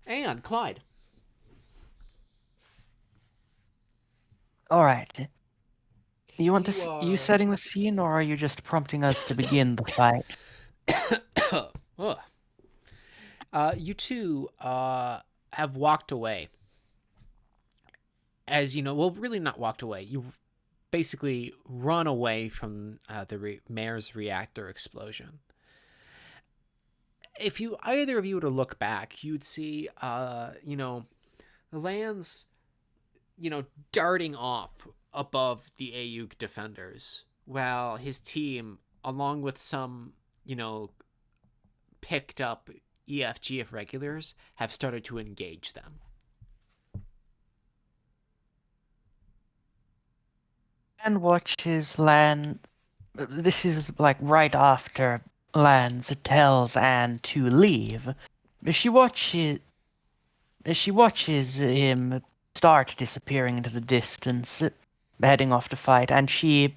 And Clyde. All right. You want to You you are. setting the scene, or are you just prompting us to begin the fight? Ugh. You two have walked away. As you know, well, really not walked away. You basically run away from the mayor's reactor explosion. If you either of you were to look back, you'd see, the lands, darting off above the AU defenders, while his team, along with some, picked up EFGF regulars, have started to engage them. And watches Lan. This is like right after Lance tells Anne to leave. She watches. She watches him start disappearing into the distance, heading off to fight, and she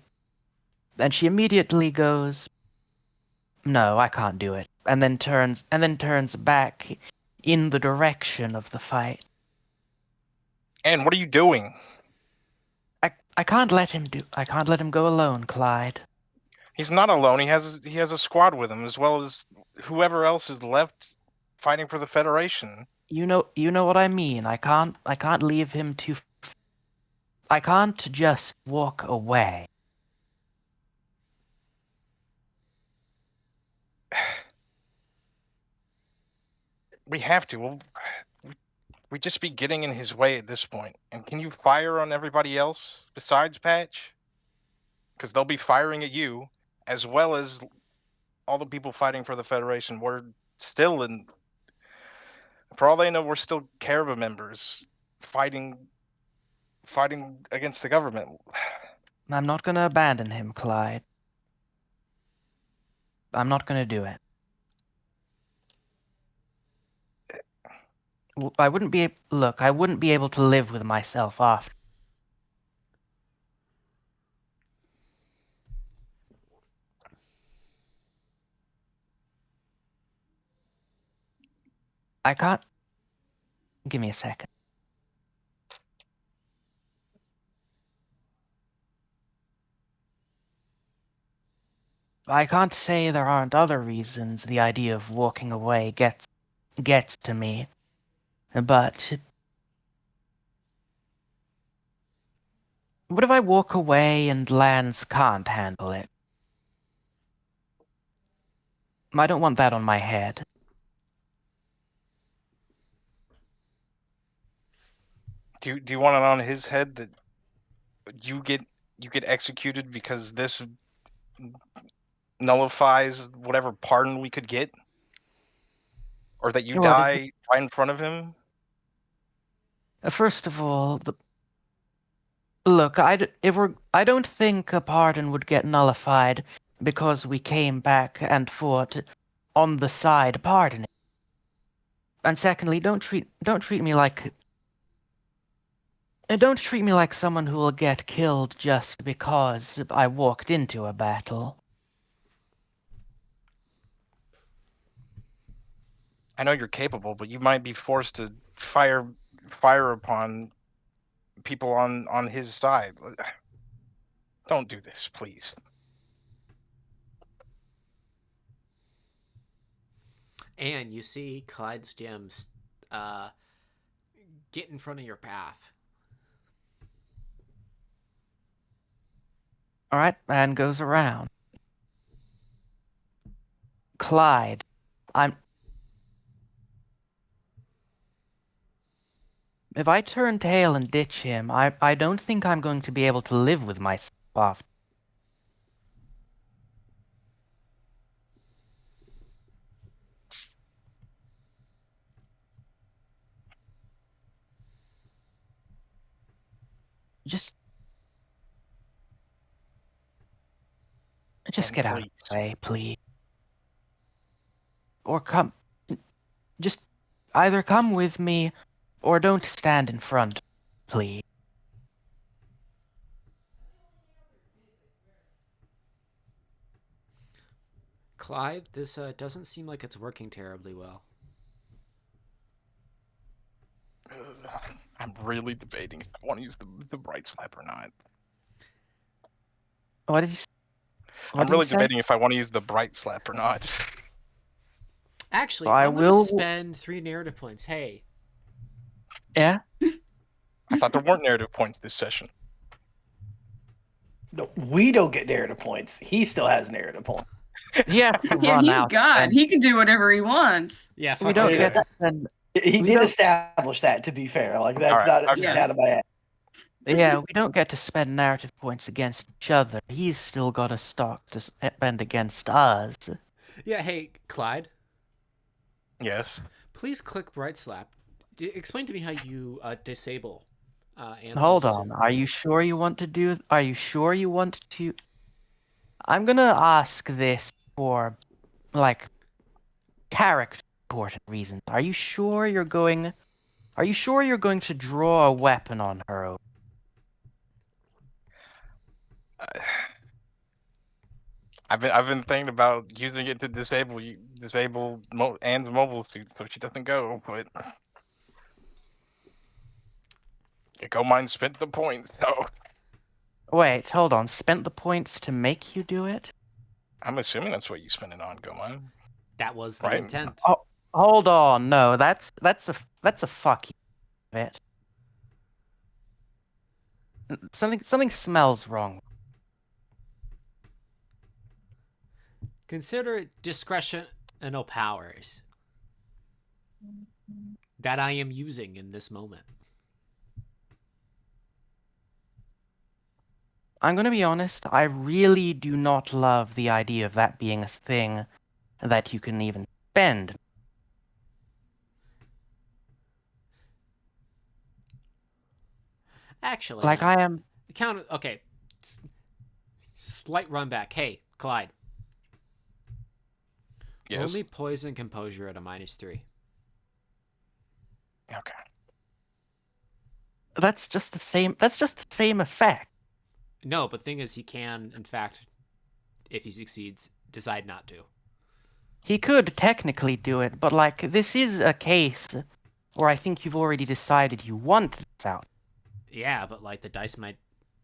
immediately goes, "No, I can't do it," and then turns back in the direction of the fight. And what are you doing? I can't let him do. I can't let him go alone, Clyde. He's not alone. He has a squad with him, as well as whoever else is left fighting for the Federation. You know what I mean. I can't leave him to. I can't just walk away. We have to. We just be getting in his way at this point. And can you fire on everybody else besides Patch? Because they'll be firing at you, as well as all the people fighting for the Federation. We're still in. For all they know, we're still Caraba members fighting against the government. I'm not gonna abandon him, Clyde. I'm not gonna do it. I wouldn't be. Look, I wouldn't be able to live with myself after. I can't. Give me a second. I can't say there aren't other reasons the idea of walking away gets to me, but what if I walk away and Lance can't handle it? I don't want that on my head. Do you want it on his head that you get executed because this nullifies whatever pardon we could get, or that you Well, die right in front of him? first of all, look, I don't think a pardon would get nullified because we came back and fought on the side pardoning. And secondly, don't treat me like someone who will get killed just because I walked into a battle. I know you're capable, but you might be forced to fire upon people on his side. Don't do this, please. And you see Clyde's gems get in front of your path. All right, man goes around. Clyde, I'm. If I turn tail and ditch him, I don't think I'm going to be able to live with myself after. Just, just And get out of please, the way, please. Or come, just either come with me, or don't stand in front, please. Clyde, this doesn't seem like it's working terribly well. I'm really debating if I want to use the bright slap or not. What did you? What I'm did you really say? debating if I want to use the bright slap or not. Actually, I I'm going to will- spend 3 narrative points. Hey, Yeah. I thought there weren't narrative points this session. No, we don't get narrative points. He still has narrative points. He has to Yeah, run he's out. God. and He can do whatever he wants. yeah, We fuck don't you. get to spend. He We did don't- establish that, to be fair. Like, that's Alright, not okay. just out of my ass. Yeah, we don't get to spend narrative points against each other. He's still got a stock to spend against us. Yeah, hey, Clyde, Yes. please click Bright Slap. Explain to me how you disable Ant's Hold mobile on. suit. Are you sure you want to do? Are you sure you want to? I'm gonna ask this for, like, character important reasons. Are you sure you're going? Are you sure you're going to draw a weapon on her? I've been thinking about using it to disable Anne's mobile suit so she doesn't go, but Go Mine spent the points, so Wait, hold on. Spent the points to make you do it? I'm assuming that's what you spent it on, Go Mine. That was the Right. intent. Oh, hold on. No, that's a fuck you bit. Something smells wrong. Consider it discretional powers that I am using in this moment. I'm gonna be honest. I really do not love the idea of that being a thing that you can even spend. Actually, Like I am. count. Okay, slight run back. Hey, Clyde. Roll Yes. me poison composure at a -3. Okay. That's just the same. That's just the same effect. No, but thing is, he can, in fact, if he succeeds, decide not to. He could technically do it, but like this is a case where I think you've already decided you want this out. Yeah, but like the dice might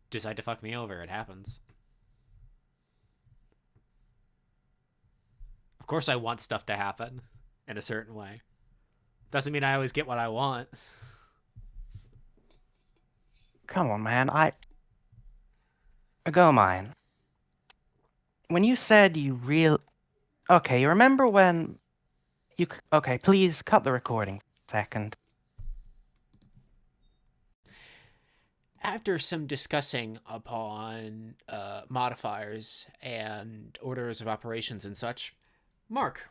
decide to fuck me over. It happens. Of course, I want stuff to happen in a certain way. Doesn't mean I always get what I want. Come on, man. Go mine. When you said you okay, you remember when okay, please cut the recording for a second. After some discussing upon modifiers and orders of operations and such, Mark.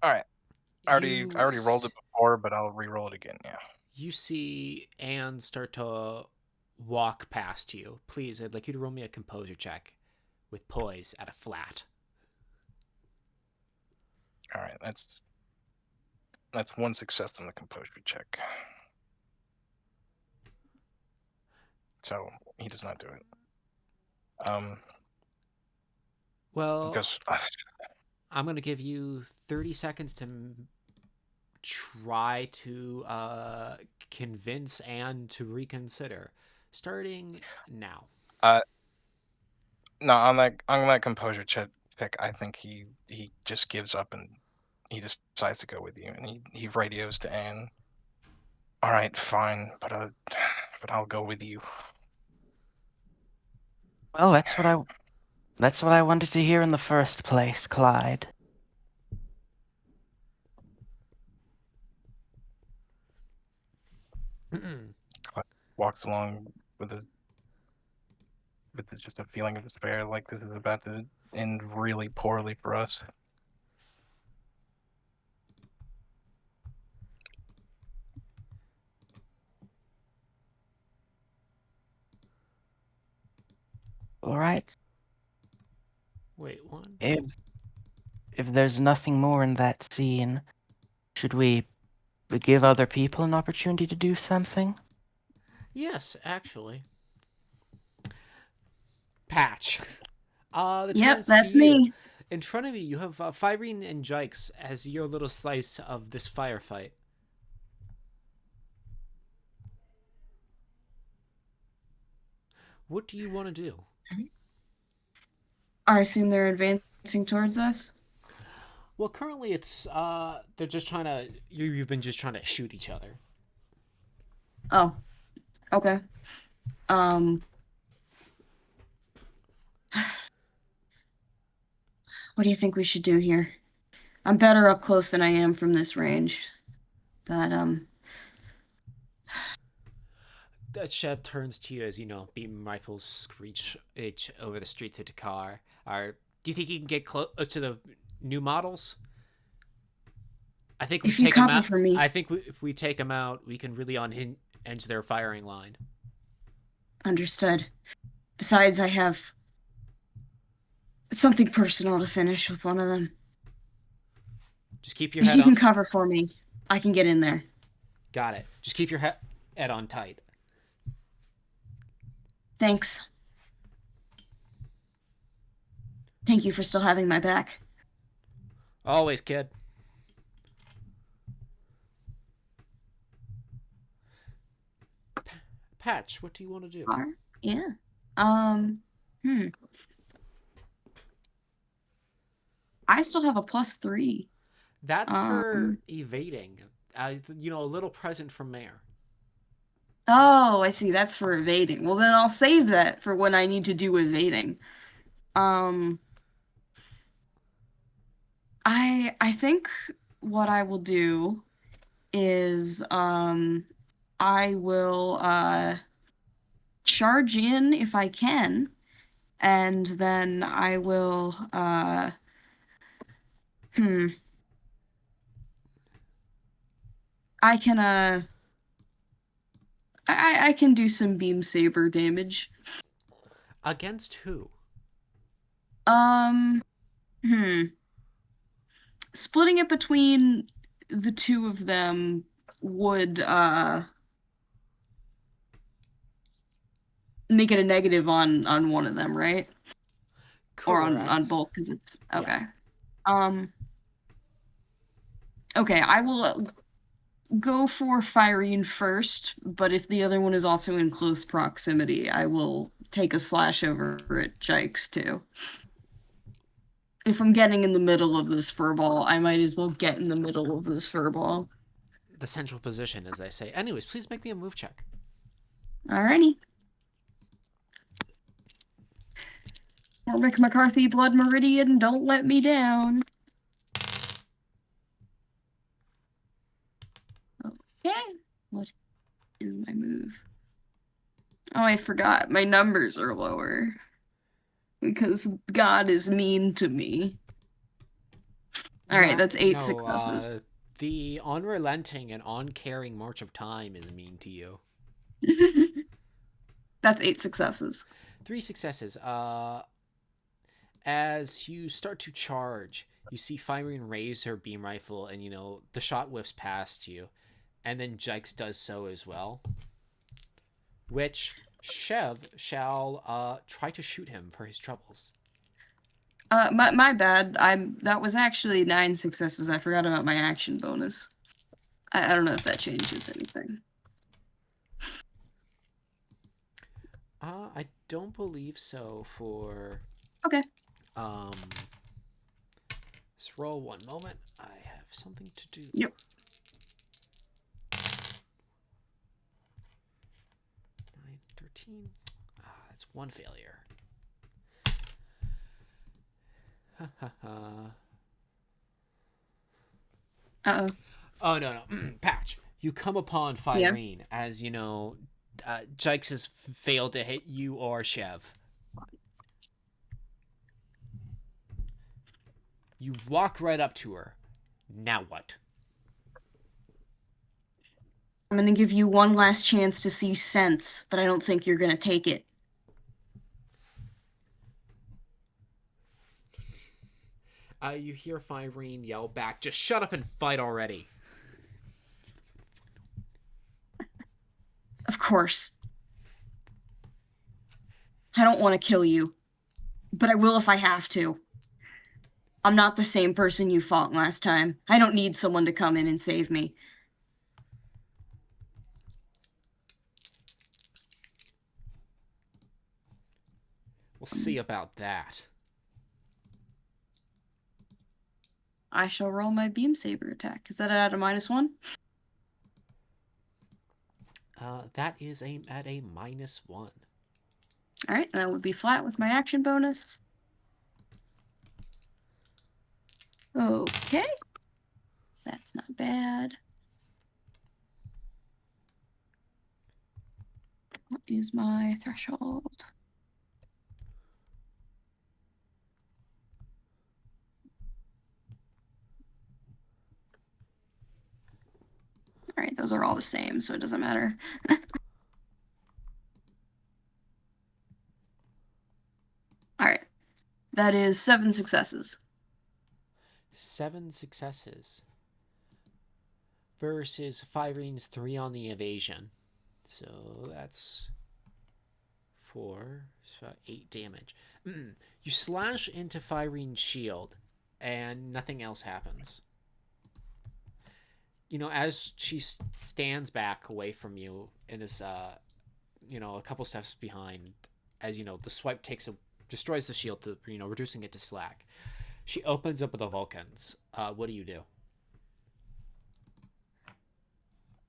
All right. I already you rolled it before, but I'll re-roll it again. Yeah. You see Anne start to walk past you. Please, I'd like you to roll me a composure check with poise at a flat. All right. That's one success on the composure check. So he does not do it. Well, Because I'm going to give you 30 seconds to try to convince Anne to reconsider. Starting now. no, on that composure check, I think he just gives up and he decides to go with you, and he radios to Anne. All right, fine, but I'll go with you. Well, that's what I wanted to hear in the first place, Clyde. Walks along with just a feeling of despair, like this is about to end really poorly for us. All right. Wait, one. If there's nothing more in that scene, should we give other people an opportunity to do something? Yes, actually. Patch. The Yep, turns that's to you. me. In front of you, you have Fyrene and Jykes as your little slice of this firefight. What do you want to do? I assume they're advancing towards us. Well, currently it's they're just trying to you've been just trying to shoot each other. Oh, okay. Um, what do you think we should do here? I'm better up close than I am from this range. But, That Chev turns to you as beam rifles screech itch over the streets of Dakar. Do you think you can get close to the new models? I think we if you take them cover out. for me, I think if we take them out, we can really unhinge their firing line. understood. Besides, I have something personal to finish with one of them. Just keep your If head you on. can cover for me, I can get in there. Got it. Just keep your head on tight. Thanks. Thank you for still having my back. Always, kid. Patch, what do you want to do? Yeah. Hmm. I still have a +3. That's for evading. A little present from Mayor. Oh, I see. That's for evading. Well, then I'll save that for when I need to do evading. I think what I will do is I will charge in if I can, and then I will I can I can do some beam saber damage. Against who? Um Splitting it between the two of them would make it a negative on one of them, right? Or on Correct. both, because it's okay. Yeah. Okay, I will go for Fyrene first, but if the other one is also in close proximity, I will take a slash over at Jykes too. If I'm getting in the middle of this furball, I might as well get in the middle of this furball. The central position, as they say. Anyways, please make me a move check. Alrighty. Cormac McCarthy, Blood Meridian, don't let me down. Okay. What is my move? Oh, I forgot. My numbers are lower. Because God is mean to me. Alright, that's 8 successes. The unrelenting and uncaring march of time is mean to you. That's 8 successes. 3 successes. As you start to charge, you see Fyrene raise her beam rifle, and the shot whiffs past you, and then Jykes does so as well. Which Chev shall try to shoot him for his troubles. My bad. That was actually 9 successes. I forgot about my action bonus. I don't know if that changes anything. I don't believe so for... Okay. Let's roll one moment. I have something to do. Yep. 9, 13. That's one failure. Uh-oh. Oh, no. Patch, you come upon Fyrene as, Jykes has failed to hit you or Chev. You walk right up to her. Now what? I'm gonna give you one last chance to see sense, but I don't think you're gonna take it. You hear Fyrene yell back, just shut up and fight already. Of course. I don't want to kill you. But I will if I have to. I'm not the same person you fought last time. I don't need someone to come in and save me. We'll see about that. I shall roll my beam saber attack. Is that at a -1? That is at a -1. All right, that would be flat with my action bonus. Okay. That's not bad. What is my threshold? All right, those are all the same, so it doesn't matter. All right. That is 7 successes. 7 successes. Versus Firene's 3 on the evasion. So that's 4, so 8 damage. You slash into Firene's shield, and nothing else happens. You know, as she stands back away from you and is, you know, a couple steps behind, as you know, the swipe destroys the shield, to, you know, reducing it to slack. She opens up with the Vulcans. What do you do?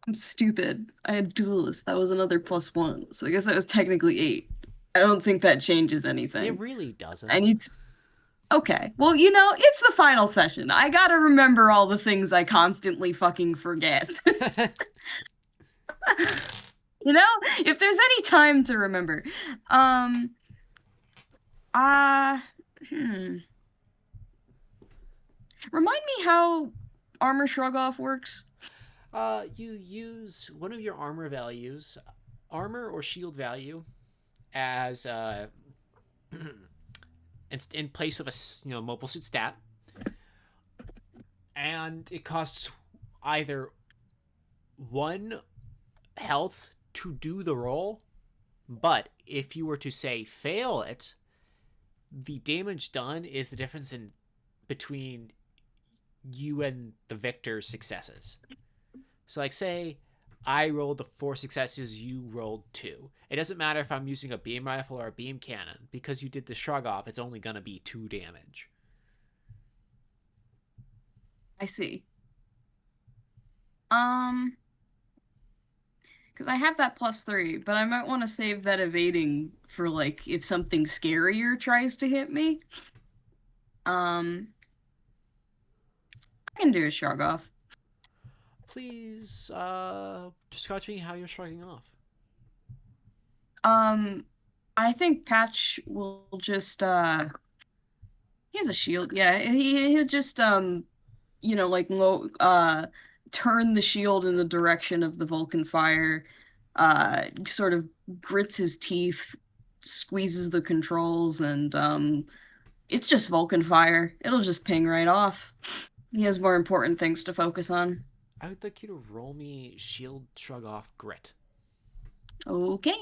I'm stupid. I had duelist. That was another +1, so I guess that was technically 8. I don't think that changes anything. It really doesn't. I need to... Okay. Well, you know, it's the final session. I gotta remember all the things I constantly fucking forget. You know? If there's any time to remember. Remind me how armor shrug off works. You use one of your armor values, armor or shield value, as in place of a, you know, mobile suit stat, and it costs either 1 health to do the roll, but if you were to say fail it, the damage done is the difference in between you and the victor's successes. So, like, say I rolled the 4 successes, you rolled 2. It doesn't matter if I'm using a beam rifle or a beam cannon. Because you did the shrug off, it's only going to be 2 damage. I see. Because I have that +3, but I might want to save that evading for, like, if something scarier tries to hit me. I can do a shrug off. Please, describe to me how you're shrugging off. I think Patch will just, he has a shield, yeah, he'll just, you know, like, turn the shield in the direction of the Vulcan fire, sort of grits his teeth, squeezes the controls, and, it's just Vulcan fire. It'll just ping right off. He has more important things to focus on. I would like you to roll me shield shrug off grit. Okay.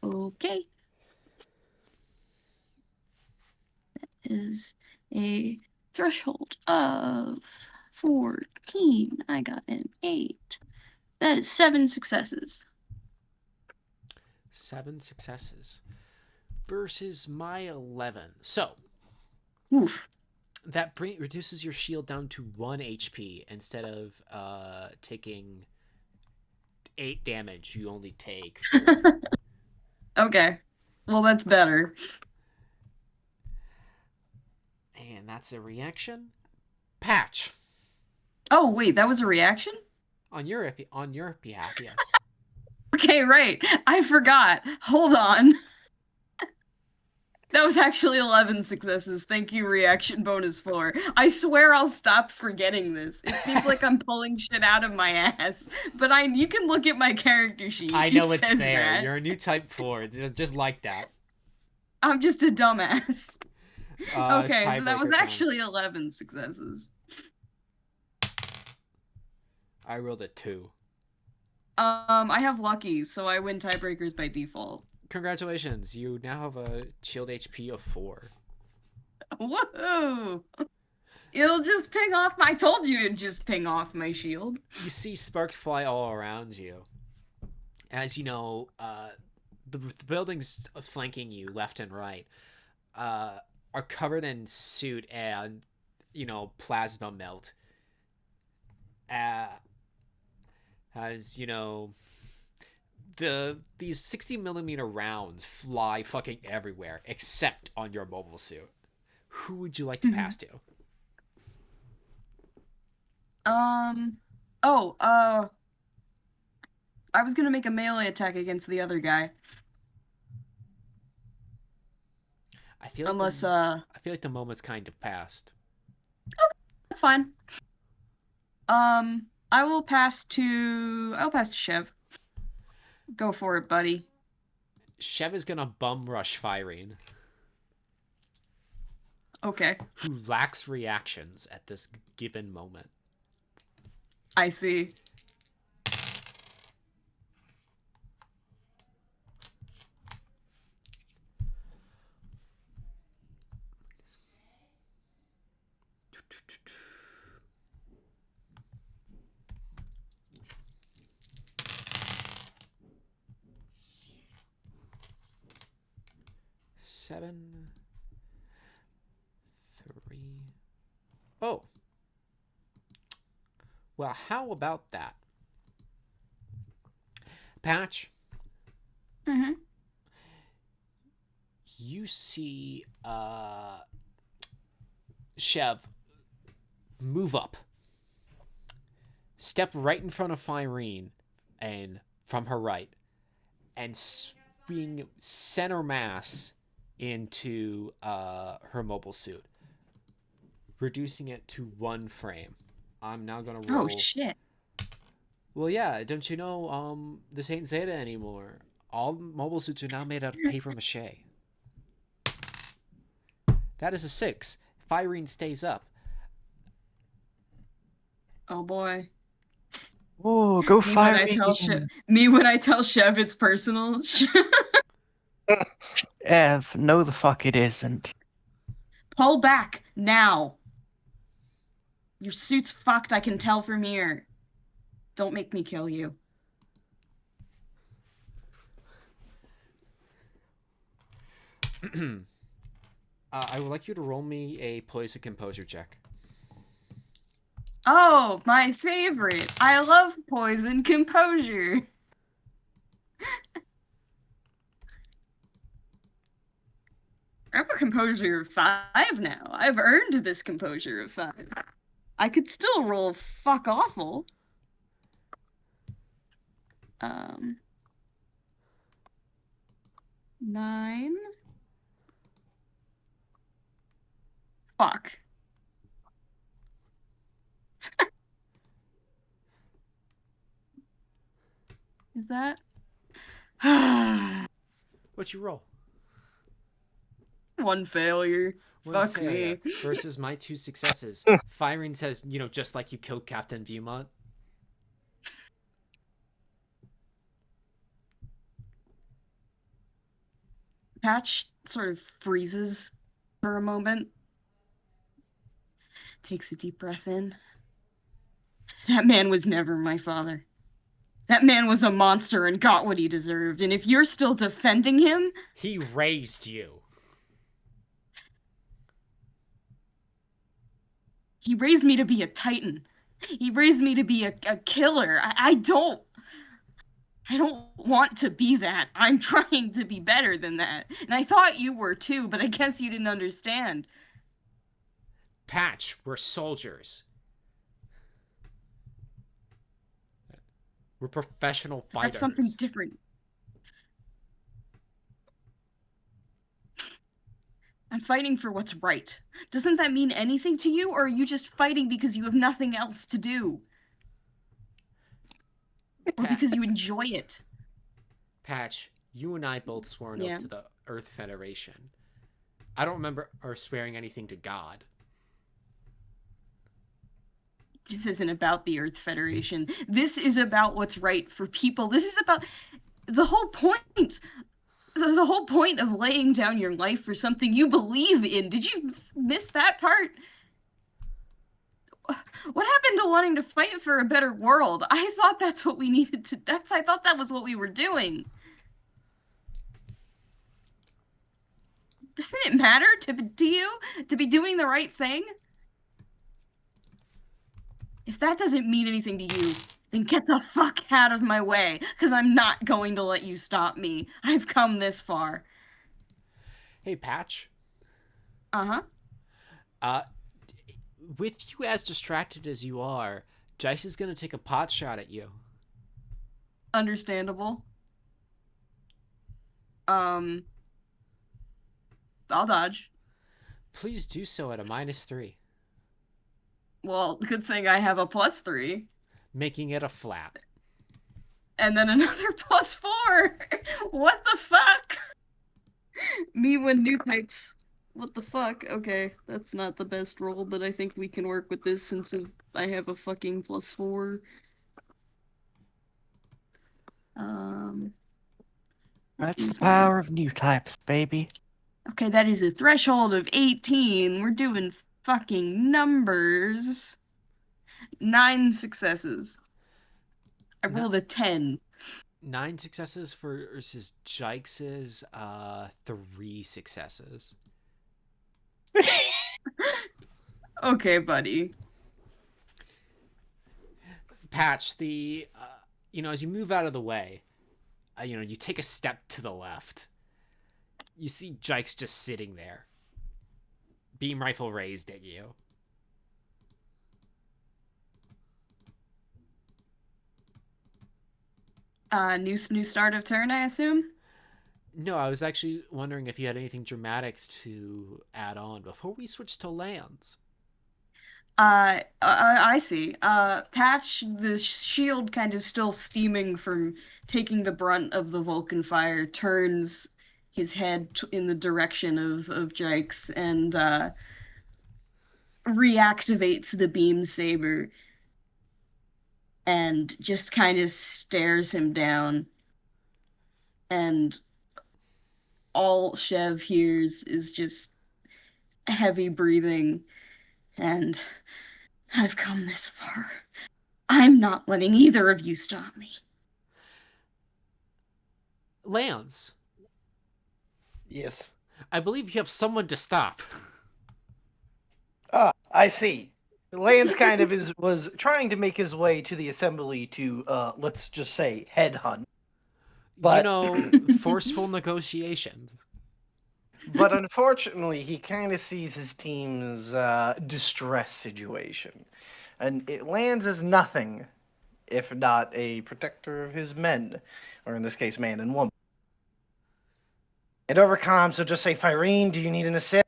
Okay. That is a threshold of 14. I got an 8. That is 7 successes. 7 successes. Versus my 11. So, Oof. that reduces your shield down to 1 HP. Instead of taking 8 damage, you only take 4. Okay. Well, that's better. And that's a reaction. Patch. Oh, wait, that was a reaction? On your behalf, yes. Okay, right. I forgot. Hold on. That was actually 11 successes. Thank you, reaction bonus 4. I swear I'll stop forgetting this. It seems like I'm pulling shit out of my ass. But you can look at my character sheet. I know it's says there. that. You're a new type 4. Just like that. I'm just a dumbass. Okay, so that was tiebreaker time. actually 11 successes. I rolled a 2. I have lucky, so I win tiebreakers by default. Congratulations, you now have a shield HP of 4. Woohoo! It'll just ping off I told you it'd just ping off my shield. You see sparks fly all around you. As you know, the buildings flanking you left and right are covered in soot and, plasma melt. As, these 60mm rounds fly fucking everywhere except on your mobile suit. Who would you like to pass to? I was gonna make a melee attack against the other guy. I feel like Unless, I feel like the moment's kind of passed. that's fine. I'll pass to Chev. Go for it, buddy. Shev is gonna bum rush Firene, Okay, who lacks reactions at this given moment. I see. Seven, 3. Oh. Well, how about that? Patch, Mm-hmm. you see Shev move up. Step right in front of Firene and from her right and swing center mass into her mobile suit, reducing it to 1 frame. I'm now gonna roll. Oh shit. Well, yeah, don't you know this ain't Zeta anymore. All mobile suits are now made out of paper mache. That is a 6. Firene stays up. Oh boy. Oh, go fire Me when I tell Chev it's personal. Ev, no the fuck it isn't. Pull back now. Your suit's fucked, I can tell from here. Don't make me kill you. I would like you to roll me a poise of composure check. Oh, my favorite. I love poison composure. I have a composure of 5 now. I've earned this composure of 5. I could still roll fuck awful. 9. Fuck. Is that? What'd you roll? 1 failure. One Fuck failure me. versus my 2 successes. Firene says, just like you killed Captain Viewmont. Patch sort of freezes for a moment. Takes a deep breath in. That man was never my father. That man was a monster and got what he deserved. And if you're still defending him... He raised you. He raised me to be a titan. He raised me to be a killer. I don't want to be that. I'm trying to be better than that. And I thought you were too, but I guess you didn't understand. Patch, we're soldiers. We're professional fighters. That's something different. I'm fighting for what's right. Doesn't that mean anything to you, or are you just fighting because you have nothing else to do? Or because you enjoy it? Patch, you and I both swore an oath to the Earth Federation. I don't remember our swearing anything to God. This isn't about the Earth Federation. This is about what's right for people. This is about the whole point. The whole point of laying down your life for something you believe in. Did you miss that part? What happened to wanting to fight for a better world? I thought that's what we needed to. I thought that was what we were doing. Doesn't it matter to you to be doing the right thing? If that doesn't mean anything to you, then get the fuck out of my way, because I'm not going to let you stop me. I've come this far. Hey, Patch. Uh-huh. With you as distracted as you are, Jice is going to take a pot shot at you. Understandable. I'll dodge. Please do so at a -3, Well, good thing I have a +3. making it a flat. And then another +4. What the fuck? Me when new types. What the fuck? Okay, that's not the best roll, but I think we can work with this since I have a fucking +4. That's the power of new types, baby. Okay, that is a threshold of 18. We're doing fucking numbers. 9 successes. I rolled a 10. 9 successes versus Jikes' 3 successes. Okay, buddy. Patch, as you move out of the way, you take a step to the left. You see Jikes just sitting there, beam rifle raised at you. New start of turn, I assume? No, I was actually wondering if you had anything dramatic to add on before we switch to lands. I see. Patch, the shield kind of still steaming from taking the brunt of the Vulcan fire, turns his head in the direction of Jikes and reactivates the beam saber and just kind of stares him down. And all Chev hears is just heavy breathing and I've come this far. I'm not letting either of you stop me. Lands, Yes. I believe you have someone to stop. Ah, I see. Lance kind of was trying to make his way to the assembly to, let's just say, headhunt. But Forceful negotiations. But unfortunately, he kind of sees his team's distress situation. And it lands as nothing if not a protector of his men, or in this case, man and woman. And over comms, he'll just say, Firene, do you need an assist?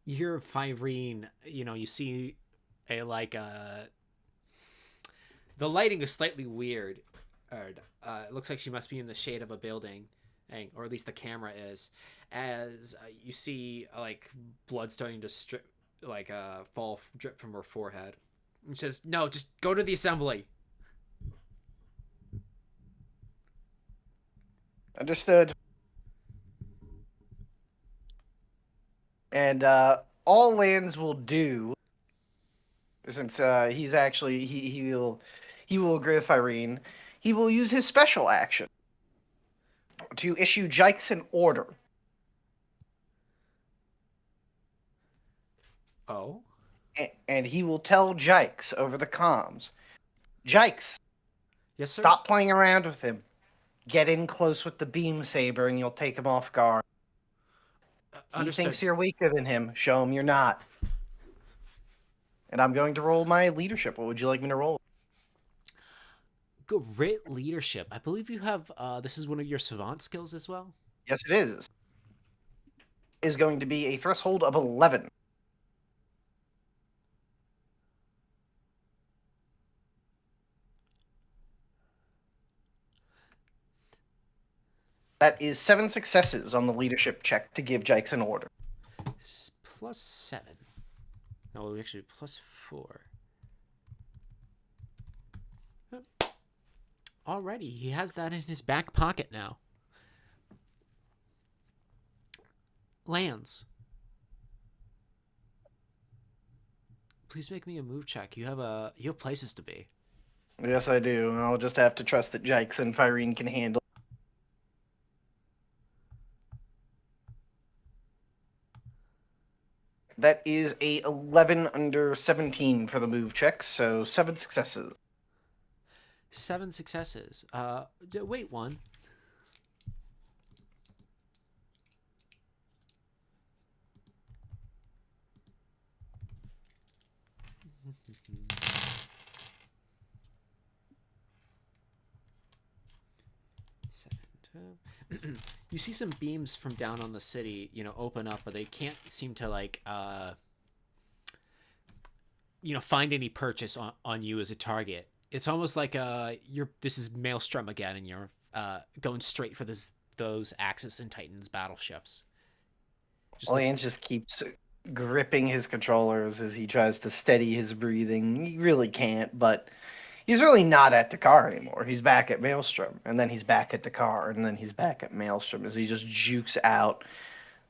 You hear Firene, you see the lighting is slightly weird. It looks like she must be in the shade of a building, or at least the camera is, as you see blood starting to drip from her forehead. And she says, "No, just go to the assembly." Understood. And all Lands will do, since he's actually he will agree with Firene, he will use his special action to issue Jikes an order. Oh? And he will tell Jikes over the comms, Jikes, Yes, sir? stop playing around with him. Get in close with the beam saber and you'll take him off guard. He thinks you're weaker than him. Show him you're not. And I'm going to roll my leadership. What would you like me to roll? Great leadership. I believe you have, this is one of your savant skills as well? Yes, it is. Is going to be a threshold of 11. That is 7 successes on the leadership check to give Jikes an order. +7. No, actually, +4. Alrighty, he has that in his back pocket now. Lands. Please make me a move check. You have places to be. Yes, I do. I'll just have to trust that Jykes and Firene can handle. That is a 11 under 17 for the move check, so 7 successes. 7 successes. Wait one. You see some beams from down on the city, open up, but they can't seem to find any purchase on you as a target. It's almost like this is Maelstrom again, and you're going straight for those Axis and Titans battleships. Lance just keeps gripping his controllers as he tries to steady his breathing. He really can't, but he's really not at Dakar anymore. He's back at Maelstrom, and then he's back at Dakar, and then he's back at Maelstrom as he just jukes out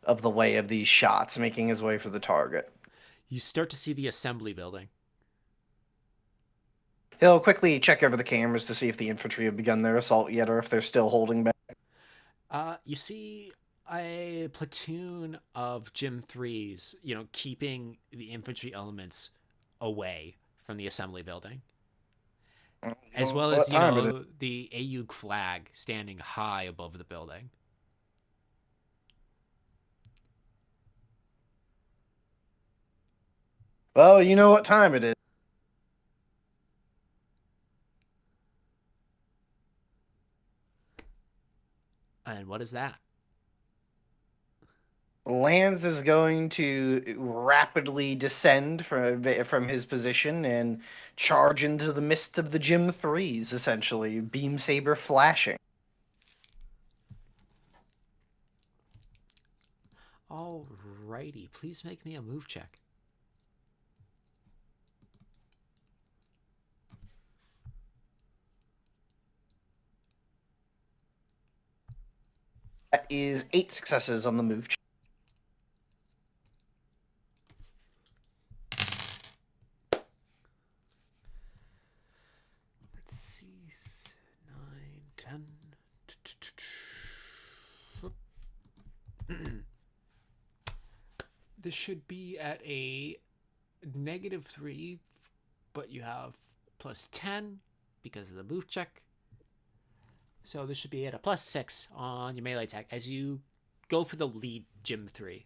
of the way of these shots, making his way for the target. You start to see the assembly building. He'll quickly check over the cameras to see if the infantry have begun their assault yet, or if they're still holding back. You see a platoon of Gym 3s, keeping the infantry elements away from the assembly building. As well as, the AUG flag standing high above the building. Well, you know what time it is. And what is that? Lance is going to rapidly descend from his position and charge into the midst of the Gym 3s, essentially, beam saber flashing. Alrighty, please make me a move check. That is 8 successes on the move check. Let's see, 9, 10. This should be at a -3, but you have +10 because of the move check. So this should be at a +6 on your melee attack as you go for the lead Gym 3.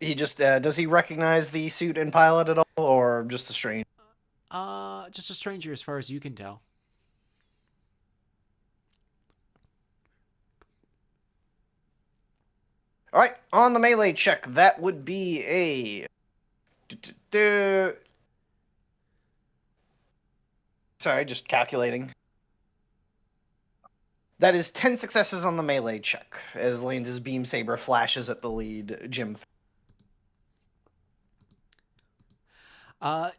He just does he recognize the suit and pilot at all, or just a stranger? Just a stranger as far as you can tell. All right, on the melee check, that would be a. Sorry, just calculating. That is 10 successes on the melee check as Lane's beam saber flashes at the lead Gym.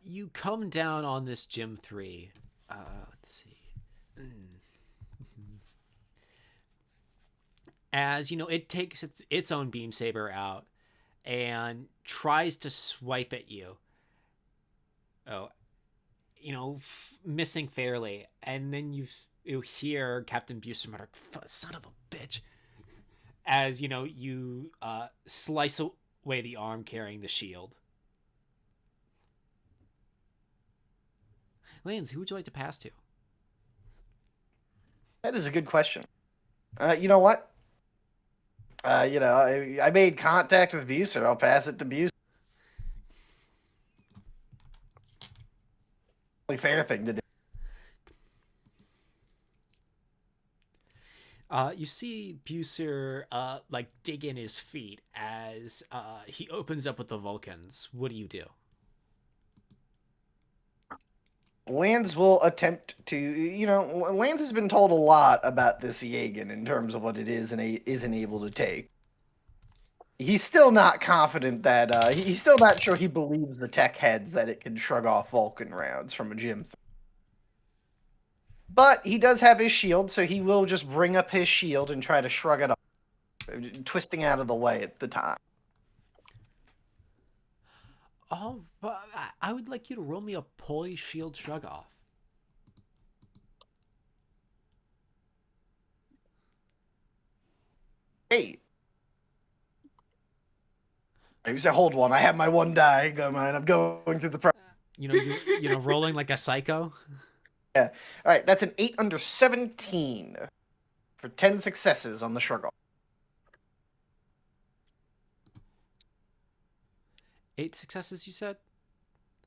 You come down on this Gym 3. Let's see. As it takes its own beam saber out and tries to swipe at you. Missing fairly, and then you hear Captain Buser mutter, "Son of a bitch," as you slice away the arm carrying the shield. Lance, who would you like to pass to? That is a good question. You know what? I made contact with Buser. I'll pass it to Buser. Only fair thing to do. You see Buser dig in his feet as he opens up with the Vulcans. What do you do? Lance will attempt to, Lance has been told a lot about this Jaeger in terms of what it is and isn't able to take. he's still not confident that he's still not sure he believes the tech heads that it can shrug off Vulcan rounds from a gym. But he does have his shield, so he will just bring up his shield and try to shrug it off, twisting out of the way at the time. Oh, but I would like you to roll me a poise shield shrug off. Hey. I said, hold one. I have my one die. Go, man. I'm going through the. You know, rolling like a psycho. Yeah. All right. That's an 8 under 17 for 10 successes on the shrug off. 8 successes, you said?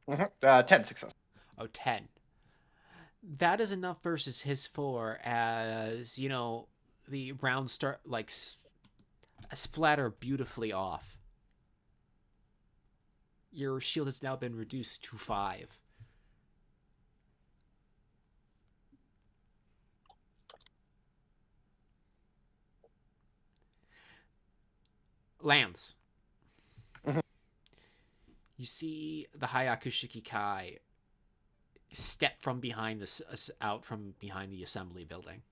10 successes. Oh, 10. That is enough versus his 4, as you know, the rounds start like splatter beautifully off. Your shield has now been reduced to 5. Lands. You see the Hayakushiki Kai step from behind this out from behind the assembly building.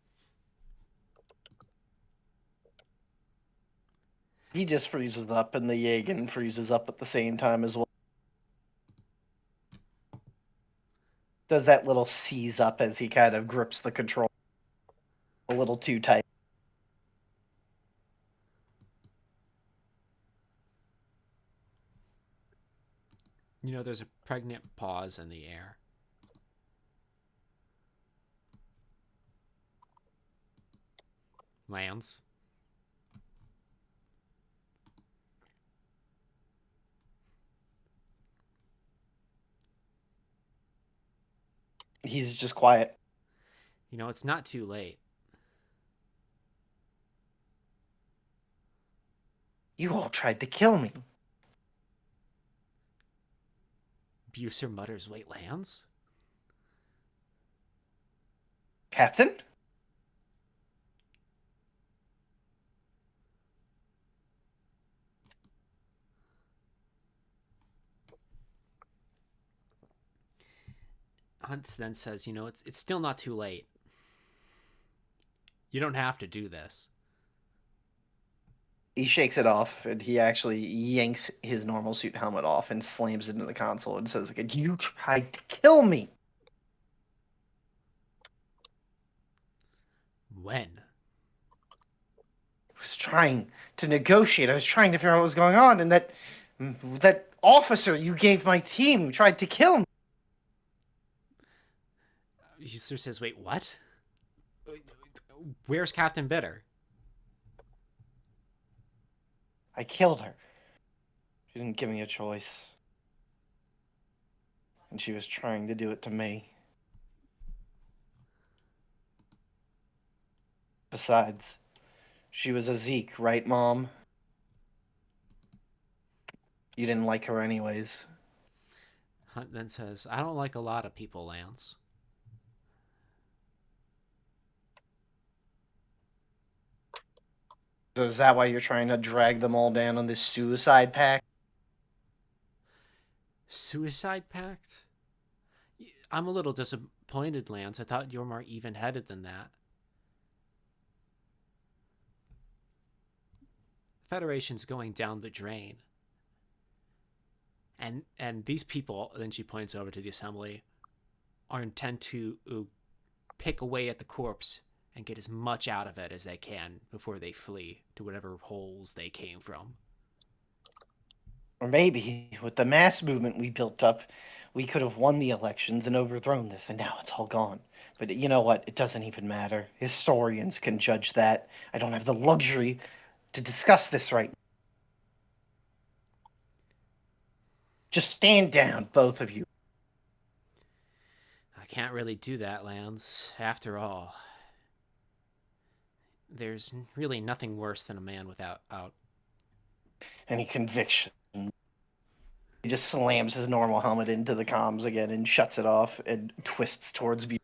He just freezes up, and the Jagan freezes up at the same time as well. Does that little seize up as he kind of grips the control a little too tight. You know, there's a pregnant pause in the air. Lands. He's just quiet. You know, it's not too late. You all tried to kill me. Buser mutters, wait, Lands? Captain? Hunt then says, you know, it's still not too late. You don't have to do this. He shakes it off, and he actually yanks his normal suit helmet off and slams it into the console and says again, you tried to kill me. When? I was trying to negotiate. I was trying to figure out what was going on, and that officer you gave my team tried to kill me. Buser says, wait, what? Where's Captain Bitter? I killed her. She didn't give me a choice. And she was trying to do it to me. Besides, she was a Zeke, right, Mom? You didn't like her anyways. Hunt then says, I don't like a lot of people, Lance. So is that why you're trying to drag them all down on this suicide pact? Suicide pact? I'm a little disappointed, Lance. I thought you were more even-headed than that. Federation's going down the drain. And these people, then she points over to the assembly, are intent to pick away at the corpse and get as much out of it as they can before they flee to whatever holes they came from. Or maybe, with the mass movement we built up, we could have won the elections and overthrown this, and now it's all gone. But you know what? It doesn't even matter. Historians can judge that. I don't have the luxury to discuss this right now. Just stand down, both of you. I can't really do that, Lance. After all, there's really nothing worse than a man without Any conviction. He just slams his normal helmet into the comms again and shuts it off and twists towards view.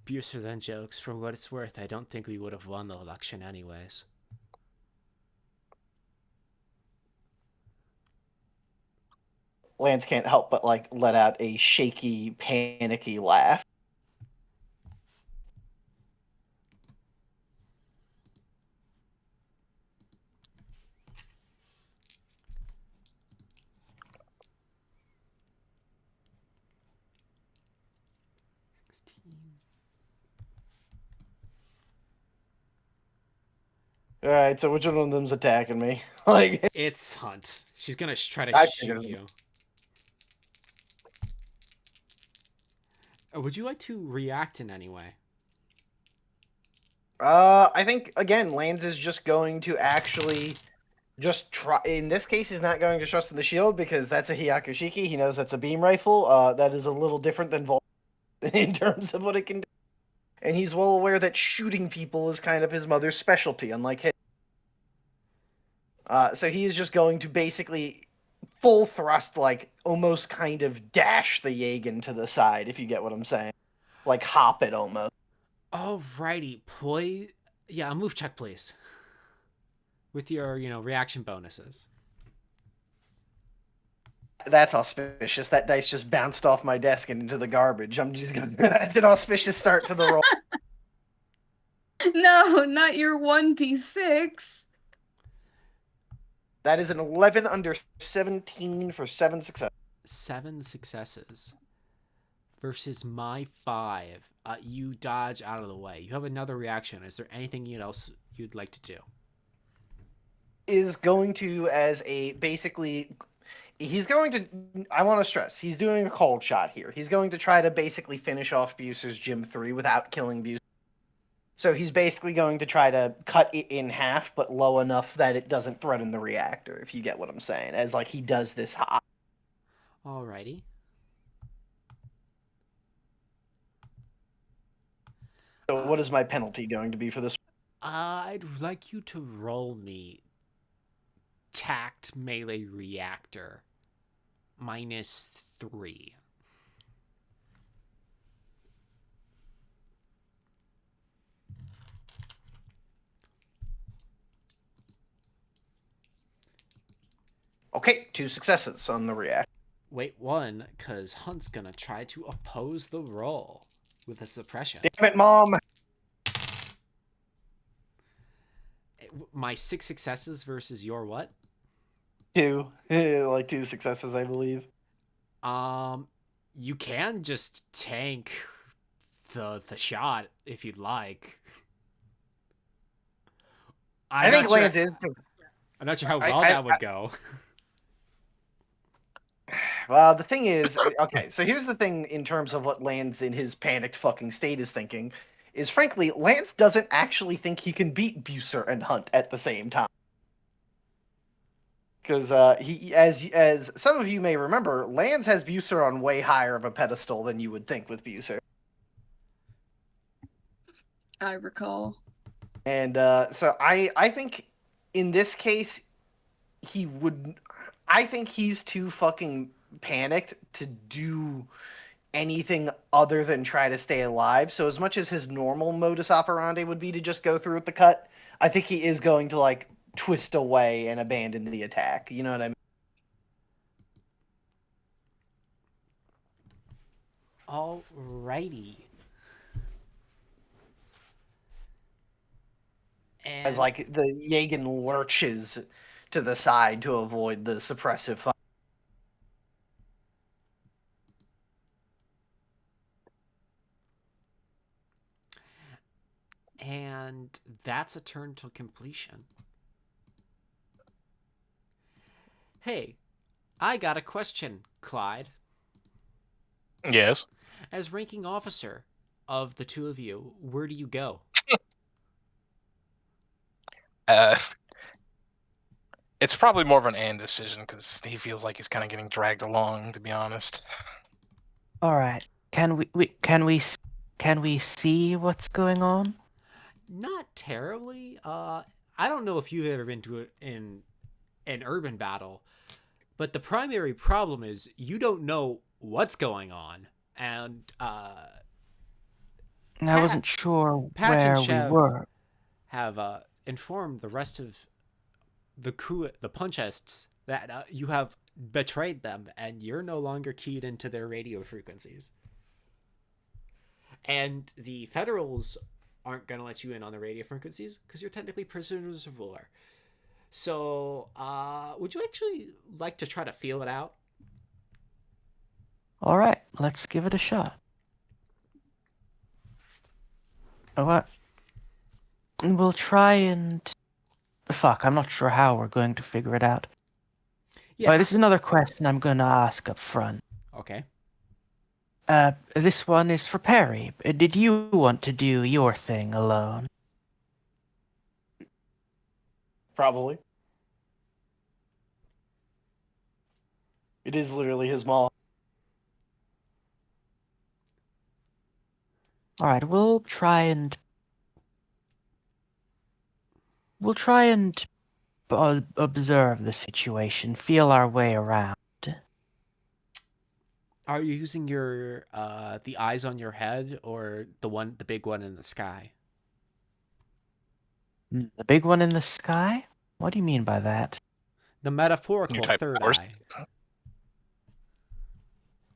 Buser then jokes, for what it's worth, I don't think we would have won the election anyways. Lance can't help but like let out a shaky, panicky laugh. All right, so which one of them's attacking me? Like, It's Hunt. She's gonna try to I shoot figured. you. Would you like to react in any way? I think again, Lance is just going to actually just try. In this case, he's not going to trust in the shield because that's a Hyakushiki. He knows that's a beam rifle. That is a little different than Vol in terms of what it can do. And he's well aware that shooting people is kind of his mother's specialty, unlike him. So he is just going to basically full thrust, like almost kind of dash the Jagen to the side, if you get what I'm saying. Like hop it almost. Alrighty, please. Yeah, a move check, please. With your, reaction bonuses. That's auspicious. That dice just bounced off my desk and into the garbage. I'm just gonna. That's an auspicious start to the roll. No, not your 1d6. That is an 11 under 17 for 7 success. 7 successes versus my 5. You dodge out of the way. You have another reaction. Is there anything else you'd like to do? Is going to, as a basically. He's going to. I want to stress. He's doing a cold shot here. He's going to try to basically finish off Buser's Gym 3 without killing Buser. So he's basically going to try to cut it in half, but low enough that it doesn't threaten the reactor, if you get what I'm saying. As like he does this hot. Alrighty. So what is my penalty going to be for this? I'd like you to roll me tact melee reactor -3. Okay, 2 successes on the react. Wait, 1, because Hunt's gonna try to oppose the roll with a suppression. Damn it, Mom! My 6 successes versus your what? 2. Like 2 successes, I believe. You can just tank the shot if you'd like. I think Lance is. I'm not sure how well that would go. Well, the thing is, okay, so here's the thing in terms of what Lance in his panicked fucking state is thinking, is frankly, Lance doesn't actually think he can beat Buser and Hunt at the same time. Because he, as some of you may remember, Lance has Buser on way higher of a pedestal than you would think with Buser. I recall. And so I think in this case, I think he's too fucking panicked to do anything other than try to stay alive. So as much as his normal modus operandi would be to just go through with the cut, I think he is going to like twist away and abandon the attack. You know what I mean? Alrighty. And As like the Jagen lurches to the side to avoid the suppressive fire. And that's a turn to completion. Hey, I got a question, Clyde. Yes. As ranking officer of the two of you, where do you go? It's probably more of an and decision because he feels like he's kind of getting dragged along, to be honest. All right. Can we see what's going on? Not terribly. I don't know if you've ever been to an urban battle, but the primary problem is you don't know what's going on, and I wasn't sure Patch and where we Chev were. have informed the rest of the punchists that you have betrayed them and you're no longer keyed into their radio frequencies. And the Federals aren't going to let you in on the radio frequencies because you're technically prisoners of war. So, would you actually like to try to feel it out? All right, let's give it a shot. What? We'll try and... Fuck, I'm not sure how we're going to figure it out. Yeah. This is another question I'm going to ask up front. Okay. This one is for Perry. Did you want to do your thing alone? Probably. It is literally his mom. All right, we'll try and observe the situation, feel our way around. Are you using your the eyes on your head or the big one in the sky? The big one in the sky? What do you mean by that? The metaphorical You type third horse. eye.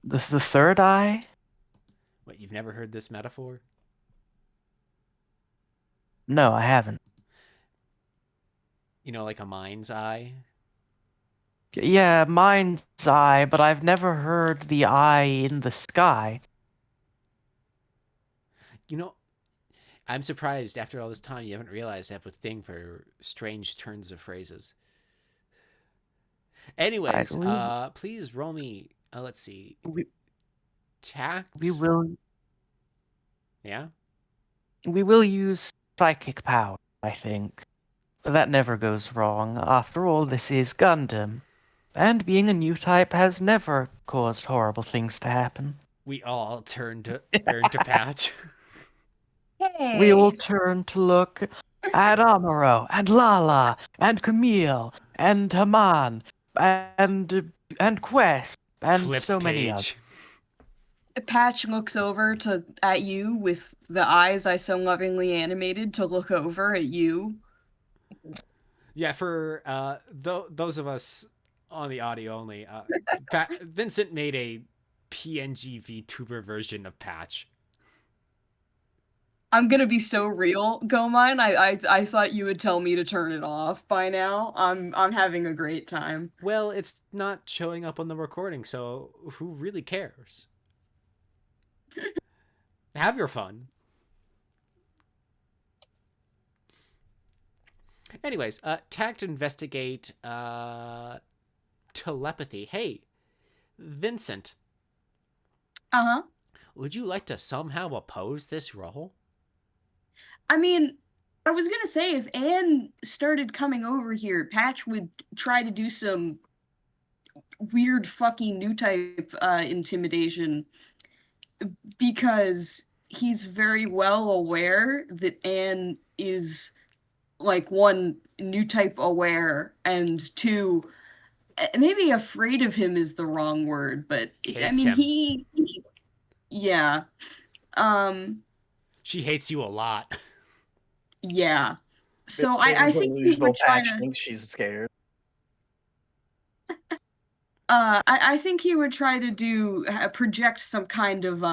The third eye? What, you've never heard this metaphor? No, I haven't. You know, like a mind's eye? Yeah, mind's eye, but I've never heard the eye in the sky. You know, I'm surprised after all this time you haven't realized I have a thing for strange turns of phrases. Anyways, please roll me, let's see. Tact? We will Yeah? We will use psychic power, I think. That never goes wrong. After all, this is Gundam. And being a new type has never caused horrible things to happen. We all turn to Patch. Hey. We all turn to look at Amuro, and Lala, and Camille, and Haman, and Quest, and Flips so many page. others. Patch looks over at you with the eyes I so lovingly animated to look over at you. Yeah, for those of us on the audio only, Vincent made a PNG VTuber version of Patch. I'm gonna be so real, Gomine. I thought you would tell me to turn it off by now. I'm having a great time. Well, it's not showing up on the recording, so who really cares? Have your fun. Anyways, tact investigate telepathy. Hey, Vincent. Uh-huh. Would you like to somehow oppose this role? I mean, I was gonna say if Anne started coming over here, Patch would try to do some weird fucking new type intimidation because he's very well aware that Anne is like one new type aware and two maybe afraid of him is the wrong word, but I Hates mean him. he yeah. She hates you a lot. Yeah. So I think he Delusional would try Patch to thinks she's scared. I think he would try to project some kind of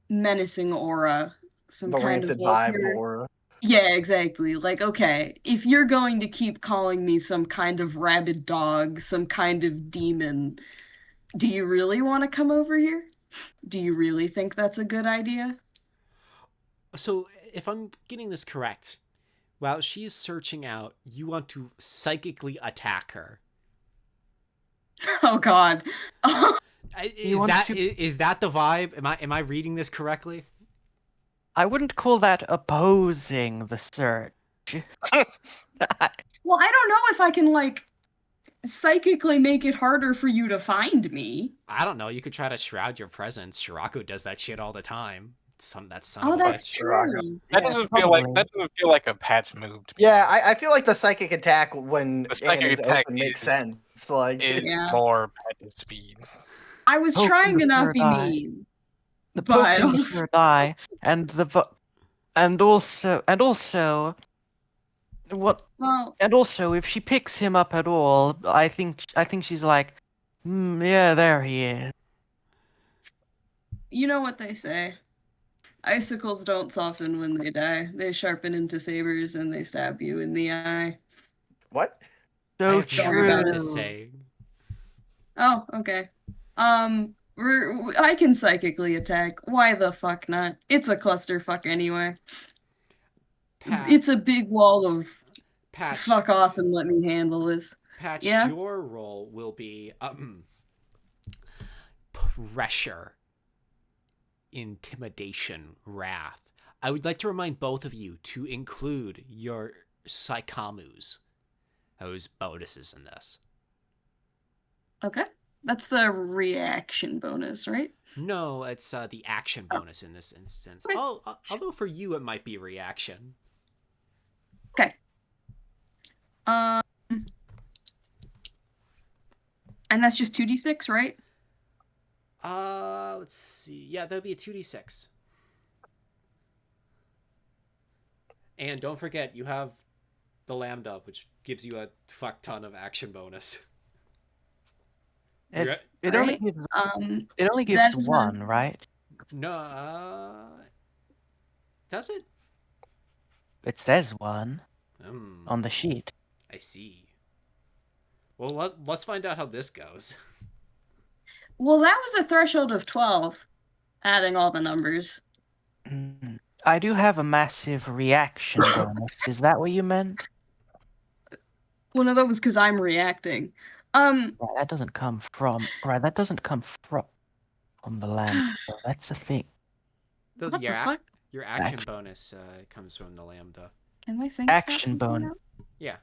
menacing aura, some The kind of rancid vibe you're- aura. Yeah, exactly. Like, okay, if you're going to keep calling me some kind of rabid dog, some kind of demon, do you really want to come over here? Do you really think that's a good idea? So, if I'm getting this correct, while she's searching out, you want to psychically attack her. Oh God. Is that the vibe? Am I reading this correctly? I wouldn't call that opposing the search. Well, I don't know if I can like psychically make it harder for you to find me. I don't know. You could try to shroud your presence. Shiraku does that shit all the time. That's son Oh, of a that's bitch. true. That doesn't feel like a Patch move. To me. Yeah, I feel like the psychic attack when The psychic Anne is attack open makes is- sense. It's like Is Yeah. more Patch's speed. I was Hope trying you to not heard be I- mean. The But poking also, her eye, and also what? well, And also, if she picks him up at all, I think she's like, yeah, there he is. you know what they say. Icicles don't soften when they die. They sharpen into sabers and they stab you in the eye. What? I So have never Sorry about heard it. this saying. Oh, okay. I can psychically attack. Why the fuck not? It's a clusterfuck anyway. It's a big wall of Patch, fuck off and let me handle this. Patch, Yeah? your role will be pressure, intimidation, wrath. I would like to remind both of you to include your psychomus, those bonuses in this. Okay. That's the reaction bonus, right? No, it's the action bonus in this instance. Okay. Although for you it might be reaction. Okay. And that's just 2d6, right? Let's see. Yeah, that'll be a 2d6. And don't forget, you have the lambda, which gives you a fuck ton of action bonus. It Right? only gives That is one, right? No, does it? It says one Hmm, on the sheet. I see. Well, let's find out how this goes. Well, that was a threshold of 12, adding all the numbers. I do have a massive reaction bonus. Is that what you meant? Well, no, that was because I'm reacting. Right, that doesn't come from the land. So that's the thing. The, What your, the ac- fuck? your action bonus comes from the lambda. Can my thing Action bonus. Yeah.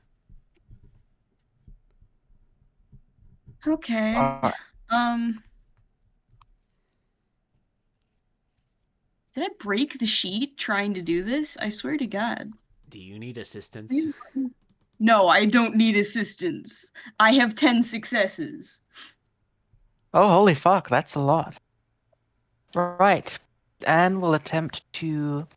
Okay. Alright. Did I break the sheet trying to do this? I swear to God. Do you need assistance? Please- No, I don't need assistance. I have 10 successes. Oh, holy fuck, that's a lot. Right. Anne will attempt to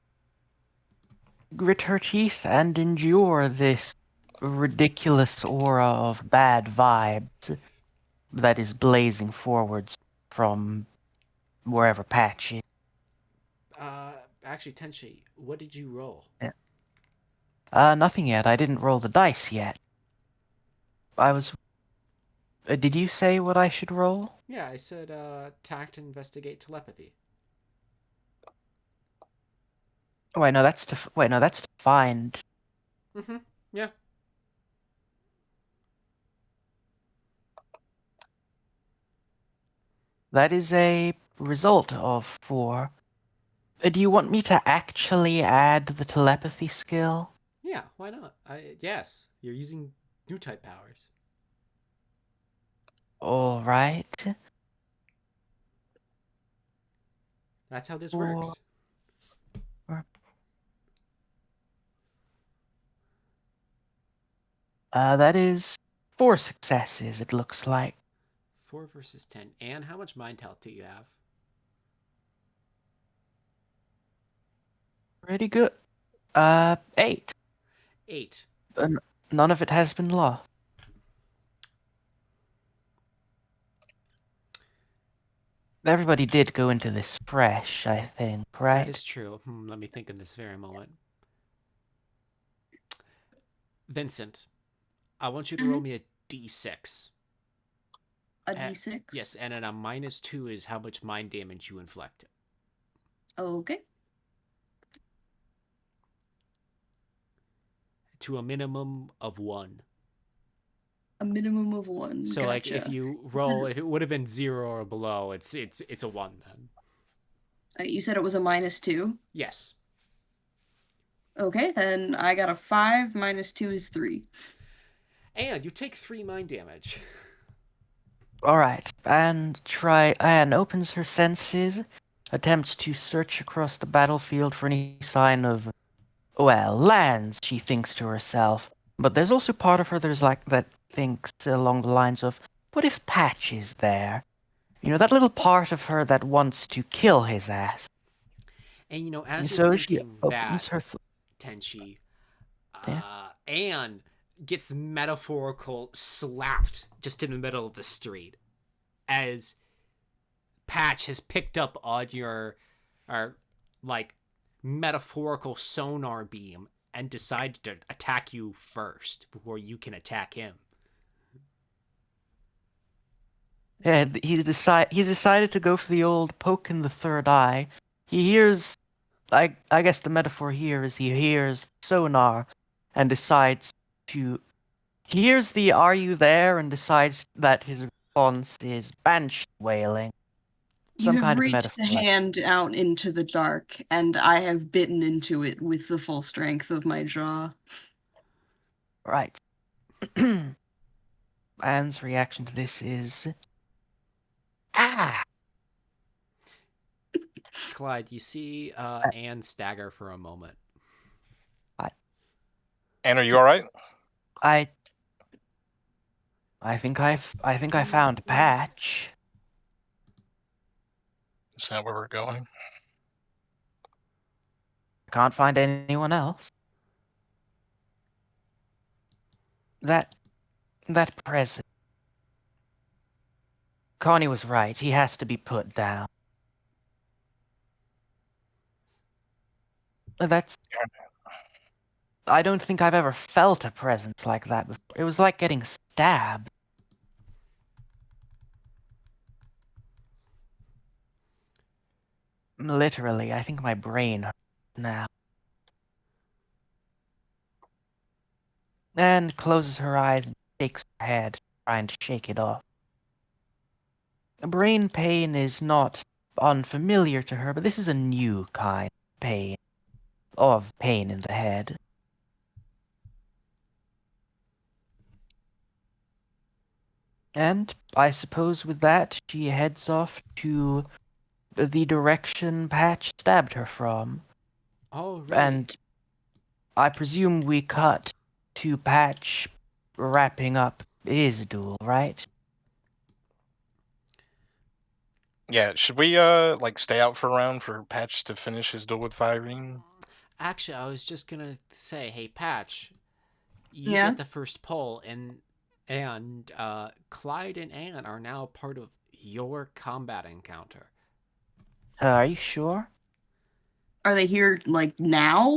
grit her teeth and endure this ridiculous aura of bad vibes that is blazing forwards from wherever Patch is. Actually, Tenshi, what did you roll? Nothing yet. I didn't roll the dice yet. I was... did you say what I should roll? Yeah, I said tact, investigate, telepathy. Wait, no, that's to find. Mm-hmm. Yeah. That is a result of 4. Do you want me to actually add the telepathy skill? Yeah, why not? Yes, you're using new type powers. All right. That's how this Or- works. That is 4 successes, it looks like. 4 versus 10. And how much mind health do you have? Pretty good. 8. 8. None of it has been lost. Everybody did go into this fresh, I think, right? That is true. Let me think in this very moment. Vincent, I want you to roll me a d6. A d6? Yes, and then a -2 is how much mind damage you inflict. Okay. To a minimum of 1. A minimum of 1. So, like, if Gotcha. you roll, if it would have been 0 or below, it's a 1 then. You said it was a -2? Yes. Okay, then I got a 5, -2 is 3. And you take 3 mind damage. All right, Anne opens her senses, attempts to search across the battlefield for any sign of, well, lands, she thinks to herself. But there's also part of her that thinks along the lines of, what if Patch is there? that little part of her that wants to kill his ass. And you know, And as you're so she thinking opens that, her. Tenchi, Yeah. Anne gets metaphorical slapped just in the middle of the street as Patch has picked up on your, like, metaphorical sonar beam and decided to attack you first before you can attack him. Yeah, he's decided to go for the old poke in the third eye. He hears, I guess the metaphor here is he hears sonar, and decides to. He hears the "Are you there?" and decides that his response is banshee wailing. You Some have kind of reached the metaphor. hand out into the dark, and I have bitten into it with the full strength of my jaw. Right. Anne's reaction to this is, ah. Clyde, you see Anne stagger for a moment. Anne, are you all right? I think I found Patch. Is that where we're going? Can't find anyone else. That present. Connie was right. He has to be put down. That's. I don't think I've ever felt a presence like that before. It was like getting stabbed. Literally, I think my brain hurts now. And closes her eyes and shakes her head, trying to shake it off. Brain pain is not unfamiliar to her, but this is a new kind of pain. Of pain in the head. And I suppose with that, she heads off to the direction Patch stabbed her from. Oh, really? And I presume we cut to Patch wrapping up his duel, right? Yeah, should we like stay out for a round for Patch to finish his duel with Firene? Actually, I was just gonna say, hey, Patch, you Yeah? get the first pull, and Clyde and Anne are now part of your combat encounter. Are you sure? Are they here, like, now?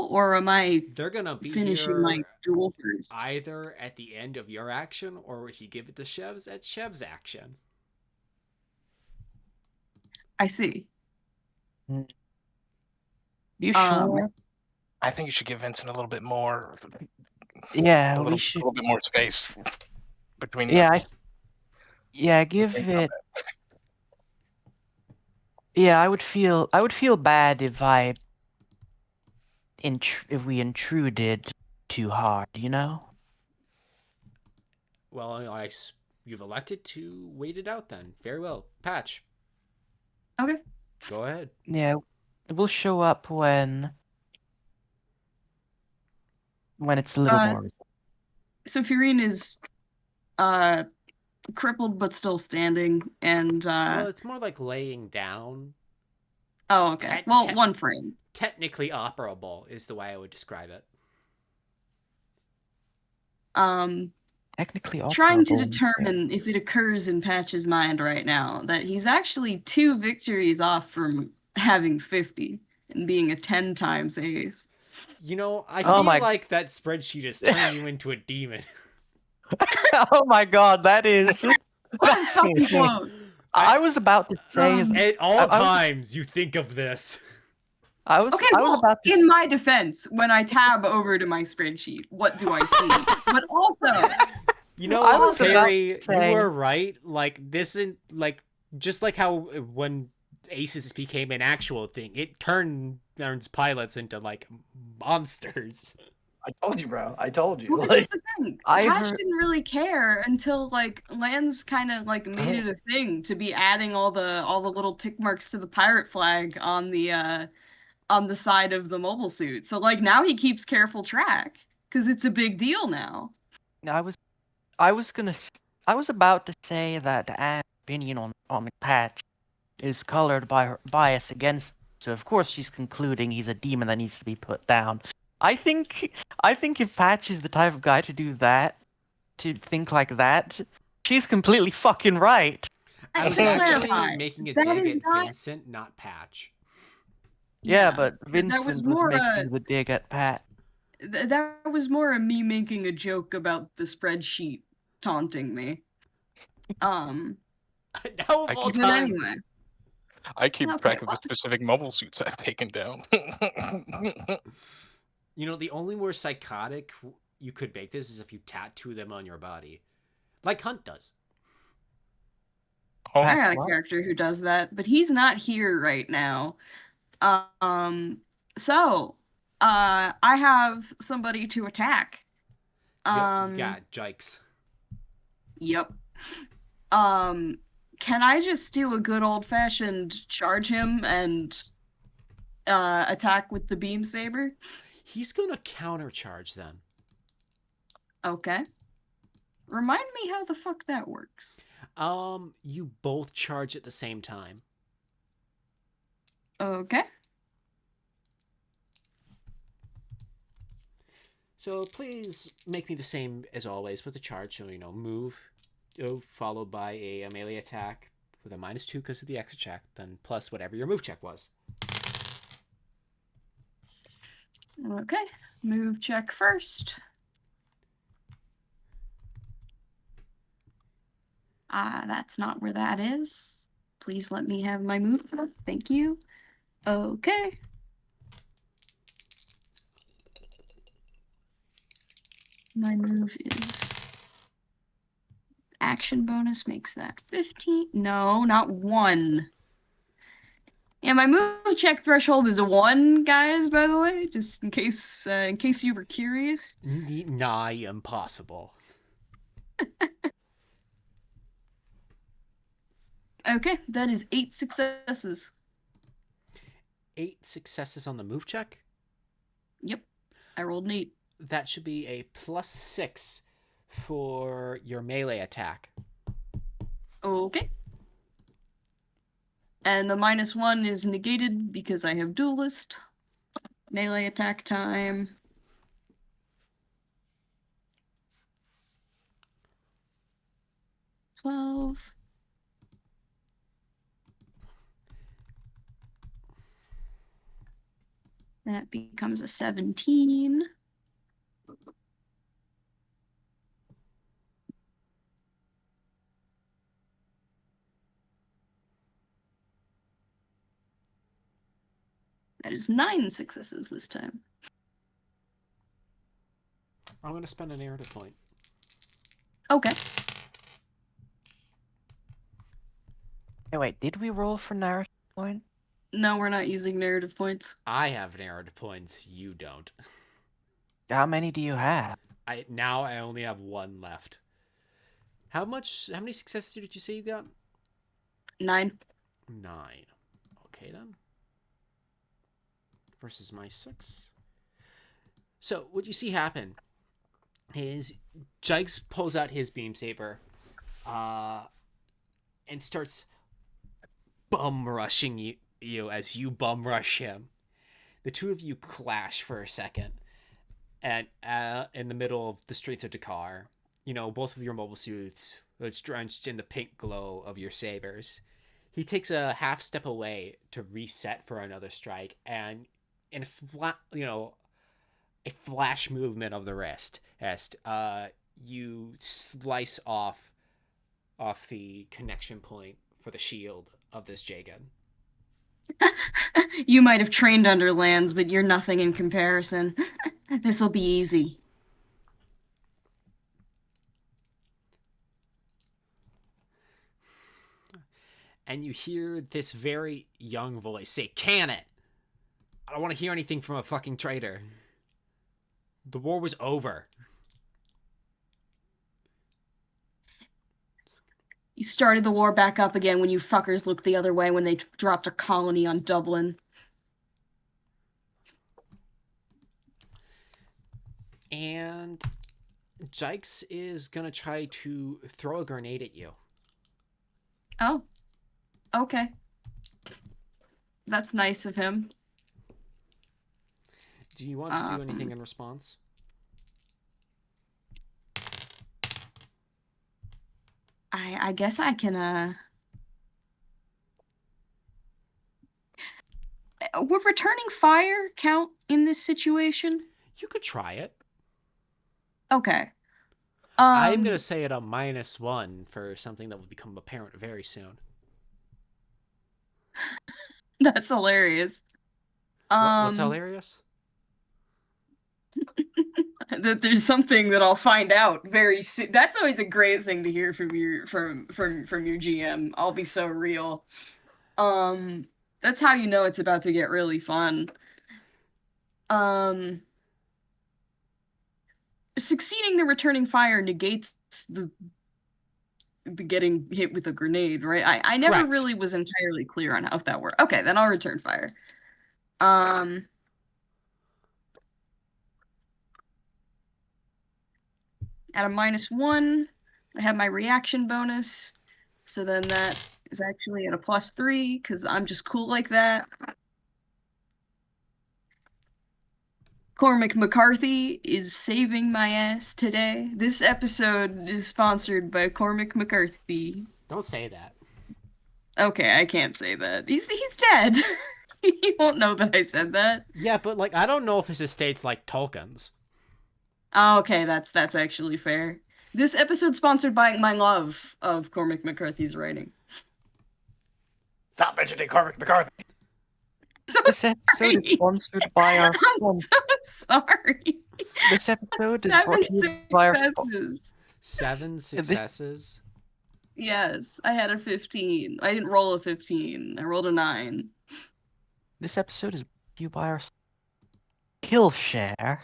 Or am I They're gonna be finishing my here duel first? either at the end of your action, or if you give it to Chev's, at Chev's action. I see. You Um, sure? I think you should give Vincent a little bit more. Yeah, a we should. little bit more space between. Yeah, give between it. combat. Yeah, I would feel bad if if we intruded too hard, you know? Well, you've elected to wait it out then. Very well. Patch, okay. go ahead. Yeah, we'll show up when it's a little more. So Firene is crippled but still standing, and Well, it's more like laying down. oh, okay. Well, one frame. Technically operable is the way I would describe it. Technically Trying to operable. determine if it occurs in Patch's mind right now that he's actually 2 victories off from having 50 and being a 10 times ace. You know, I feel like that spreadsheet has turned you into a demon. Oh my god, that is. What a fucking quote. I was about to say. At all times, you think of this. I was about to in my defense, when I tab over to my spreadsheet, what do I see? But also, you know, I was Terry, about to say, you were right. Like, this isn't, like, just like how when aces became an actual thing, it turns pilots into, like, monsters. I told you, bro. I told you. well, this is the thing. I Patch heard- didn't really care until like Lance kind of like made it a thing to be adding all the little tick marks to the pirate flag on the side of the mobile suit. So like now he keeps careful track because it's a big deal now. I was about to say that Anne opinion on Patch is colored by her bias against. So of course she's concluding he's a demon that needs to be put down. I think if Patch is the type of guy to do that, to think like that, she's completely fucking right. I And was to actually clarify, making a that dig is at not. Vincent, not Patch. Yeah, but that was Vincent was more making the dig at Pat. that was more a me making a joke about the spreadsheet taunting me. Now of I all keep- But anyway, times. I keep Okay, track of the well- specific mobile suits I've taken down. You know, the only more psychotic you could make this is if you tattoo them on your body. Like Hunt does. Oh, I got a What? character who does that, but he's not here right now. So I have somebody to attack. You Um, got Jikes. Yep. Can I just do a good old fashioned charge him and attack with the beam saber? He's gonna countercharge them. Okay. Remind me how the fuck that works. You both charge at the same time. Okay. So please make me the same as always with the charge. So, you know, move, followed by a melee attack with a -2 because of the extra check, then plus whatever your move check was. Okay. Move check first. That's not where that is. Please let me have my move. Thank you. Okay. My move is action bonus makes that 15. No, not 1. Yeah, my move check threshold is a 1, guys, by the way, just in case you were curious. Nigh impossible. Okay, that is 8 successes. 8 successes on the move check. Yep. I rolled an 8. That should be a +6 for your melee attack. Okay. And the -1 is negated because I have duelist. Melee attack time. $12. That becomes a 17. That is 9 successes this time. I'm going to spend a narrative point. Okay. Hey, wait, did we roll for narrative point? No, we're not using narrative points. I have narrative points. You don't. How many do you have? I only have 1 left. How many successes did you say you got? 9. 9. Okay then. Versus my 6. So what you see happen is Jikes pulls out his beam saber, and starts bum rushing you as you bum rush him. The two of you clash for a second, and in the middle of the streets of Dakar, you know, both of your mobile suits, it's drenched in the pink glow of your sabers. He takes a half step away to reset for another strike, and in a flash movement of the wrist, you slice off the connection point for the shield of this J-gun. You might have trained under Lands, but you're nothing in comparison. This'll be easy. And you hear this very young voice say, "Can it? I don't want to hear anything from a fucking traitor. The war was over." You started the war back up again when you fuckers looked the other way when they dropped a colony on Dublin. And Jikes is gonna try to throw a grenade at you. Oh, okay. That's nice of him. Do you want to do anything in response? I guess I can would returning fire count in this situation? You could try it. Okay. I'm gonna say it a -1 for something that will become apparent very soon. That's hilarious. What's hilarious? That there's something that I'll find out very soon. That's always a great thing to hear from your from your GM. I'll be so real. That's how you know it's about to get really fun. Succeeding the returning fire negates the getting hit with a grenade, right? I never Correct. really was entirely clear on how that worked. Okay, then I'll return fire. At a -1, I have my reaction bonus. So then that is actually at a +3, because I'm just cool like that. Cormac McCarthy is saving my ass today. This episode is sponsored by Cormac McCarthy. Don't say that. Okay, I can't say that. He's dead. He won't know that I said that. Yeah, but like I don't know if his estate's like Tolkien's. Oh, okay, that's actually fair. This episode's sponsored by my love of Cormac McCarthy's writing. Stop mentioning Cormac McCarthy. So This episode sorry. is sponsored by our I'm sponsor. so sorry. This episode is 7 brought to you by our successes. 7 successes. Yes, I had a 15. I didn't roll a 15. I rolled a 9. This episode is brought to you by our Killshare.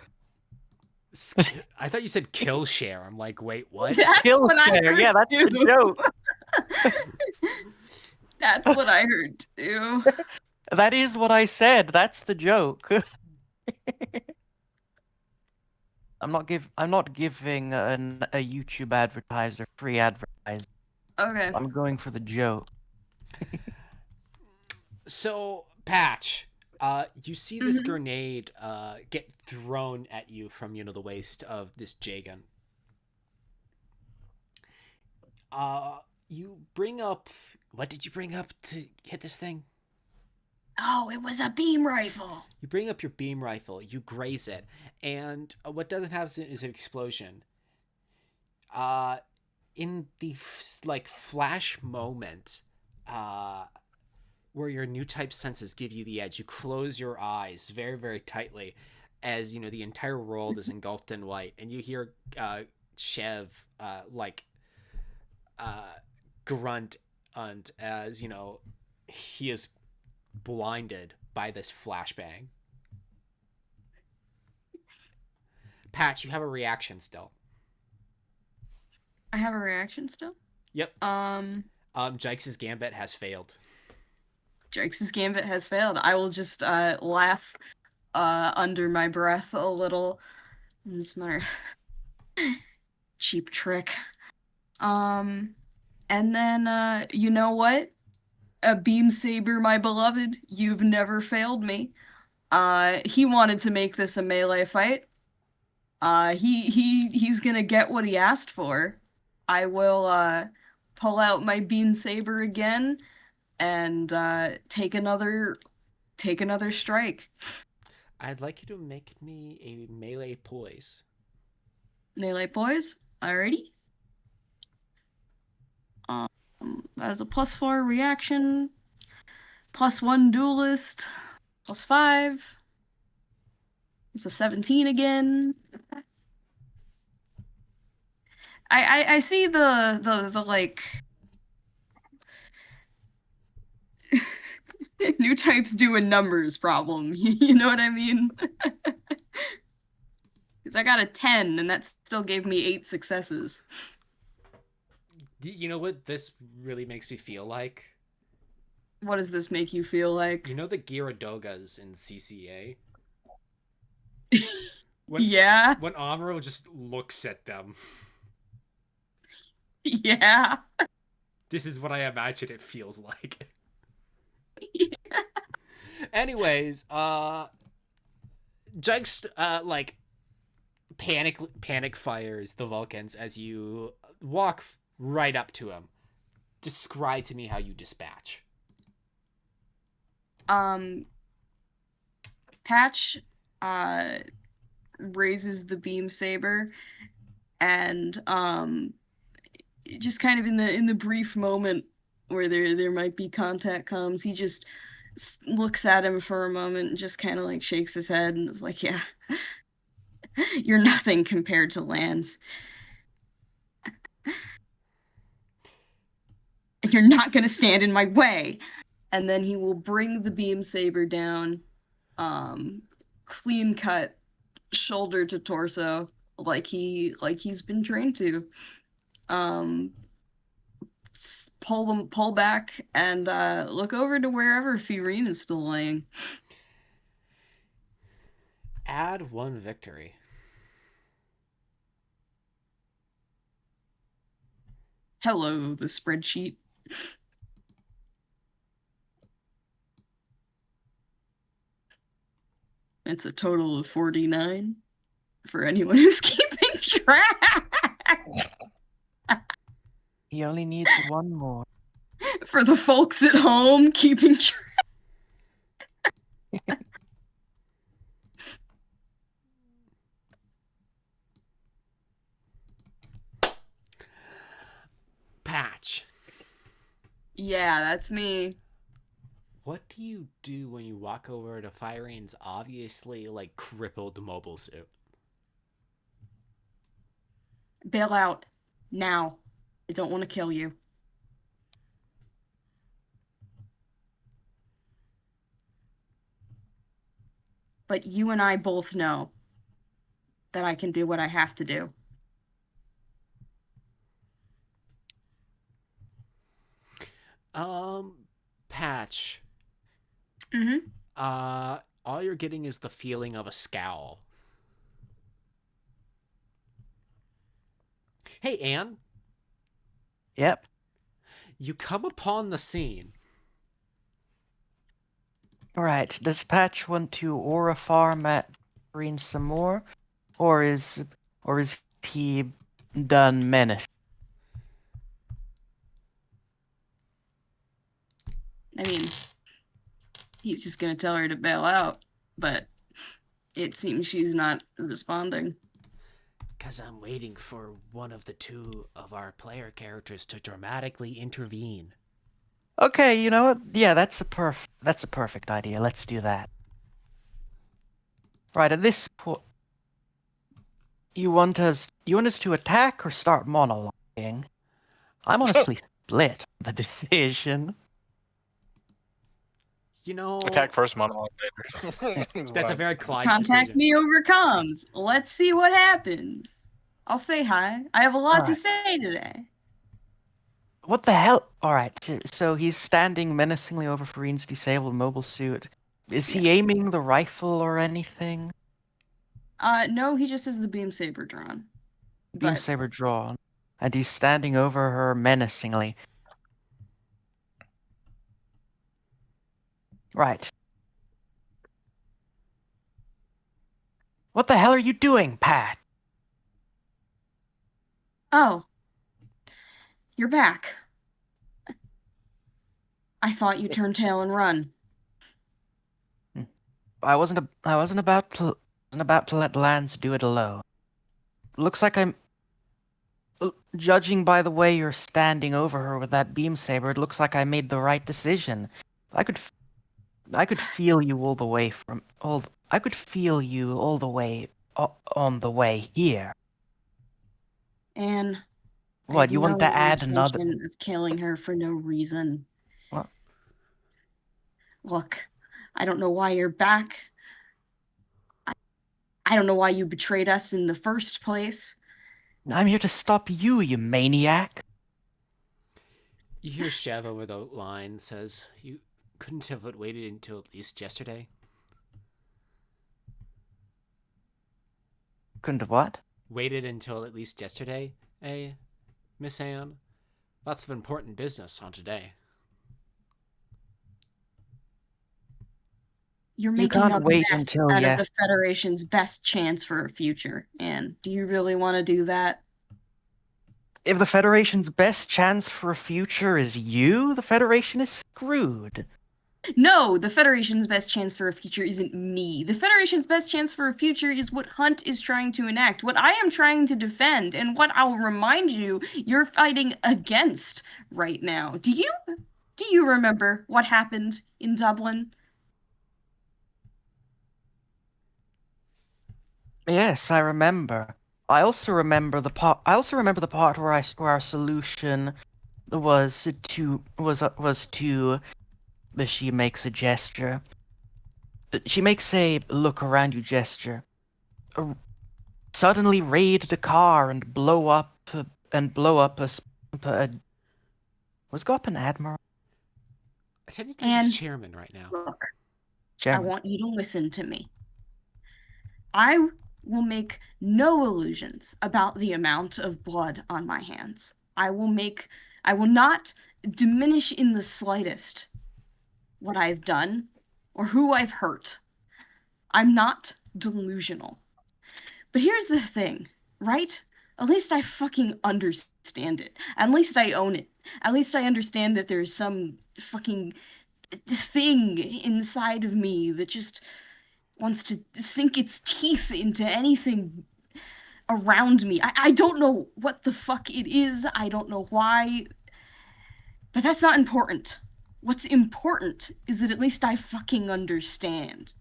I thought you said kill share. I'm like, wait, what? That's what I Killshare, heard yeah, that's too. the joke. That's what I heard too. That is what I said. That's the joke. I'm not giving a YouTube advertiser free advertising. Okay. I'm going for the joke. So, Patch, you see this grenade get thrown at you from, the waist of this Jagan. You bring up... What did you bring up to hit this thing? Oh, it was a beam rifle. You bring up your beam rifle, you graze it, and what doesn't happen is an explosion. In the flash moment, where your new type senses give you the edge, you close your eyes very, very tightly, as the entire world is engulfed in white, and you hear Chev grunt, and as he is blinded by this flashbang. Patch, you have a reaction still. I have a reaction still? Yep. Jykes' gambit has failed. Jykes' gambit has failed. I will just laugh under my breath a little. It's my cheap trick. And then you know what? A beam saber, my beloved, you've never failed me. He wanted to make this a melee fight. He's gonna get what he asked for. I will pull out my beam saber again and take another strike. I'd like you to make me a melee poise. Melee poise, alrighty. As a +4 reaction, +1 duelist, +5. It's a 17 again. I see the like new types doing numbers problem. You know what I mean? Because I got a 10 and that still gave me 8 successes. You know what this really makes me feel like? What does this make you feel like? You know the Gyaradogas in CCA? Yeah. When Amuro just looks at them. Yeah. This is what I imagine it feels like. Anyways, Jug's like panic fires the Vulcans as you walk right up to him. Describe to me how you dispatch. Patch raises the beam saber and just kind of in the brief moment where there might be contact comes, he just looks at him for a moment and just kind of like shakes his head and is like, yeah, you're nothing compared to Lance. And you're not going to stand in my way. And then he will bring the beam saber down, clean cut, shoulder to torso, like he's been trained to. Pull back and look over to wherever Fiorine is still laying. Add 1 victory. Hello, the spreadsheet. It's a total of 49 for anyone who's keeping track. He only needs 1 more. For the folks at home keeping track. Patch. Yeah, that's me. What do you do when you walk over to Firene's obviously like crippled mobile suit? Bail out. Now. I don't want to kill you. But you and I both know that I can do what I have to do. Patch. Mm-hmm. All you're getting is the feeling of a scowl. Hey, Anne. Yep. You come upon the scene. Alright, does Patch want to aura farm at Green some more? Or is he done menace? I mean, he's just gonna tell her to bail out, but it seems she's not responding. Because I'm waiting for one of the 2 of our player characters to dramatically intervene. Okay, you know what? Yeah, that's a perfect idea. Let's do that. Right, at this point, you want us to attack or start monologuing? I'm honestly split on the decision. You know, Attack first, monologue later. that's a very Clyde Contact decision. me overcomes. Let's see what happens. I'll say hi. I have a lot to Alright. say today. What the hell? Alright, so he's standing menacingly over Farine's disabled mobile suit. Is he Yes. aiming the rifle or anything? No, he just has the beam saber drawn. Beam But saber drawn. And he's standing over her menacingly. Right. What the hell are you doing, Pat? oh, you're back. I thought you turned tail and run. I wasn't about to let Lance do it alone. Looks like I'm judging by the way you're standing over her with that beam saber, it looks like I made the right decision. I could feel you all the way I could feel you all the way on the way here. And What, you want to add another? intention of killing her for no reason. What? Look, I don't know why you're back. I don't know why you betrayed us in the first place. I'm here to stop you, you maniac. You hear Chev over the line says, "You couldn't have waited until at least yesterday." Couldn't have what? Waited until at least yesterday, eh, Miss Anne? Lots of important business on today. You're You making a can't wait mess until out of yes. the Federation's best chance for a future. And do you really want to do that? If the Federation's best chance for a future is you, the Federation is screwed. No, the Federation's best chance for a future isn't me. The Federation's best chance for a future is what Hunt is trying to enact, what I am trying to defend, and what I'll remind you you're fighting against right now. Do you remember what happened in Dublin? Yes, I remember. I also remember the part. I also remember the part where where our solution was to. She makes a gesture. She makes a look around you gesture. Uh, Suddenly raid the car and blow up a was go up an admiral. Technically, he's And chairman right now. look, I Chairman. want you to listen to me. I will make no illusions about the amount of blood on my hands. I will not diminish in the slightest what I've done or who I've hurt. I'm not delusional. But here's the thing, right? At least I fucking understand it. At least I own it. At least I understand that there's some fucking thing inside of me that just wants to sink its teeth into anything around me. I don't know what the fuck it is. I don't know why. But that's not important. What's important is that at least I fucking understand.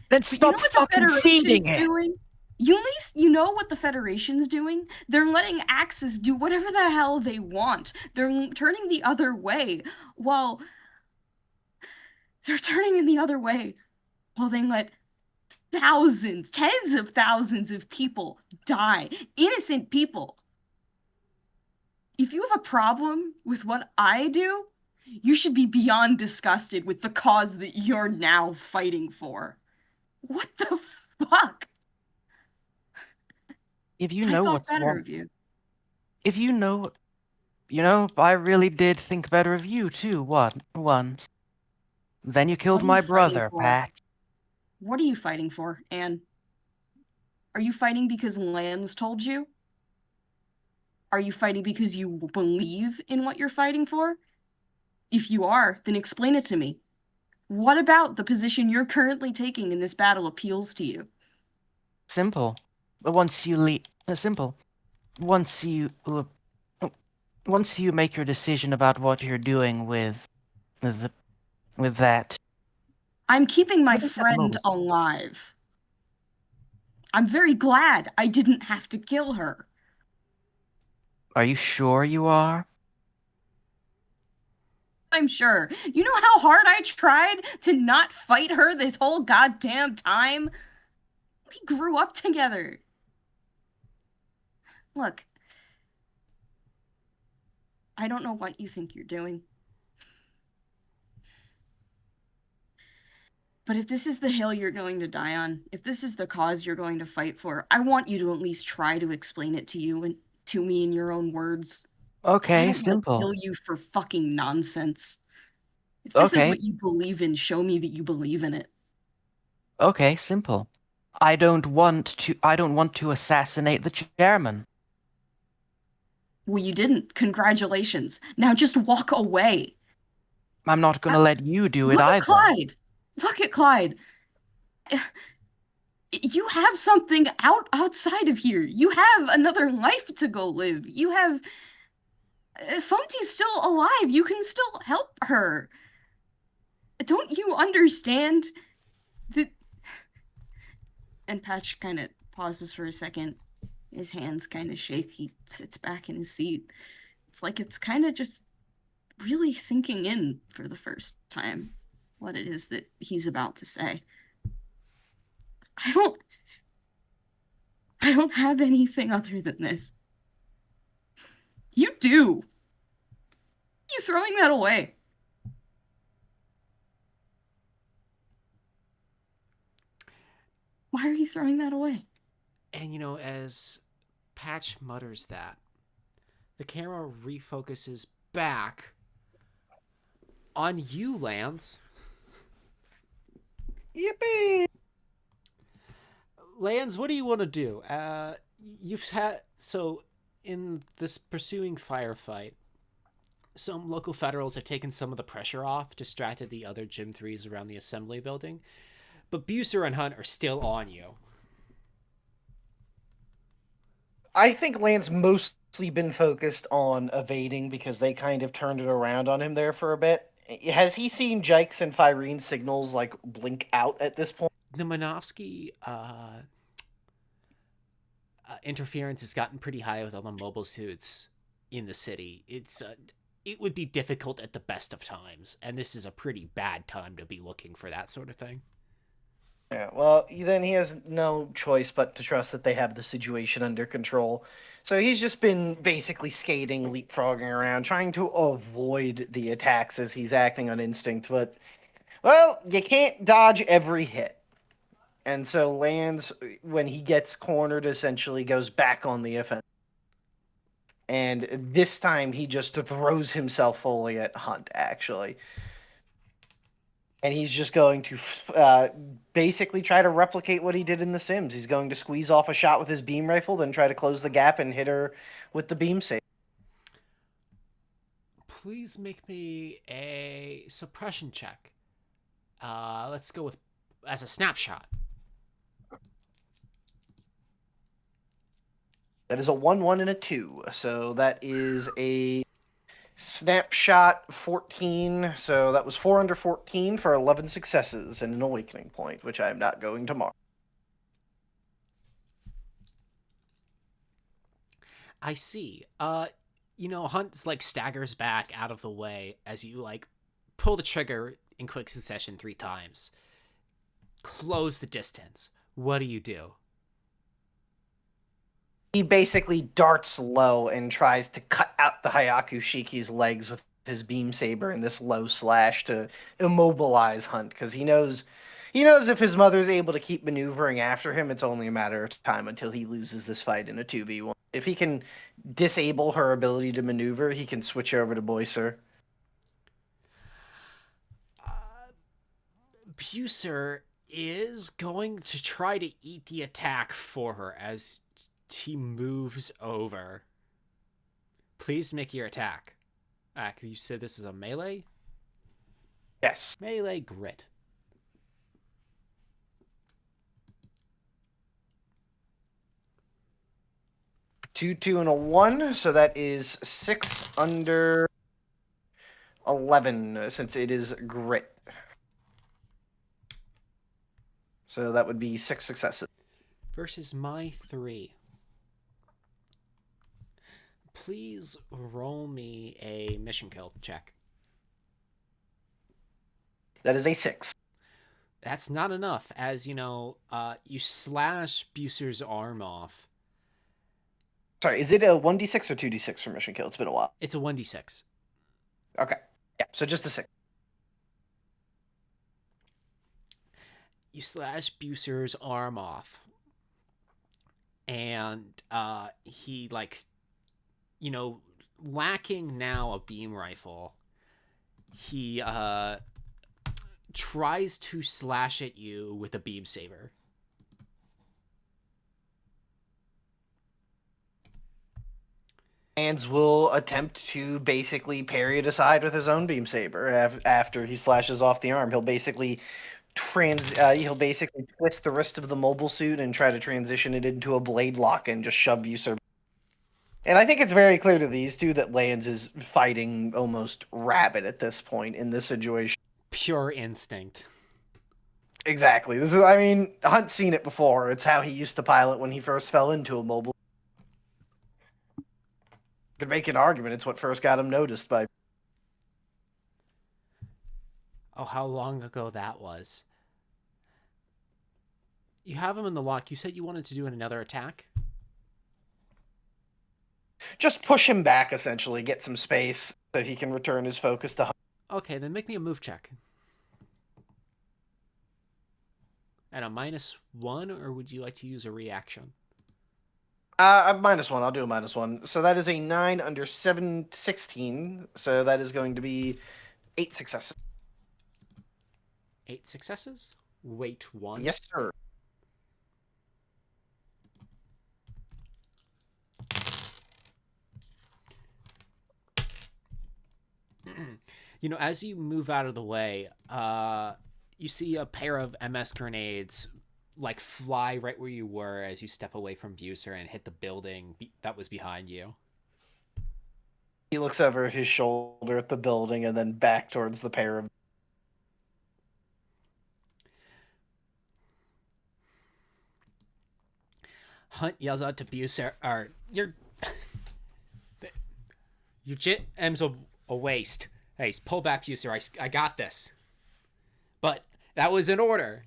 Then But you know stop what the fucking Federation's feeding it. doing? You at least you know what the Federation's doing? They're letting Axis do whatever the hell they want. They're turning the other way while they're turning in the other way while they let thousands, tens of thousands of people die. Innocent people. If you have a problem with what I do, you should be beyond disgusted with the cause that you're now fighting for. What the fuck? If you I know thought what's better wrong, of you. if you know, I really did think better of you too. Once. Then you What killed are you my fighting brother, for? Pat. What are you fighting for, Anne? Are you fighting because Lance told you? Are you fighting because you believe in what you're fighting for? If you are, then explain it to me. What about the position you're currently taking in this battle appeals to you? Simple. But once you leave, simple. Once you, once you make your decision about what you're doing with, with that, I'm keeping my What is that friend most? alive. I'm very glad I didn't have to kill her. Are you sure you are? I'm sure. You know how hard I tried to not fight her this whole goddamn time? We grew up together. Look, I don't know what you think you're doing. But if this is the hill you're going to die on, if this is the cause you're going to fight for, I want you to at least try to explain it to you and to me in your own words. I Okay, don't want to simple. kill you for fucking nonsense. If this is Okay, what you believe in, show me that you believe in it. okay, simple. I don't want to assassinate the chairman. Well, you didn't. Congratulations. Now just walk away. I'm not gonna let you do it Look at either. Clyde. Look at Clyde. You have something outside of here. You have another life to go live. You have Fumty's still alive. You can still help her. Don't you understand that? And Patch kind of pauses for a second. His hands kind of shake. He sits back in his seat. It's like it's kind of just really sinking in for the first time what it is that he's about to say. I don't have anything other than this. You do. You throwing that away? Why are you throwing that away? And as Patch mutters that, the camera refocuses back on you, Lance. Yippee! Lance, what do you want to do? You've had so in this pursuing firefight, some local federals have taken some of the pressure off, distracted the other Gym 3s around the assembly building, but Bucer and Hunt are still on you. I think Lance mostly been focused on evading because they kind of turned it around on him there for a bit. Has he seen Jykes and Firene's signals like blink out at this point? The Minovsky interference has gotten pretty high with all the mobile suits in the city. It would be difficult at the best of times, and this is a pretty bad time to be looking for that sort of thing. Yeah, well, then he has no choice but to trust that they have the situation under control. So he's just been basically skating, leapfrogging around, trying to avoid the attacks as he's acting on instinct. But, well, you can't dodge every hit. And so Lands, when he gets cornered, essentially goes back on the offense. And this time he just throws himself fully at Hunt, actually. And he's just going to basically try to replicate what he did in The Sims. He's going to squeeze off a shot with his beam rifle, then try to close the gap and hit her with the beam saber. Please make me a suppression check. Let's go with as a snapshot. That is a 1-1 and a 2. So that is a snapshot 14. So that was 4 under 14 for 11 successes and an awakening point, which I am not going to mark. I see. Hunt like staggers back out of the way as you like pull the trigger in quick succession 3 times. Close the distance. What do you do? He basically darts low and tries to cut out the Hayaku Shiki's legs with his beam saber in this low slash to immobilize Hunt, because he knows if his mother's able to keep maneuvering after him, it's only a matter of time until he loses this fight in a 2v1. If he can disable her ability to maneuver, he can switch over to Boycer. Bucer is going to try to eat the attack for her as he moves over. Please make your attack. You said this is a melee? Yes. Melee grit. Two, 2, and a 1, so that is 6 under 11, since it is grit. So that would be 6 successes. Versus my 3. Please roll me a mission kill check. That is a 6. That's not enough, as you slash Bucer's arm off. Sorry, is it a 1d6 or 2d6 for mission kill? It's been a while. It's a 1d6. Okay. Yeah, so just a 6. You slash Bucer's arm off. And he, lacking now a beam rifle, he tries to slash at you with a beam saber. Hands will attempt to basically parry it aside with his own beam saber after he slashes off the arm. He'll basically twist the wrist of the mobile suit and try to transition it into a blade lock and just shove Bucer. And I think it's very clear to these two that Lands is fighting almost rabid at this point in this situation. Pure instinct. Exactly. Hunt's seen it before. It's how he used to pilot when he first fell into a mobile. Could make an argument it's what first got him noticed by. Oh, how long ago that was. You have him in the lock. You said you wanted to do another attack? Just push him back, essentially. Get some space so he can return his focus to Hunt. Okay, then make me a move check. At a -1, or would you like to use a reaction? -1. I'll do a -1. So that is a 9 under 716. So that is going to be 8 successes. 8 successes. Wait 1. Yes, sir. You know, as you move out of the way, you see a pair of MS grenades like fly right where you were as you step away from Buser and hit the building that was behind you. He looks over his shoulder at the building and then back towards the pair of. Hunt yells out to Buser, or your jit M's a waste. Hey, pull back, Buser. I got this. But that was an order.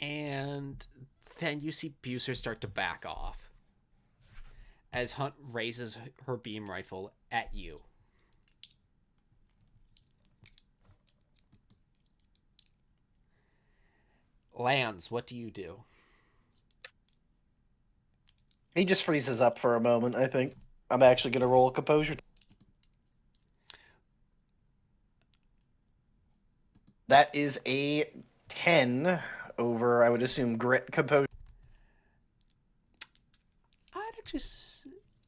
And then you see Buser start to back off as Hunt raises her beam rifle at you. Lands, what do you do? He just freezes up for a moment, I think. I'm actually going to roll a composure. That is a 10 over, I would assume, grit composure.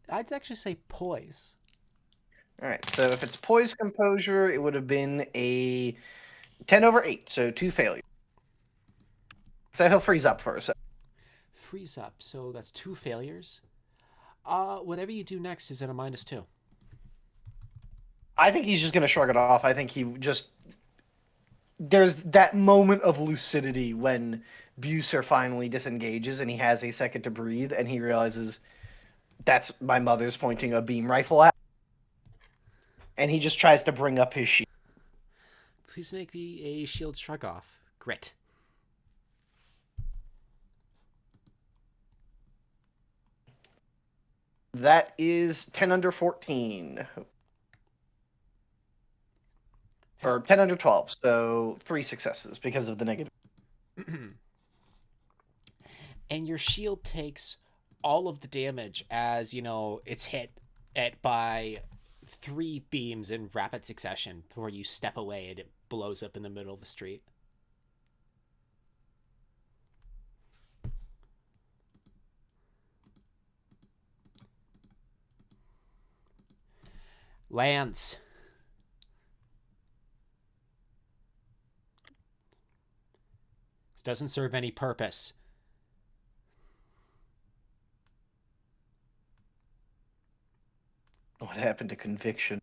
I'd actually say poise. All right, so if it's poise composure, it would have been a 10 over 8, so 2 failures. So he'll freeze up for a second. Freeze up, so that's 2 failures. Whatever you do next is at a -2. I think he's just going to shrug it off. I think he just... There's that moment of lucidity when Buser finally disengages and he has a second to breathe and he realizes that's my mother's pointing a beam rifle at. And he just tries to bring up his shield. Please make me a shield shrug off. Grit. That is 10 under 14. Or 10 under 12, so 3 successes because of the negative. And your shield takes all of the damage as, you know, it's hit by 3 beams in rapid succession before you step away and it blows up in the middle of the street. Lance. This doesn't serve any purpose. What happened to conviction?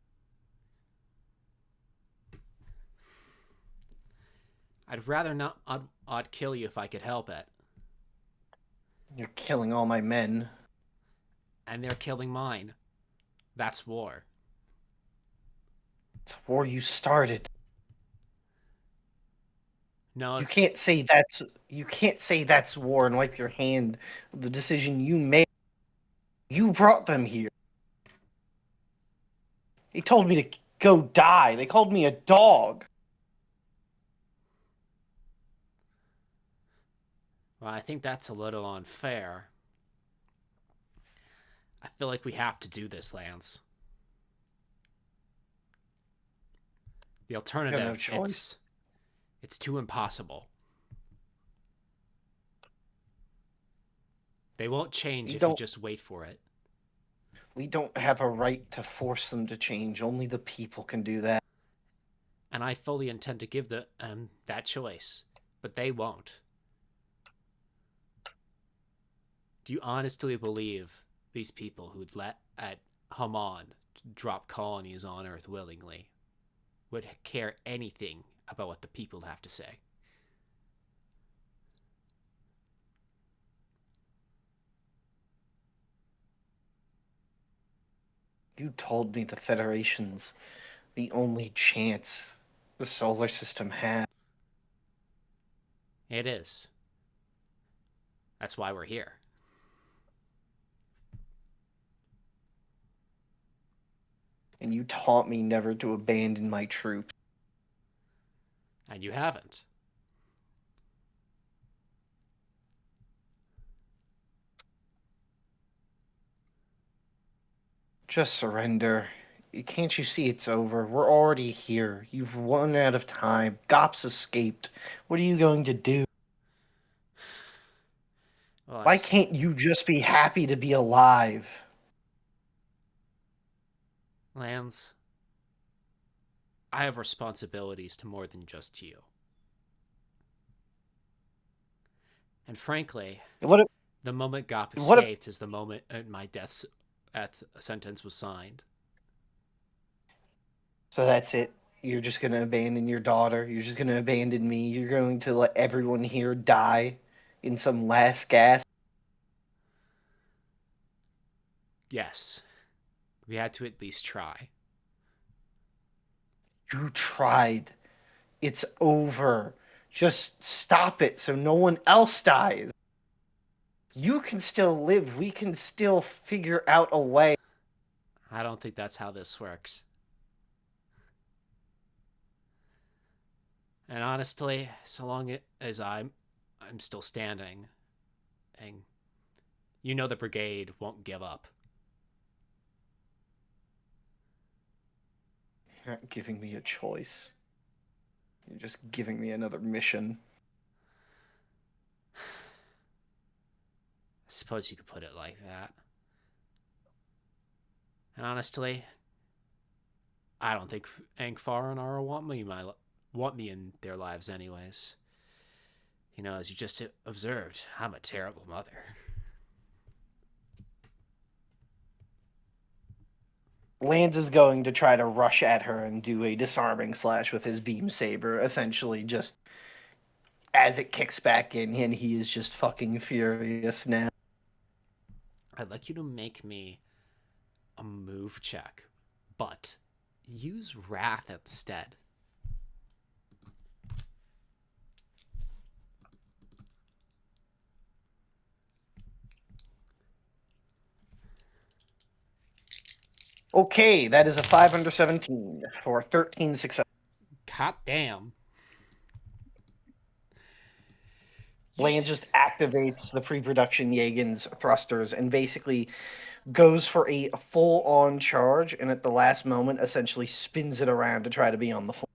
I'd rather not. I'd kill you if I could help it. You're killing all my men. And they're killing mine. That's war. It's a war you started. No, You can't say that's war and wipe your hand of the decision you made. You brought them here. They told me to go die. They called me a dog. Well, I think that's a little unfair. I feel like we have to do this, Lance. The alternative, no choice. It's too impossible. They won't change if you just wait for it. We don't have a right to force them to change. Only the people can do that. And I fully intend to give them that choice, but they won't. Do you honestly believe these people who'd let Haman drop colonies on Earth willingly would care anything about what the people have to say? You told me the Federation's the only chance the solar system has. It is. That's why we're here. And you taught me never to abandon my troops. And you haven't. Just surrender. Can't you see it's over? We're already here. You've run out of time. Gop's escaped. What are you going to do? Well, Why can't you just be happy to be alive? Lance, I have responsibilities to more than just you. And frankly, What? the moment Gop What? escaped is the moment my death sentence was signed. So that's it. You're just going to abandon your daughter. You're just going to abandon me. You're going to let everyone here die in some last gasp. Yes, we had to at least try. You tried. It's over. Just stop it so no one else dies. You can still live. We can still figure out a way. I don't think that's how this works. And honestly, so long as I'm still standing, and you know the brigade won't give up. You're not giving me a choice. You're just giving me another mission. I suppose you could put it like that. And honestly, I don't think Angfar and Ara want me in their lives anyways. You know, as you just observed, I'm a terrible mother. Lance is going to try to rush at her and do a disarming slash with his beam saber, essentially just as it kicks back in, and he is just fucking furious now. I'd like you to make me a move check, but use Wrath instead. Okay, that is a 5 under 17 for 13 success. God damn. Land just activates the pre-production Jagen's thrusters and basically goes for a full-on charge, and at the last moment essentially spins it around to try to be on the floor.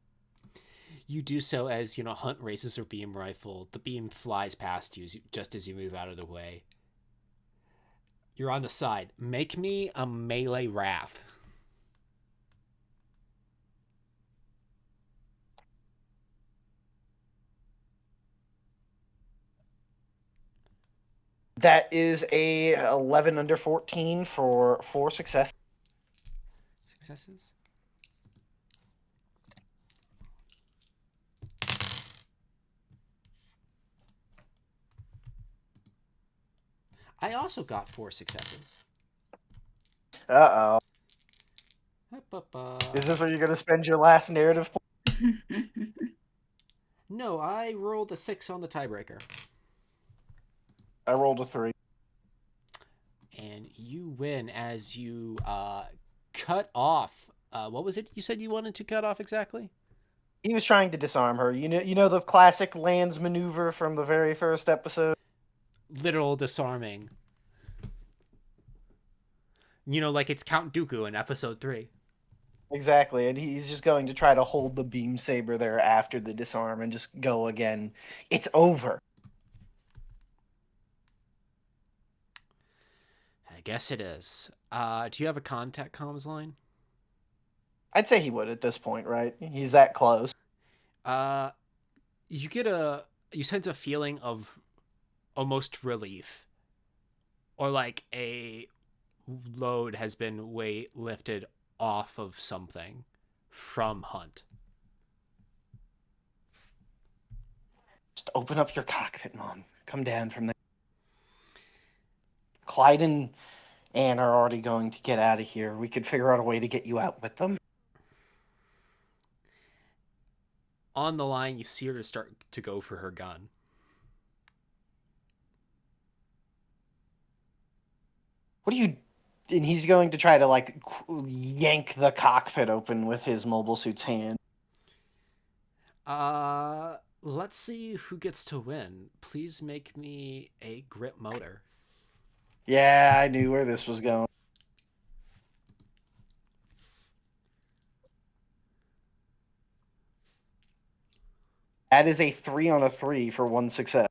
You do so as, Hunt raises her beam rifle. The beam flies past you just as you move out of the way. You're on the side. Make me a melee Wrath. That is a 11 under 14 for 4 success. Successes? I also got 4 successes. Uh-oh. Is this where you're going to spend your last narrative point? No, I rolled a 6 on the tiebreaker. I rolled a 3. And you win as you cut off. What was it you said you wanted to cut off exactly? He was trying to disarm her. You know the classic Lance maneuver from the very first episode? Literal disarming. Like it's Count Dooku in episode 3. Exactly, and he's just going to try to hold the beam saber there after the disarm and just go again. It's over. I guess it is. Do you have a contact comms line? I'd say he would at this point, right? He's that close. You sense a feeling of almost relief, or like a load has been lifted off of something from Hunt. Just open up your cockpit, Mom. Come down from there. Clyde and Anne are already going to get out of here. We could figure out a way to get you out with them. On the line, you see her start to go for her gun. What do you... And he's going to try to, yank the cockpit open with his mobile suit's hand. Let's see who gets to win. Please make me a grip motor. Yeah, I knew where this was going. That is a 3 on a 3 for 1 success.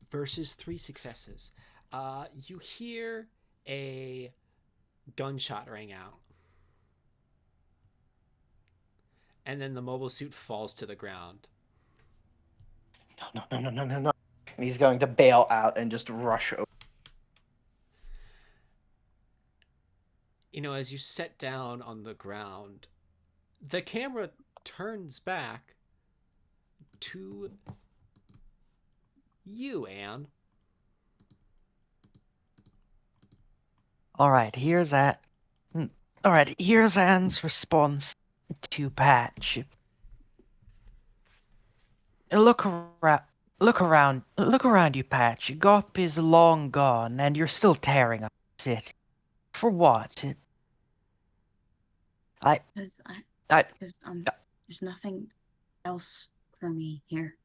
Versus 3 successes. You hear a gunshot ring out. And then the mobile suit falls to the ground. No. And he's going to bail out and just rush over. As you set down on the ground, the camera turns back to you, Anne. All right, here's Anne's response to Patch. Look around you, Patch. Gop is long gone, and you're still tearing up the city. For what? Because I- there's nothing else for me here.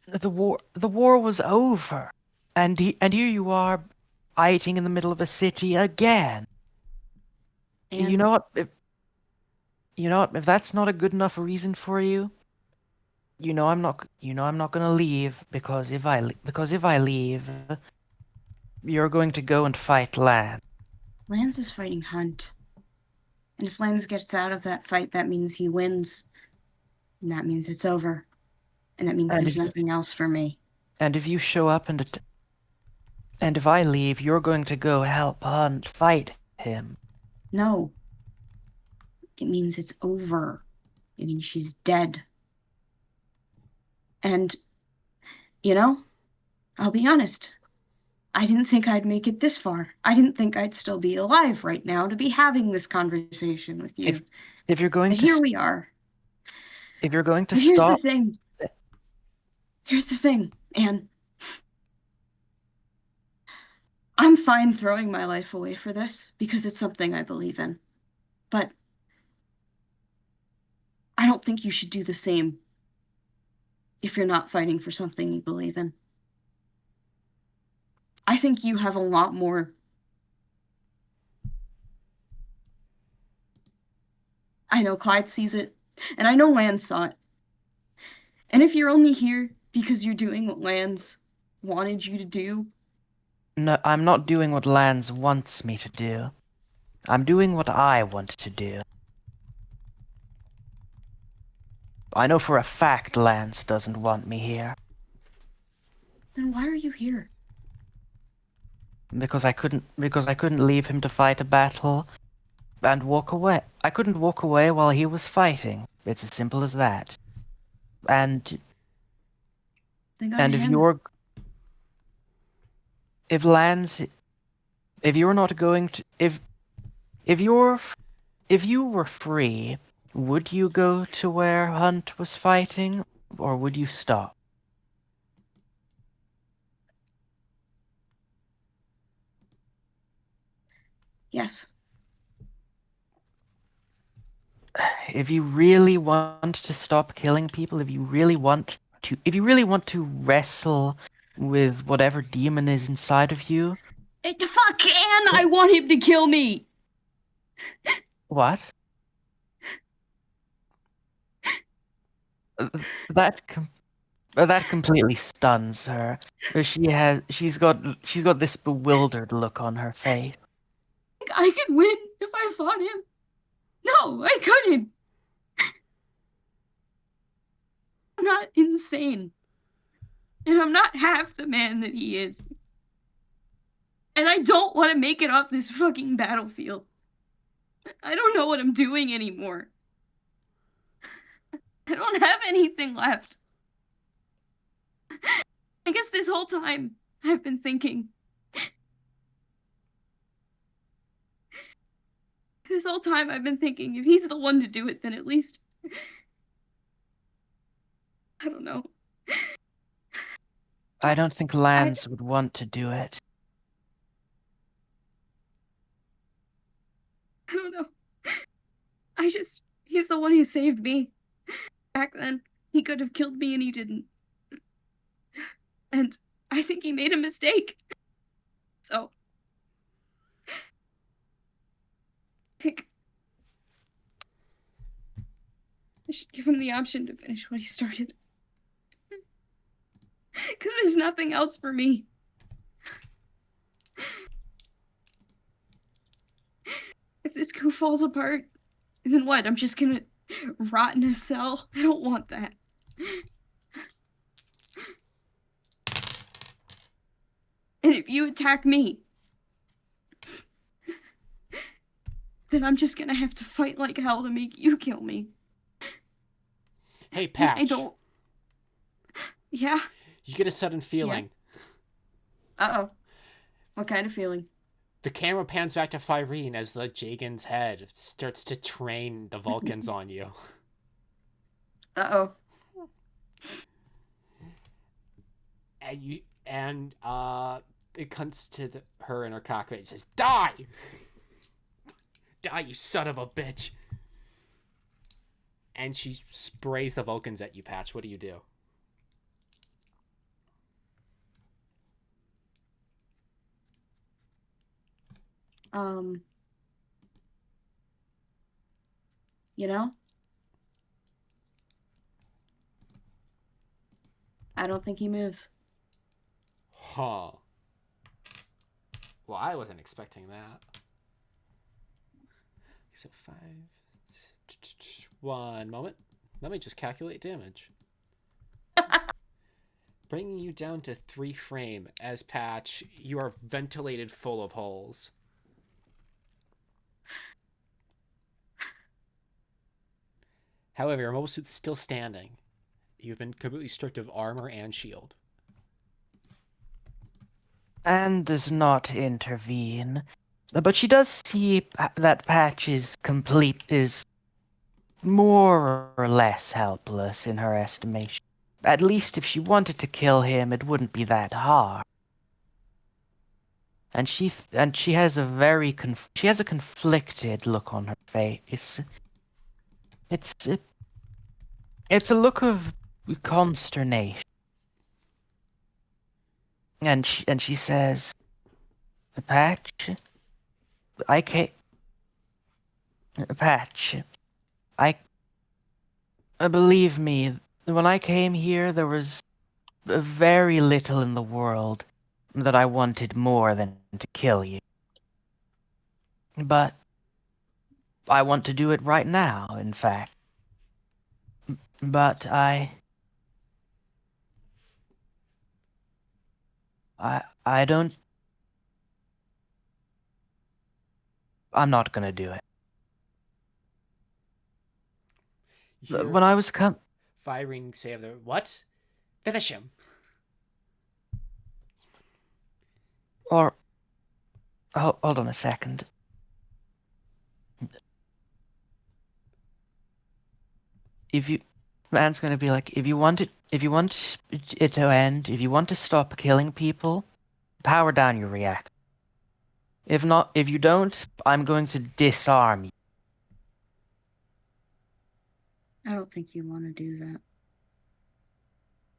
The war was over, and here you are, fighting in the middle of a city again. And You know what? If that's not a good enough reason for you, I'm not gonna leave, because if I leave, you're going to go and fight Lan. Lance is fighting Hunt. And if Lance gets out of that fight, that means he wins. And that means it's over. And that means And there's if- nothing else for me. And if you show up and if I leave, you're going to go help Hunt fight him. No. It means it's over. It means she's dead. And, I'll be honest. I didn't think I'd make it this far. I didn't think I'd still be alive right now to be having this conversation with you. If you're going But to here we are. If you're going to But here's stop, the thing. Here's the thing, Anne. I'm fine throwing my life away for this because it's something I believe in. But I don't think you should do the same if you're not fighting for something you believe in. I think you have a lot more. I know Clyde sees it, and I know Lance saw it. And if you're only here because you're doing what Lance wanted you to do, no, I'm not doing what Lance wants me to do. I'm doing what I want to do. I know for a fact Lance doesn't want me here. then why are you here? Because I couldn't leave him to fight a battle and walk away. I couldn't walk away while he was fighting. It's as simple as that. And They got if him. you're if Lance if you're not going to if you were free, would you go to where Hunt was fighting, or would you stop? Yes. If you really want to stop killing people, if you really want to wrestle with whatever demon is inside of you, Fuck, Anne! I want him to kill me! what? That completely stuns her. She's got this bewildered look on her face. I could win if I fought him. No, I couldn't. I'm not insane. And I'm not half the man that he is. And I don't want to make it off this fucking battlefield. I don't know what I'm doing anymore. I don't have anything left. I guess this whole time I've been thinking. This whole time I've been thinking if he's the one to do it, then at least. I don't know. I don't think Lance would want to do it. I don't know. He's the one who saved me. Back then, he could have killed me and he didn't. And I think he made a mistake. So. should give him the option to finish what he started. Because there's nothing else for me. If this coup falls apart, then what? I'm just gonna rot in a cell? I don't want that. And if you attack me, then I'm just gonna have to fight like hell to make you kill me. Hey, And Patch. I don't. Yeah? You get a sudden feeling. Uh-oh. What kind of feeling? The camera pans back to Firene as the Jagan's head starts to train the Vulcans on you. Uh-oh. And it comes to her in her cockpit and says, "Die! Die, you son of a bitch!" And she sprays the Vulcans at you, Patch. What do you do? You know? I don't think he moves. Huh. Well, I wasn't expecting that. So 5... 1 moment. Let me just calculate damage. Bringing you down to 3 frame as Patch, you are ventilated full of holes. However, your mobile suit's still standing. You've been completely stripped of armor and shield. Anne does not intervene, but she does see that Patch is more or less helpless in her estimation. At least if she wanted to kill him, it wouldn't be that hard. And she has a conflicted look on her face. It's a look of consternation. And she says, Patch, believe me, when I came here, there was very little in the world that I wanted more than to kill you. But I want to do it right now, in fact. But I don't... I'm not gonna do it. When I was firing say the what? Finish him. Or hold on a second. Man's gonna be like, if you want it to end, if you want to stop killing people, power down your reactor. If you don't, I'm going to disarm you. I don't think you want to do that.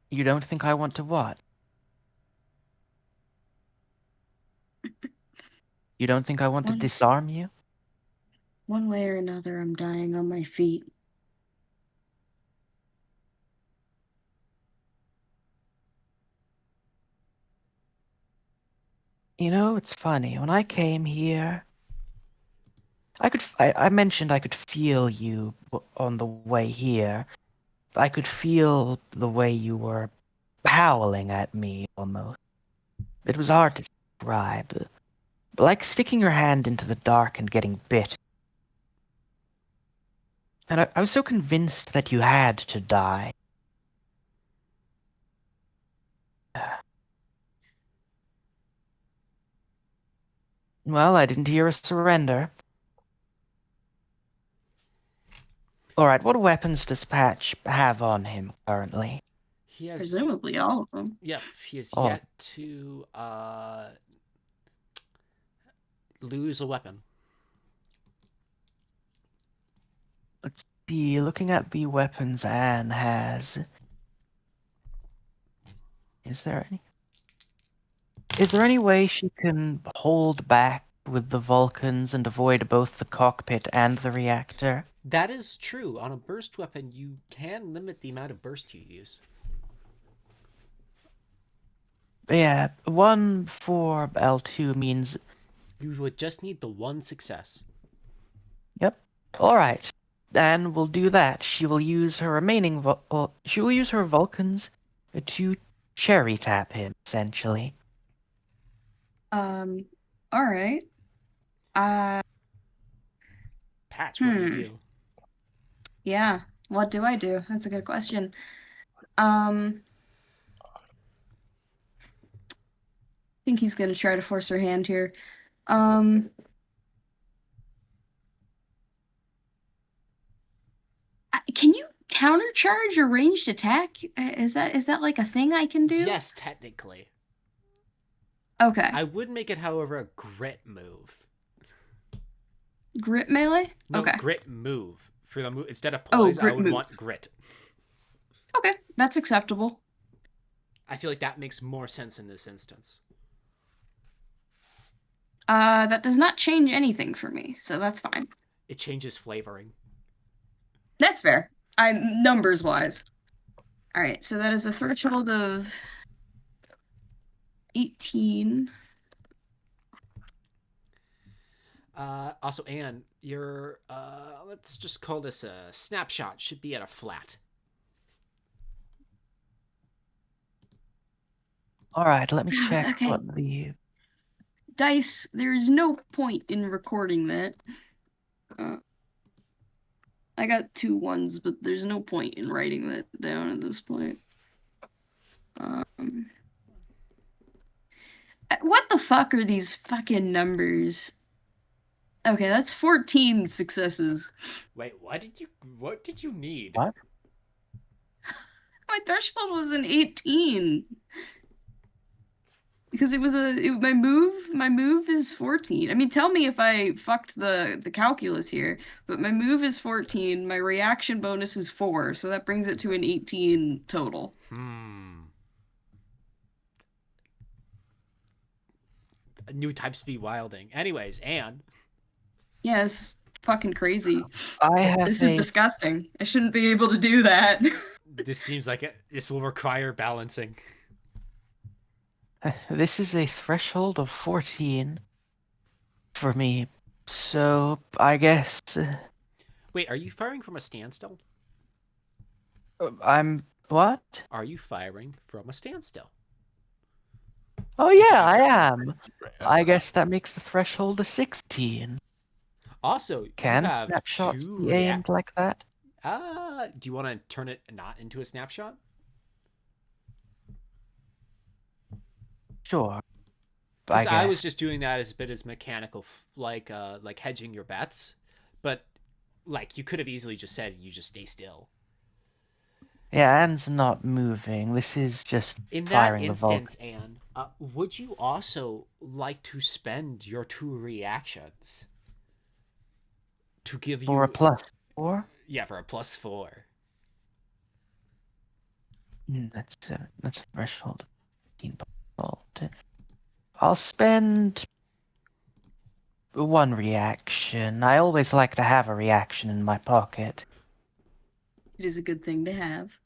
You don't think I want to what? You don't think I want to disarm you? One way or another, I'm dying on my feet. You know, it's funny. When I came here, I mentioned I could feel you on the way here. I could feel the way you were howling at me, almost. It was hard to describe. Like sticking your hand into the dark and getting bit. And I was so convinced that you had to die. Well, I didn't hear a surrender. Alright, what weapons does Patch have on him currently? He has Presumably all of them. Yep, he has Oh. yet to lose a weapon. Let's see, looking at the weapons Anne has... Is there any way she can hold back with the Vulcans and avoid both the cockpit and the reactor? That is true. On a burst weapon, you can limit the amount of burst you use. Yeah, 1 for L2 means. You would just need the one success. Yep. Alright. And we'll do that. She will use her remaining. She will use her Vulcans to cherry tap him, essentially. All right. Uh, Patch, what do you Hmm. do? yeah. What do I do? That's a good question. I think he's gonna try to force her hand here. Can you countercharge a ranged attack? Is that like a thing I can do? Yes, technically. Okay. I would make it, however, a grit move. Grit melee? No, Okay. grit move. For the move instead of Oh, poise, I grit would move. want grit. Okay, that's acceptable. I feel like that makes more sense in this instance. That does not change anything for me, so that's fine. It changes flavoring. That's fair. I'm numbers wise. All right, so that is a threshold of 18. Also, Anne, your let's just call this a snapshot. Should be at a flat. Alright, let me check Okay. what the. Dice, there is no point in recording that. I got 2 1s, but there's no point in writing that down at this point. What the fuck are these fucking numbers? Okay, that's 14 successes. Wait, what did you need? What? My threshold was an 18. Because it was my move is 14. I mean, tell me if I fucked the calculus here, but my move is 14, my reaction bonus is 4, so that brings it to an 18 total. New type speed wilding. Anyways, Anne. Yeah, it's fucking crazy. I have This is disgusting. I shouldn't be able to do that. This seems like this will require balancing. This is a threshold of 14 for me, so I guess Wait, are you firing from a standstill? I'm what? Are you firing from a standstill? Oh yeah, I am. I guess that makes the threshold a 16. Also, Can you have snapshots two be aimed like that? Do you want to turn it not into a snapshot? Sure. Because I was guess. just doing that as a bit as mechanical, like hedging your bets, but like you could have easily just said you just stay still. Yeah, Anne's not moving. This is just In that firing instance, the Anne, would you also like to spend your 2 reactions to give you for a +4? Yeah, for a +4. That's a threshold of 15 volt. I'll spend 1 reaction. I always like to have a reaction in my pocket. It is a good thing to have.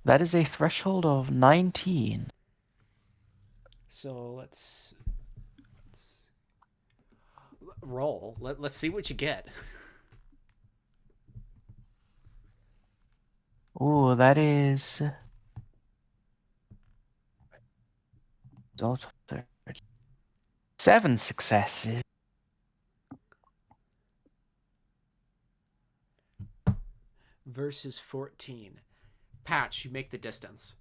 That is a threshold of 19. So let's roll. Let's see what you get. Ooh, that is. Result of 30. 7 successes. Versus 14. Patch, you make the distance.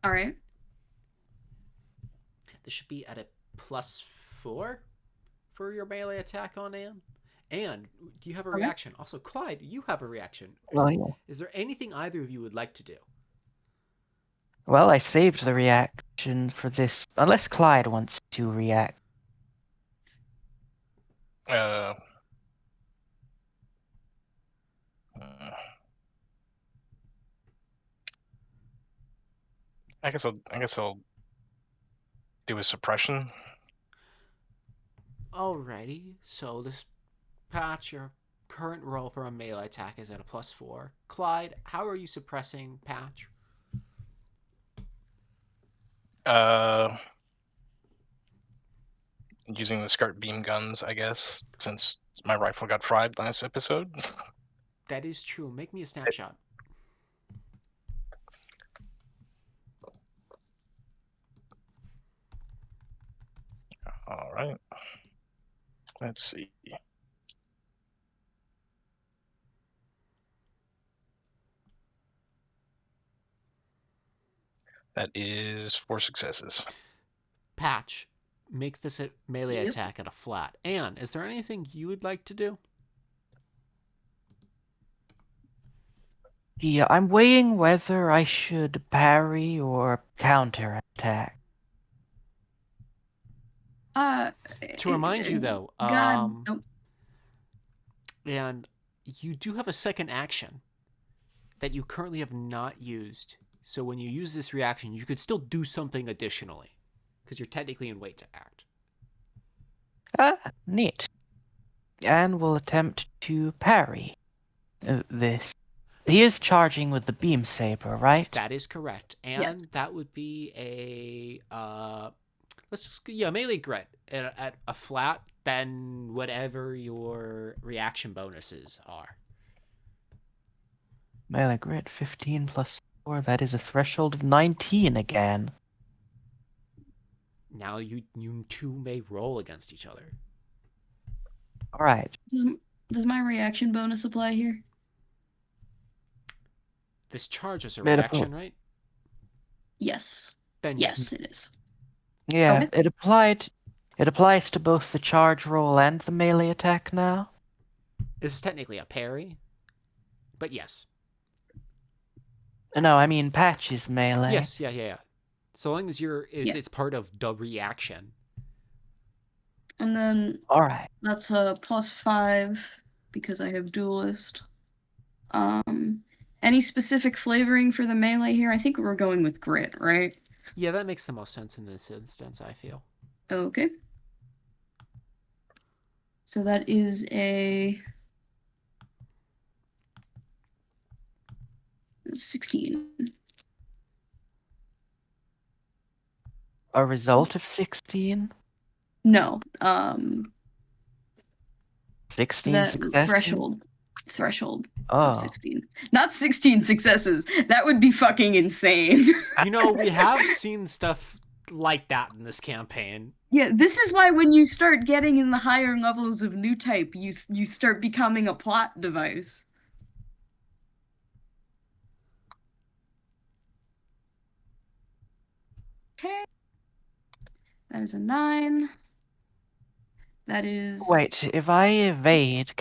All right. This should be at a +4 for your melee attack on Anne. And you have a Okay. reaction. Also, Clyde, you have a reaction. Well, yeah. Is there anything either of you would like to do? Well, I saved the reaction for this. Unless Clyde wants to react. I guess I'll do a suppression. Alrighty. So this Patch, you're current roll for a melee attack is at a +4. Clyde, how are you suppressing Patch? Using the SCART beam guns, I guess, since my rifle got fried last episode. That is true. Make me a snapshot. All right. Let's see. That is 4 successes. Patch, make this a melee Yep. attack at a flat. Anne, is there anything you would like to do? Yeah, I'm weighing whether I should parry or counterattack. To remind you, though, God, nope. and you do have a second action that you currently have not used. So when you use this reaction, you could still do something additionally, because you're technically in wait to act. Ah, neat. And will attempt to parry this. He is charging with the beam saber, right? That is correct, and Yes. that would be a melee grit at a flat. Then whatever your reaction bonuses are. Melee grit 15 plus 4. That is a threshold of 19 again. Now you two may roll against each other. All right. Does my reaction bonus apply here? This charge is a Made a reaction, point. right? Yes. Then Yes, it is. Yeah, Okay. it applies to both the charge roll and the melee attack now. This is technically a parry, but yes. No, I mean Patch's melee. Yes, yeah. So long as Yeah. it's part of the reaction. And then All right. that's a +5 because I have duelist. Any specific flavoring for the melee here? I think we're going with grit, right? Yeah, that makes the most sense in this instance, I feel. Okay. So that is a 16. A result of 16? No. 16 That successes? threshold Oh. of 16. Not 16 successes. That would be fucking insane. You know, we have seen stuff like that in this campaign. Yeah, this is why when you start getting in the higher levels of new type, you start becoming a plot device. Okay. That is a 9. That is Wait, if I evade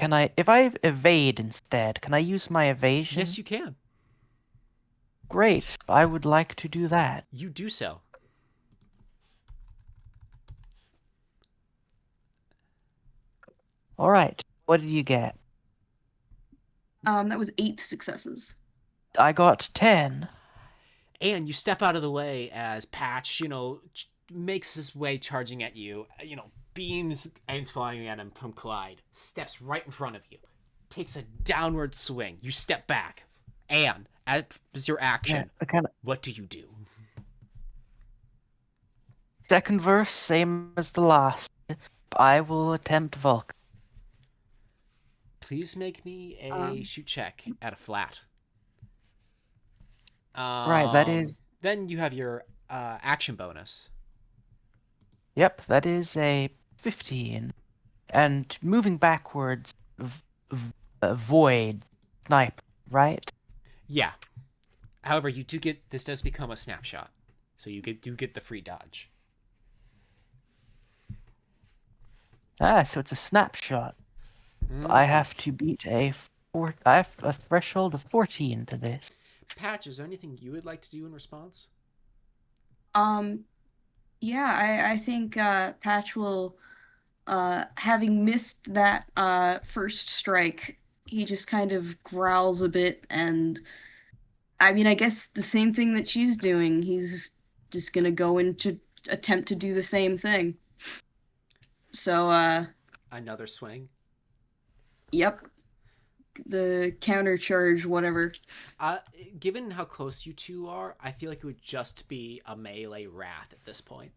instead, can I use my evasion? Yes, you can. Great. I would like to do that. You do so. All right. What did you get? that was 8 successes. I got 10. And you step out of the way as Patch, makes his way charging at you. Beams ends flying at him from Clyde. Steps right in front of you. Takes a downward swing. You step back. And as your action, what do you do? Second verse, same as the last. I will attempt Vulcan. Please make me a shoot check at a flat. Right, that is... Then you have your action bonus. Yep, that is a 15. And moving backwards, void snipe, right? Yeah. However, you do get... This does become a snapshot. So you do get the free dodge. Ah, so it's a snapshot. I have to beat I have a threshold of 14 to this. Patch, is there anything you would like to do in response? Yeah, I think Patch will, having missed that first strike, he just kind of growls a bit, and I mean, I guess the same thing that she's doing. He's just gonna go in to attempt to do the same thing. So, Another swing. yep. the counter charge, whatever. Given how close you two are, I feel like it would just be a melee wrath at this point.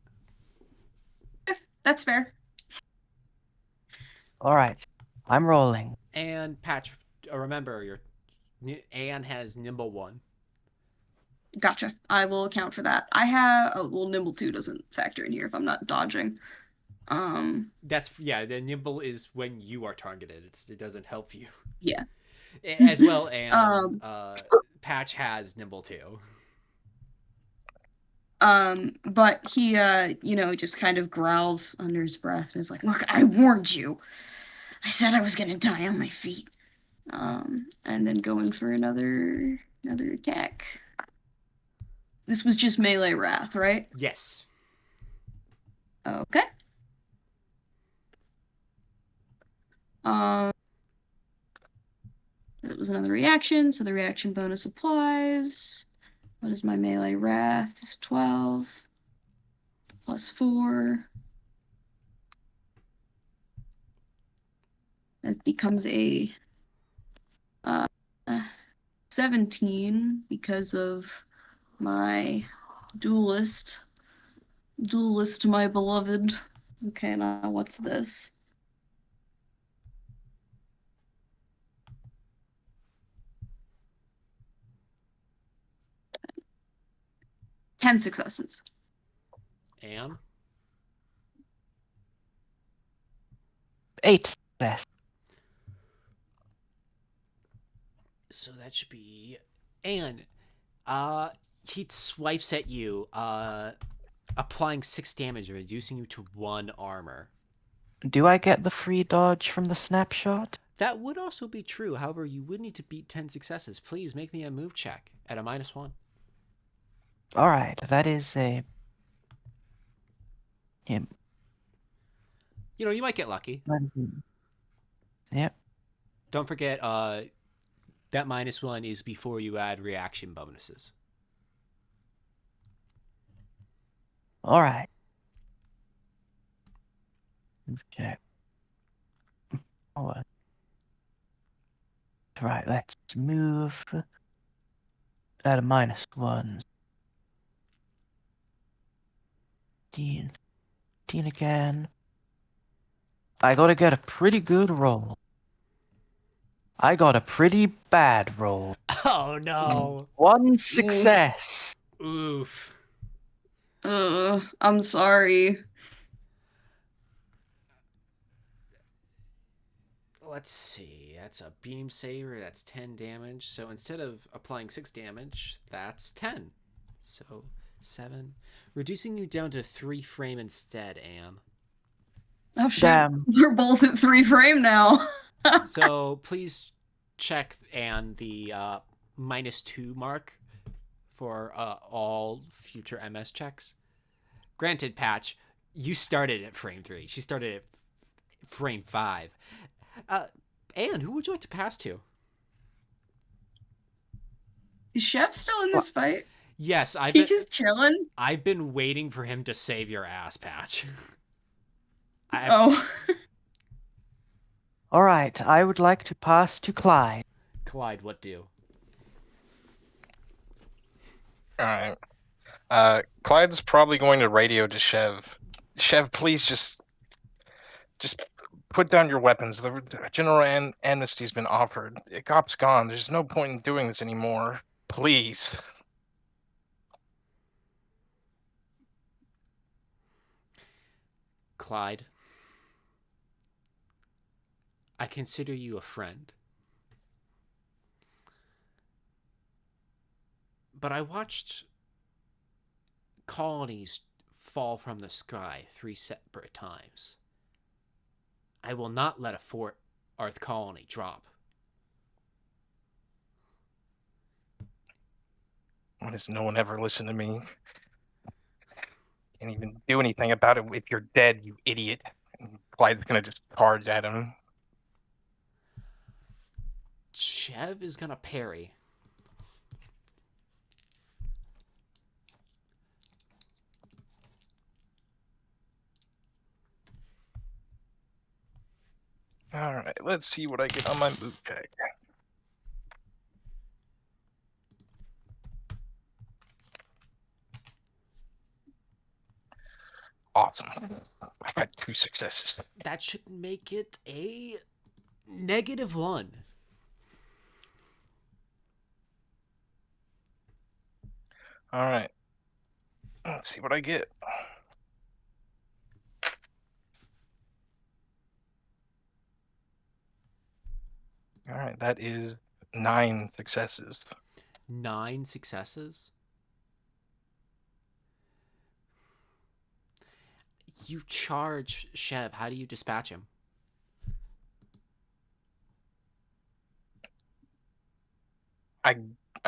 That's fair. All right, I'm rolling. And Patch, remember, Anne has nimble 1. Gotcha. I will account for that. I have nimble 2 doesn't factor in here if I'm not dodging. The nimble is when you are targeted. It doesn't help you. Yeah. As well, and Patch has nimble 2. But he just kind of growls under his breath and is like, "Look, I warned you. I said I was gonna die on my feet." And then going for another attack. This was just melee wrath, right? Yes. Okay. That was another reaction, so the reaction bonus applies. What is my melee wrath? It's 12 plus 4. That becomes a 17 because of my duelist, my beloved. Okay, now what's this? Ten successes. Anne? 8 success. So that should be Anne. He swipes at you, applying 6 damage, reducing you to 1 armor. Do I get the free dodge from the snapshot? That would also be true. However, you would need to beat 10 successes. Please make me a move check at a -1. All right, that is a. Yeah. You might get lucky. Yep. Don't forget, that -1 is before you add reaction bonuses. All right. Okay. All right, let's move at a -1. 10 again. I gotta get a pretty good roll. I got a pretty bad roll. Oh no! 1 success. Oof. I'm sorry. Let's see. That's a beam saber. That's 10 damage. So instead of applying 6 damage, that's 10. So 7. Reducing you down to 3 frame instead, Anne. Oh shit. Damn. We're both at 3 frame now. So please check, Anne, the -2 mark for all future MS checks. Granted, Patch, you started at frame 3. She started at frame 5. Anne, who would you like to pass to? Is Chef still in this fight? Yes, He's just chilling. I've been waiting for him to save your ass, Patch. Oh. All right, I would like to pass to Clyde. Clyde, what do? All right. Clyde's probably going to radio to Chev. Chev, please just put down your weapons. The general amnesty's been offered. Gop's gone. There's no point in doing this anymore. Please. Clyde, I consider you a friend. But I watched colonies fall from the sky 3 separate times. I will not let a 4th Earth colony drop. Why does no one ever listen to me? Can't even do anything about it if you're dead, you idiot. And Clyde's gonna just charge at him. Chev is gonna parry. All right, let's see what I get on my move check. Awesome. I got 2 successes. That should make it a -1. All right. Let's see what I get. All right, that is 9 successes. 9 successes. You charge Shev. How do you dispatch him? I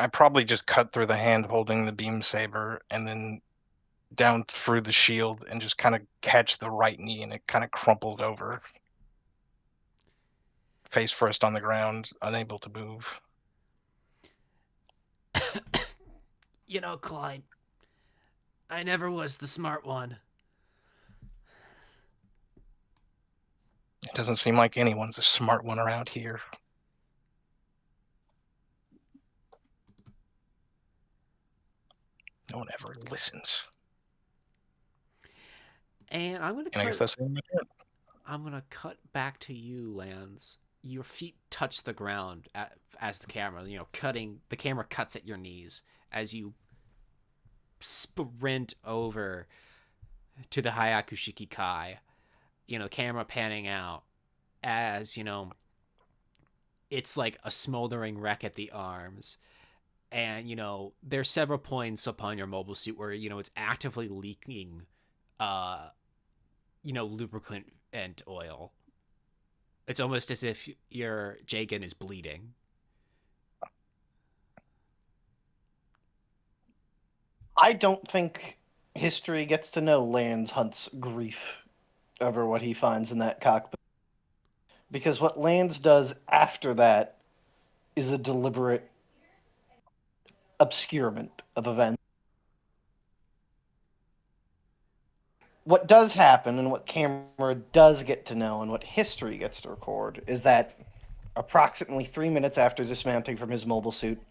probably just cut through the hand holding the beam saber and then down through the shield and just kind of catch the right knee, and it kind of crumpled over. Face first on the ground, unable to move. You know, Clyde, I never was the smart one. It doesn't seem like anyone's a smart one around here. No one ever listens. And I'm gonna And I guess cut. that's the end of my turn. I'm gonna cut back to you, Lance. Your feet touch the ground as the camera. Cutting the camera cuts at your knees as you sprint over to the Hayakushiki Kai. Camera panning out as it's like a smoldering wreck at the arms. And there's several points upon your mobile suit where it's actively leaking lubricant and oil. It's almost as if your Jagan is bleeding. I don't think history gets to know Lance Hunt's grief over what he finds in that cockpit. Because what Lance does after that is a deliberate obscurement of events. What does happen, and what camera does get to know, and what history gets to record, is that approximately 3 minutes after dismounting from his mobile suit,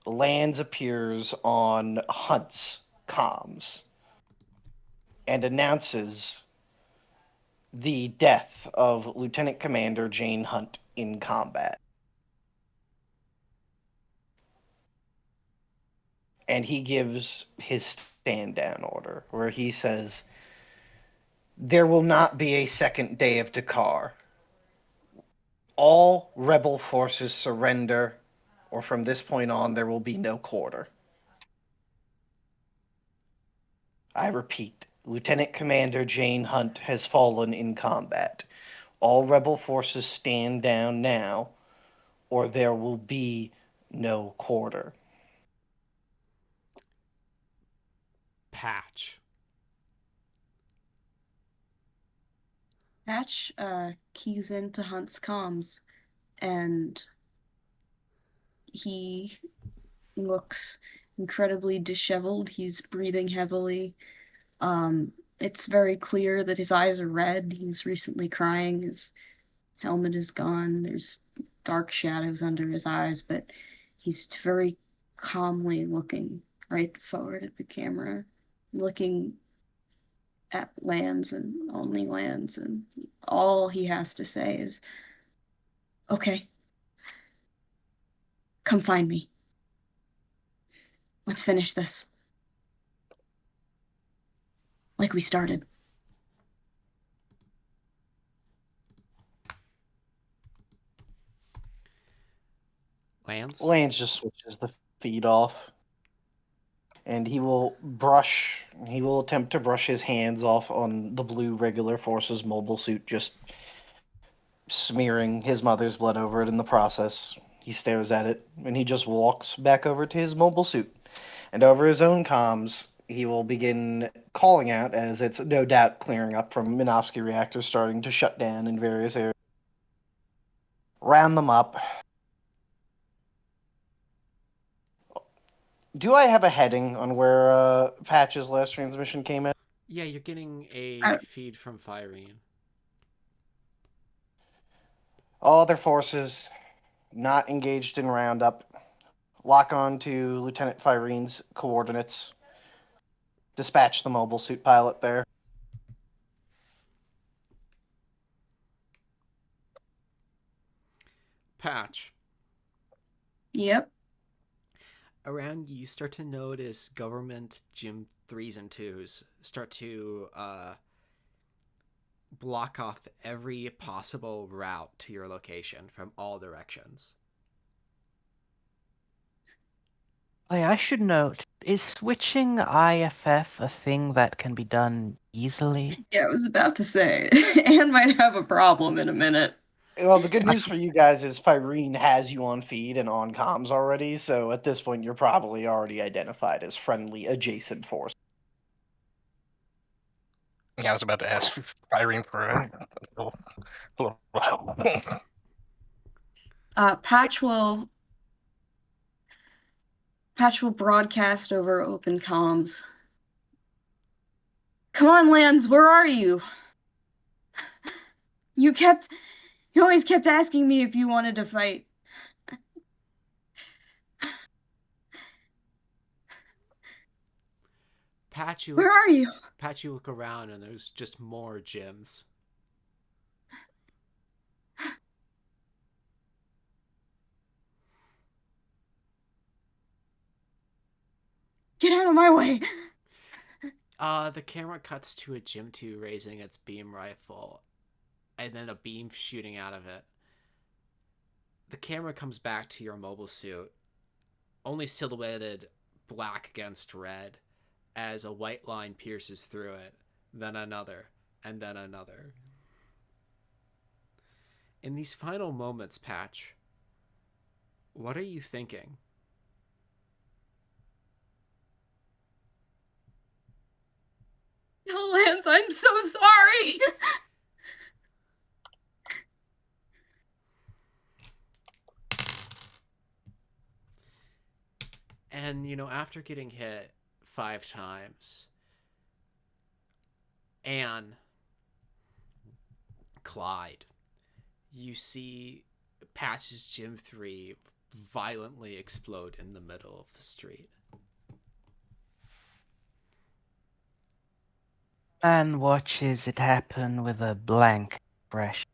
Lance appears on Hunt's comms and announces the death of Lieutenant Commander Jane Hunt in combat. And he gives his stand down order, where he says, "There will not be a second day of Dakar. All rebel forces surrender, or from this point on, there will be no quarter." I repeat, Lieutenant Commander Jane Hunt has fallen in combat. All rebel forces stand down now, or there will be no quarter. Patch. Patch keys into Hunt's comms, and he looks incredibly disheveled. He's breathing heavily. It's very clear that his eyes are red. He's recently crying. His helmet is gone. There's dark shadows under his eyes, but he's very calmly looking right forward at the camera, looking at Lance and only Lance, and all he has to say is, "Okay, come find me. Let's finish this. Like we started." Lance? Lance just switches the feed off. And he will attempt to brush his hands off on the blue regular forces mobile suit, just smearing his mother's blood over it in the process. He stares at it, and he just walks back over to his mobile suit. And over his own comms, he will begin calling out, as it's no doubt clearing up from Minovsky reactors starting to shut down in various areas. Round them up. Do I have a heading on where Patch's last transmission came in? Yeah, you're getting a feed from Firene. All other forces not engaged in roundup. Lock on to Lieutenant Firene's coordinates. Dispatch the mobile suit pilot there. Patch. Yep. Around you start to notice government Gym 3s and 2s start to block off every possible route to your location from all directions. I should note, is switching IFF a thing that can be done easily? Yeah, I was about to say. Anne might have a problem in a minute. Well, the good news for you guys is Firene has you on feed and on comms already, so at this point you're probably already identified as friendly adjacent force. Yeah, I was about to ask Irene for a little help. Patch will broadcast over open comms. Come on, Lance, where are you? You always kept asking me if you wanted to fight. Patch, Where are you? you look around and there's just more gyms. Get out of my way. The camera cuts to a Gym 2 raising its beam rifle, and then a beam shooting out of it. The camera comes back to your mobile suit, only silhouetted black against red, as a white line pierces through it, then another, and then another. In these final moments, Patch, what are you thinking? No, Lance, I'm so sorry. And, after getting hit 5 times, Anne, Clyde, you see Patch's Gym 3 violently explode in the middle of the street. And watches it happen with a blank expression.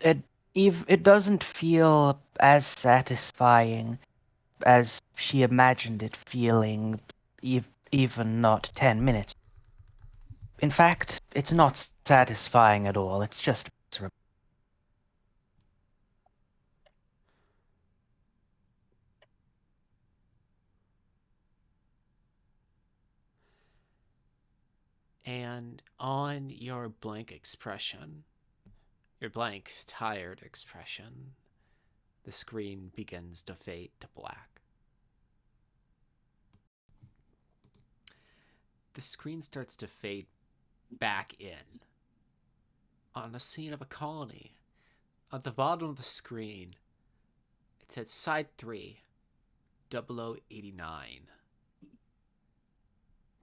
It doesn't feel as satisfying as she imagined it feeling, even not 10 minutes. In fact, it's not satisfying at all. It's just miserable. And on your blank expression, your blank, tired expression, the screen begins to fade to black. The screen starts to fade back in on a scene of a colony. At the bottom of the screen, it said Side 3, 0089.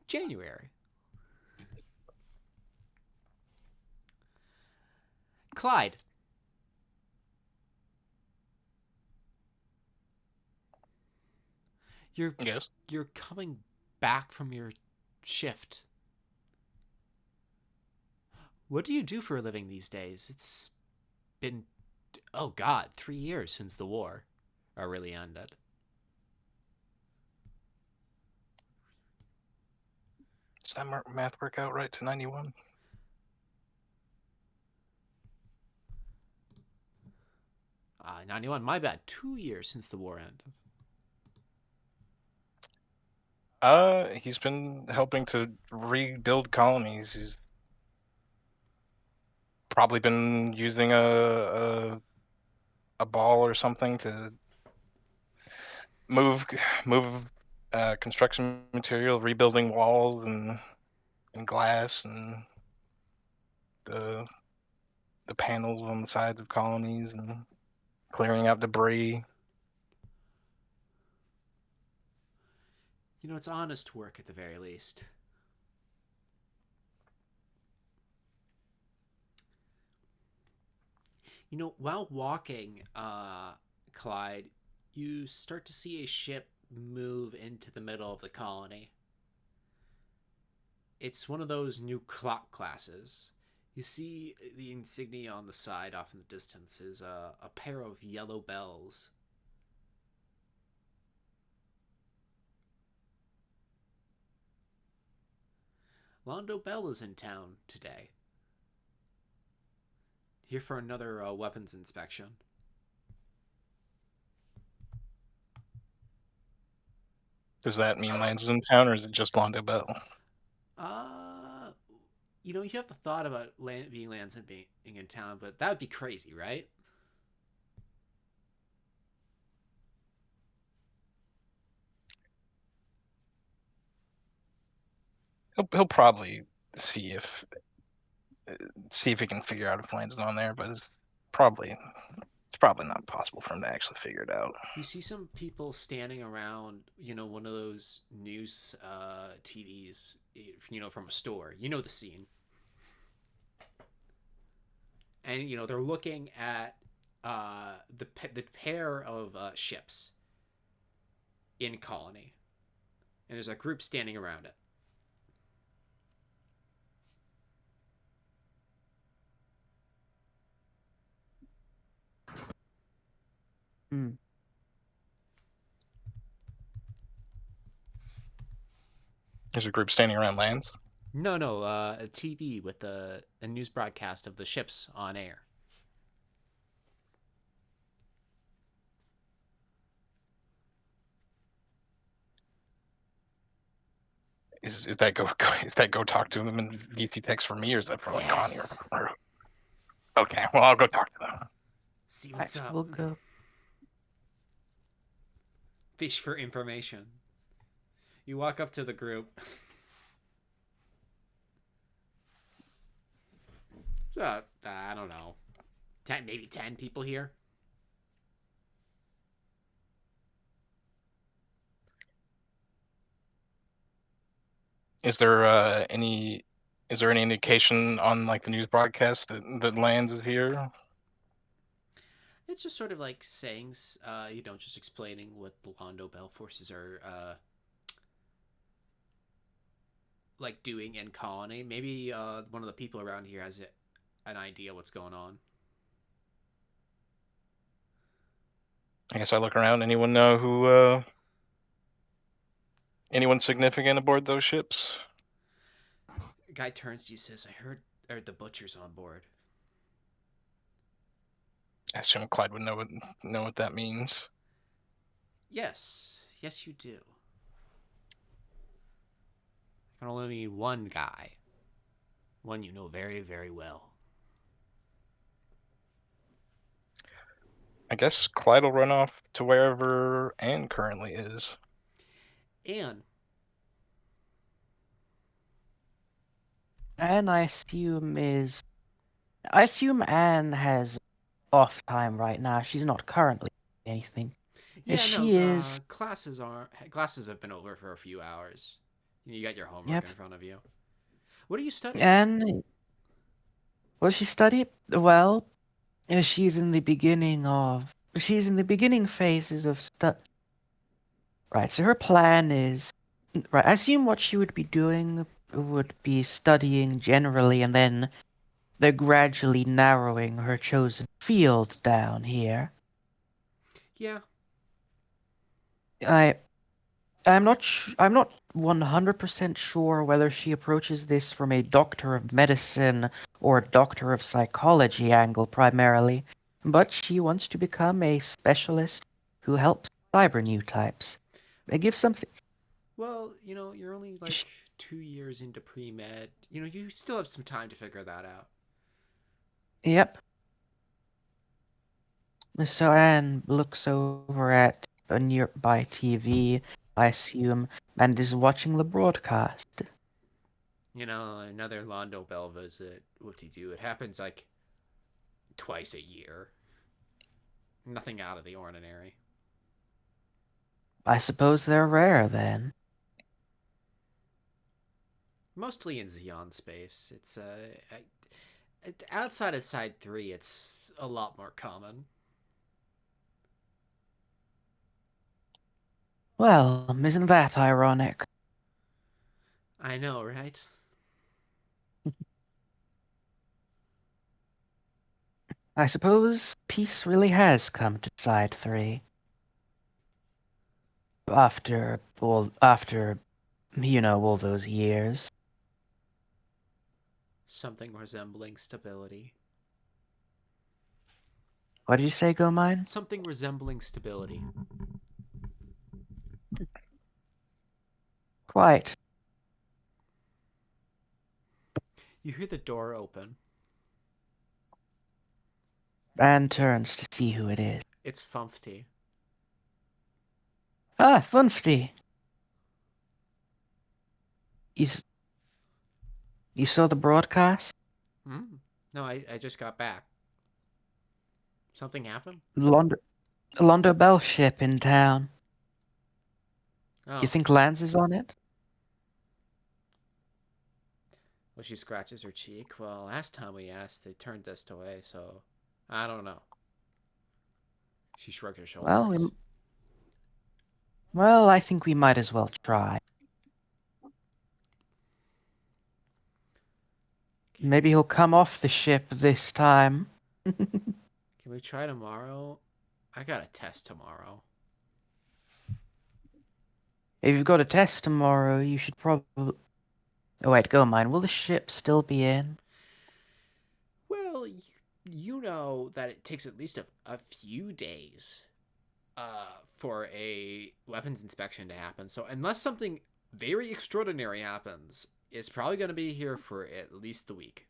January. Clyde. Yes. You're coming back from your shift. What do you do for a living these days? It's been, oh God, 3 years since the war really ended. Does that math work out right to 91? Uh, 91, my bad. 2 years since the war ended. He's been helping to rebuild colonies. He's probably been using a ball or something to move construction material, rebuilding walls and glass and the panels on the sides of colonies and clearing out debris. It's honest work at the very least. While walking, Clyde, you start to see a ship move into the middle of the colony. It's one of those new clock classes. You see the insignia on the side off in the distance is a pair of yellow bells. Londo Bell is in town today. Here for another weapons inspection. Does that mean Lance in town, or is it just Londo Bell? Uh, you have the thought about being Lansing being in town, but that would be crazy, right? He'll probably see if see if he can figure out if Lane's on there, but probably it's probably not possible for him to actually figure it out. You see some people standing around, one of those news TVs, from a store. You know the scene. And, they're looking at the pair of ships in Colony. And there's a group standing around it. Hmm. There's a group standing around Lance. No, a TV with a news broadcast of the ships on air. Is that go is that go talk to them in VP text for me, or is that for like Yes. Connie? Okay, well I'll go talk to them. See what's up. We'll go. Fish for information. You walk up to the group. So, I don't know. Maybe 10 people here. Is there any indication on like the news broadcast that Lance is here? It's just sort of like sayings, just explaining what the Londo Bell forces are like doing in Colony. Maybe one of the people around here has an idea what's going on. I guess I look around. Anyone know who? Anyone significant aboard those ships? A guy turns to you, says, "I heard the butcher's on board." I assume Clyde would know what that means. Yes, you do. I can only mean one guy, one you know very, very well. I guess Clyde will run off to wherever Anne currently is. Anne. And I assume Anne has off time right now. She's not currently doing anything. Yeah, She no. is. Classes have been over for a few hours. You got your homework Yep. in front of you. What are you studying? And will she study? Well, she's in the beginning phases of study. Right. So her plan is right. I assume what she would be doing would be studying generally, and then they're gradually narrowing her chosen field down here. Yeah. I'm not 100% sure whether she approaches this from a doctor of medicine or doctor of psychology angle primarily, but she wants to become a specialist who helps cyber new types. They give something. Well, you're only like 2 years into pre-med. You still have some time to figure that out. Yep. So Anne looks over at a nearby TV, I assume, and is watching the broadcast. Another Londo Bell visit. Whoop-de-doo. It happens like twice a year. Nothing out of the ordinary. I suppose they're rare then. Mostly in Xeon space. It's outside of Side 3, it's a lot more common. Well, isn't that ironic? I know, right? I suppose peace really has come to Side 3. After all those years. Something resembling stability. What did you say, Go Mine? Something resembling stability. Quite. You hear the door open. Anne turns to see who it is. It's Funfty. Ah, Funfty. You saw the broadcast? No, I just got back. Something happened? Londo Bell ship in town. Oh. You think Lance is on it? Well, she scratches her cheek. Well, last time we asked, they turned us away, so I don't know. She shrugged her shoulders. Well, I think we might as well try. Maybe he'll come off the ship this time. Can we try tomorrow? I got a test tomorrow. If you've got a test tomorrow, you should probably... Oh, wait, Go Mine. Will the ship still be in? Well, you know that it takes at least a few days for a weapons inspection to happen. So unless something very extraordinary happens, it's probably going to be here for at least the week.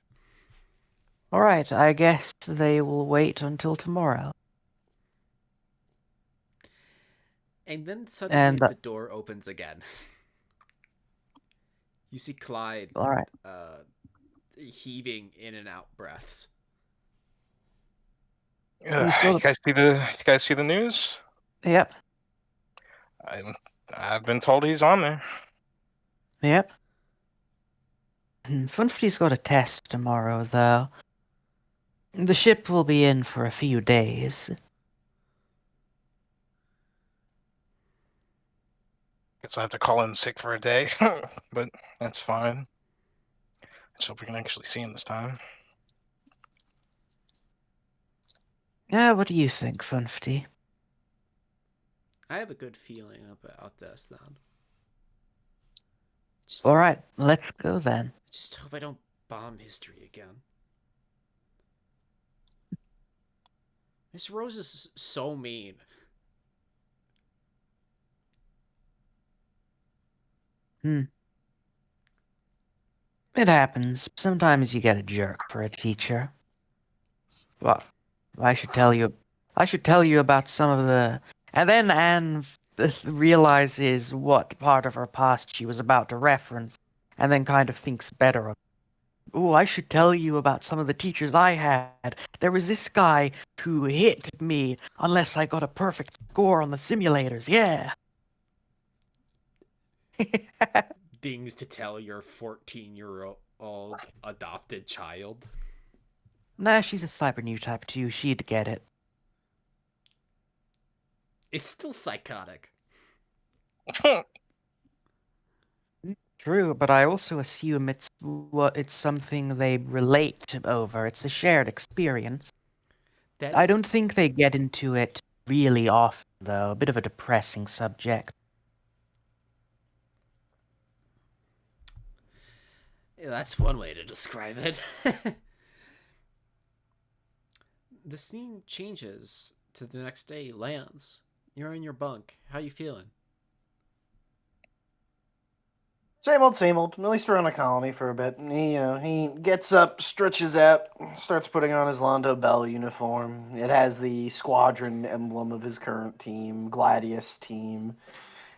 Alright, I guess they will wait until tomorrow. And then suddenly And, the door opens again. You see Clyde alright. heaving in and out breaths. You saw You guys see the news? Yep, I've been told he's on there. yep. Funfty's got a test tomorrow, though. The ship will be in for a few days. Guess I have to call in sick for a day, but that's fine. Let's hope we can actually see him this time. Yeah, what do you think, Funfty? I have a good feeling about this then. Alright, let's go then. Just hope I don't bomb history again. Miss Rose is so mean. It happens. Sometimes you get a jerk for a teacher. Well, I should tell you about some of the... And then Anne realizes what part of her past she was about to reference, and then kind of thinks better of... Oh, I should tell you about some of the teachers I had. There was this guy who hit me unless I got a perfect score on the simulators. Yeah. Things to tell your 14-year-old adopted child. Nah, she's a cyber new type too. She'd get it. It's still psychotic. True, but I also assume it's something they relate over. It's a shared experience. I don't think they get into it really often, though. A bit of a depressing subject. Yeah, that's one way to describe it. The scene changes to the next day. Lands. You're in your bunk. How you feeling? Same old, same old. At least we're on a colony for a bit. And he gets up, stretches out, starts putting on his Londo Bell uniform. It has the squadron emblem of his current team, Gladius team,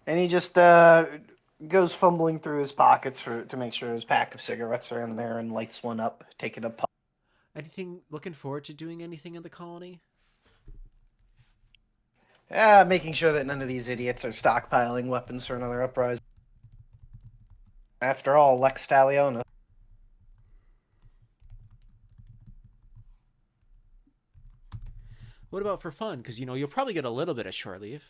and he just goes fumbling through his pockets to make sure his pack of cigarettes are in there, and lights one up, taking a puff. Anything? Looking forward to doing anything in the colony? Making sure that none of these idiots are stockpiling weapons for another uprising. After all, Lex Stalliona. What about for fun? Because, you'll probably get a little bit of shore leave.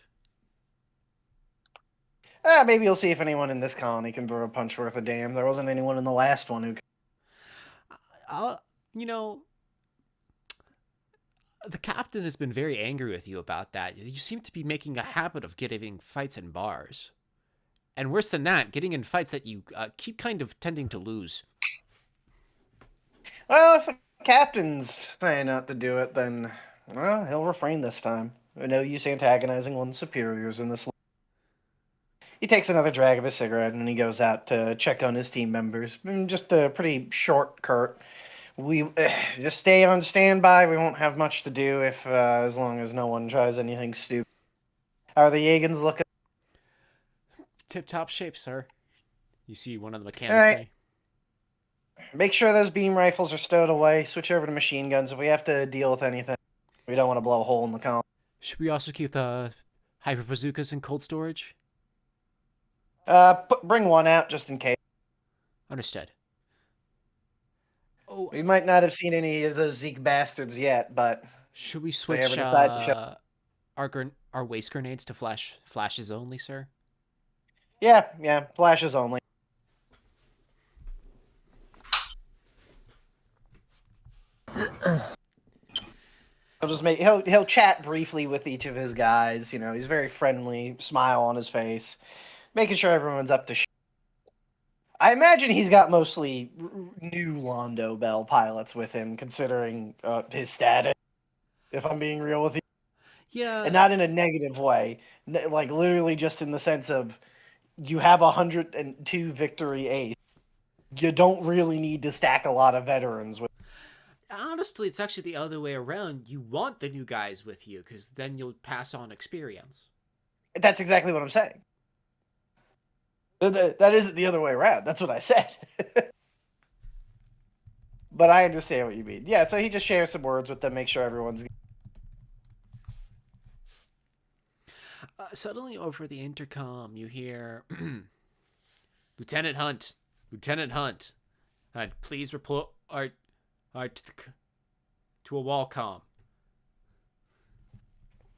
Maybe you'll see if anyone in this colony can throw a punch worth a damn. There wasn't anyone in the last one who could. You know, The captain has been very angry with you about that. You seem to be making a habit of getting in fights in bars. And worse than that, getting in fights that you keep kind of tending to lose. Well, if the captain's saying not to do it, then, well, he'll refrain this time. No use antagonizing one's superiors in this. He takes another drag of his cigarette and he goes out to check on his team members. Just a pretty short, curt. We just stay on standby. We won't have much to do if, as long as no one tries anything stupid. How are the Yagans looking? Tip-top shape, sir. You see one of the All mechanics right. say. Make sure those beam rifles are stowed away. Switch over to machine guns if we have to deal with anything. We don't want to blow a hole in the column. Should we also keep the hyper bazookas in cold storage? Bring one out just in case. Understood. Oh, We might not have seen any of those Zeke bastards yet, but should we they switch ever decide to show. our waste grenades to flashes only, sir? Yeah, flashes only. He'll chat briefly with each of his guys. You know, he's very friendly, smile on his face, making sure everyone's up to. I imagine he's got mostly new Londo Bell pilots with him, considering his status. If I'm being real with you, Yeah. and not in a negative way, like literally just in the sense of you have 102 victory ace. You don't really need to stack a lot of veterans with. Honestly, it's actually the other way around. You want the new guys with you, because then you'll pass on experience. That's exactly what I'm saying. That isn't the other way around. That's what I said. But I understand what you mean. Yeah, so he just shares some words with them, make sure everyone's. Suddenly over the intercom, you hear, Lieutenant Hunt, please report to a wall comm.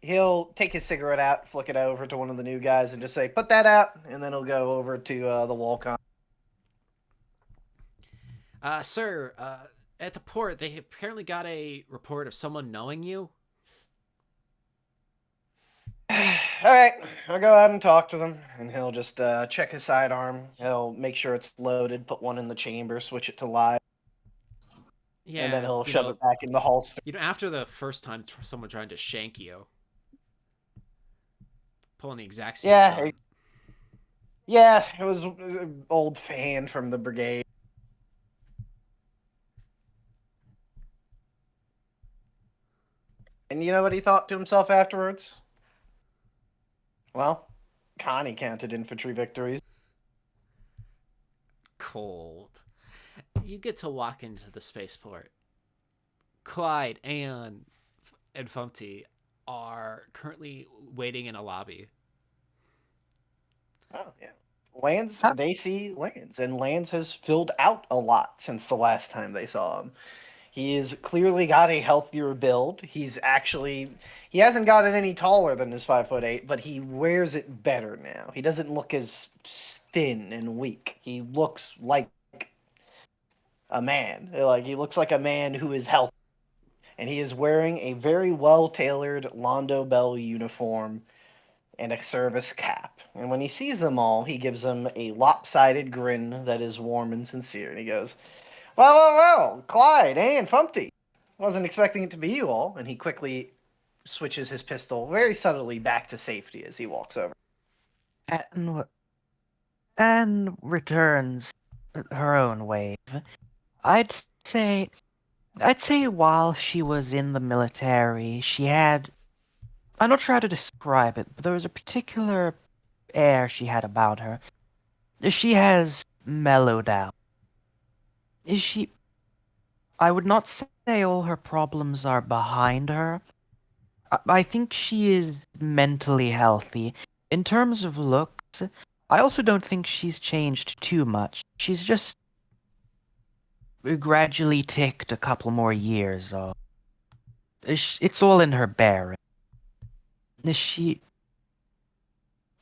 He'll take his cigarette out, flick it over to one of the new guys, and just say, "Put that out," and then he'll go over to the Walcom. Sir, at the port, they apparently got a report of someone knowing you. All right, I'll go out and talk to them, and he'll just check his sidearm. He'll make sure it's loaded, put one in the chamber, switch it to live, Yeah, and then he'll shove it back in the holster. After the first time someone tried to shank you, pulling the exact same stunt. Yeah, it was an old fan from the brigade. And you know what he thought to himself afterwards? Well, Connie counted infantry victories. Cold. You get to walk into the spaceport. Clyde and Fumpty are currently waiting in a lobby. Oh, yeah. They see Lance, and Lance has filled out a lot since the last time they saw him. He has clearly got a healthier build. He hasn't gotten any taller than his 5'8", but he wears it better now. He doesn't look as thin and weak. He looks like a man. Like, he looks like a man who is healthy. And he is wearing a very well-tailored Londo Bell uniform and a service cap. And when he sees them all, he gives them a lopsided grin that is warm and sincere. And he goes, well, Clyde and Fumpty. Wasn't expecting it to be you all. And he quickly switches his pistol very subtly back to safety as he walks over. And returns her own wave. I'd say while she was in the military, she had... I'm not sure how to describe it, but there was a particular air she had about her. She has mellowed out. I would not say all her problems are behind her. I think she is mentally healthy. In terms of looks, I also don't think she's changed too much. She's just gradually ticked a couple more years off. It's all in her bearing.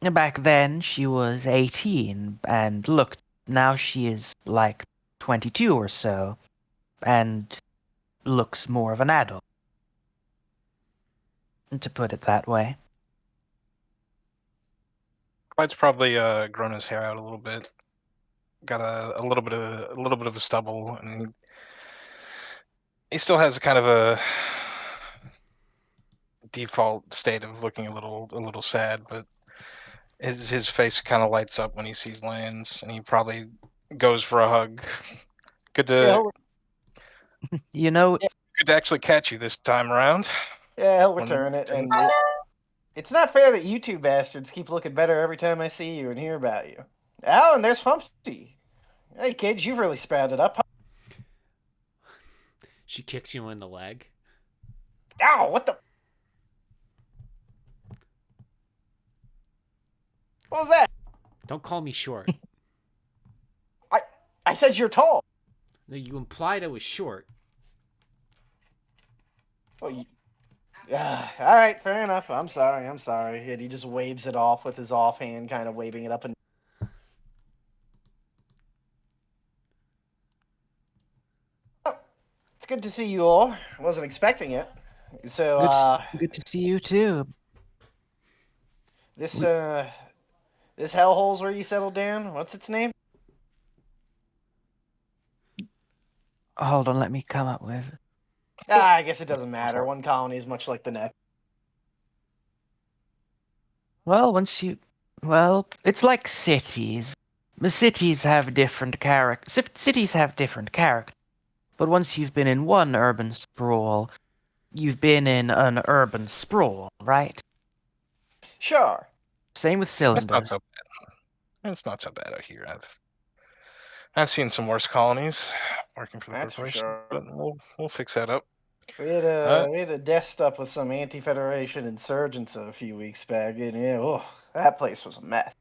Back then, she was 18, and look, now she is like 22 or so, and looks more of an adult. to put it that way. Clyde's probably grown his hair out a little bit. Got a little bit of a stubble, and he still has kind of a default state of looking a little sad, but his face kind of lights up when he sees Lance, and he probably goes for a hug. Good Yeah, to You know, good to actually catch you this time around. he'll When- return it, and it's not fair that you two bastards keep looking better every time I see you and hear about you. Oh, and there's Fumpty. Hey, kids, you've really sprouted up. She kicks you in the leg. Ow, what the? What was that? Don't call me short. I said you're tall. No, you implied I was short. Oh, all right, fair enough. I'm sorry. And he just waves it off with his offhand, kind of waving it up and. Oh, it's good to see you all. I wasn't expecting it. So, good to see you too. this hellhole's where you settled down. What's its name? Hold on, let me come up with. I guess it doesn't matter. One colony is much like the next. Well, it's like cities. The cities have different characters. Cities have different characters. But once you've been in one urban sprawl, you've been in an urban sprawl, right? Sure. Same with That's cylinders. not so bad. It's not so bad out here. I've seen some worse colonies working for the That's for corporation, sure. but we'll fix that up. We had a desk up with some anti-Federation insurgents a few weeks back, and that place was a mess.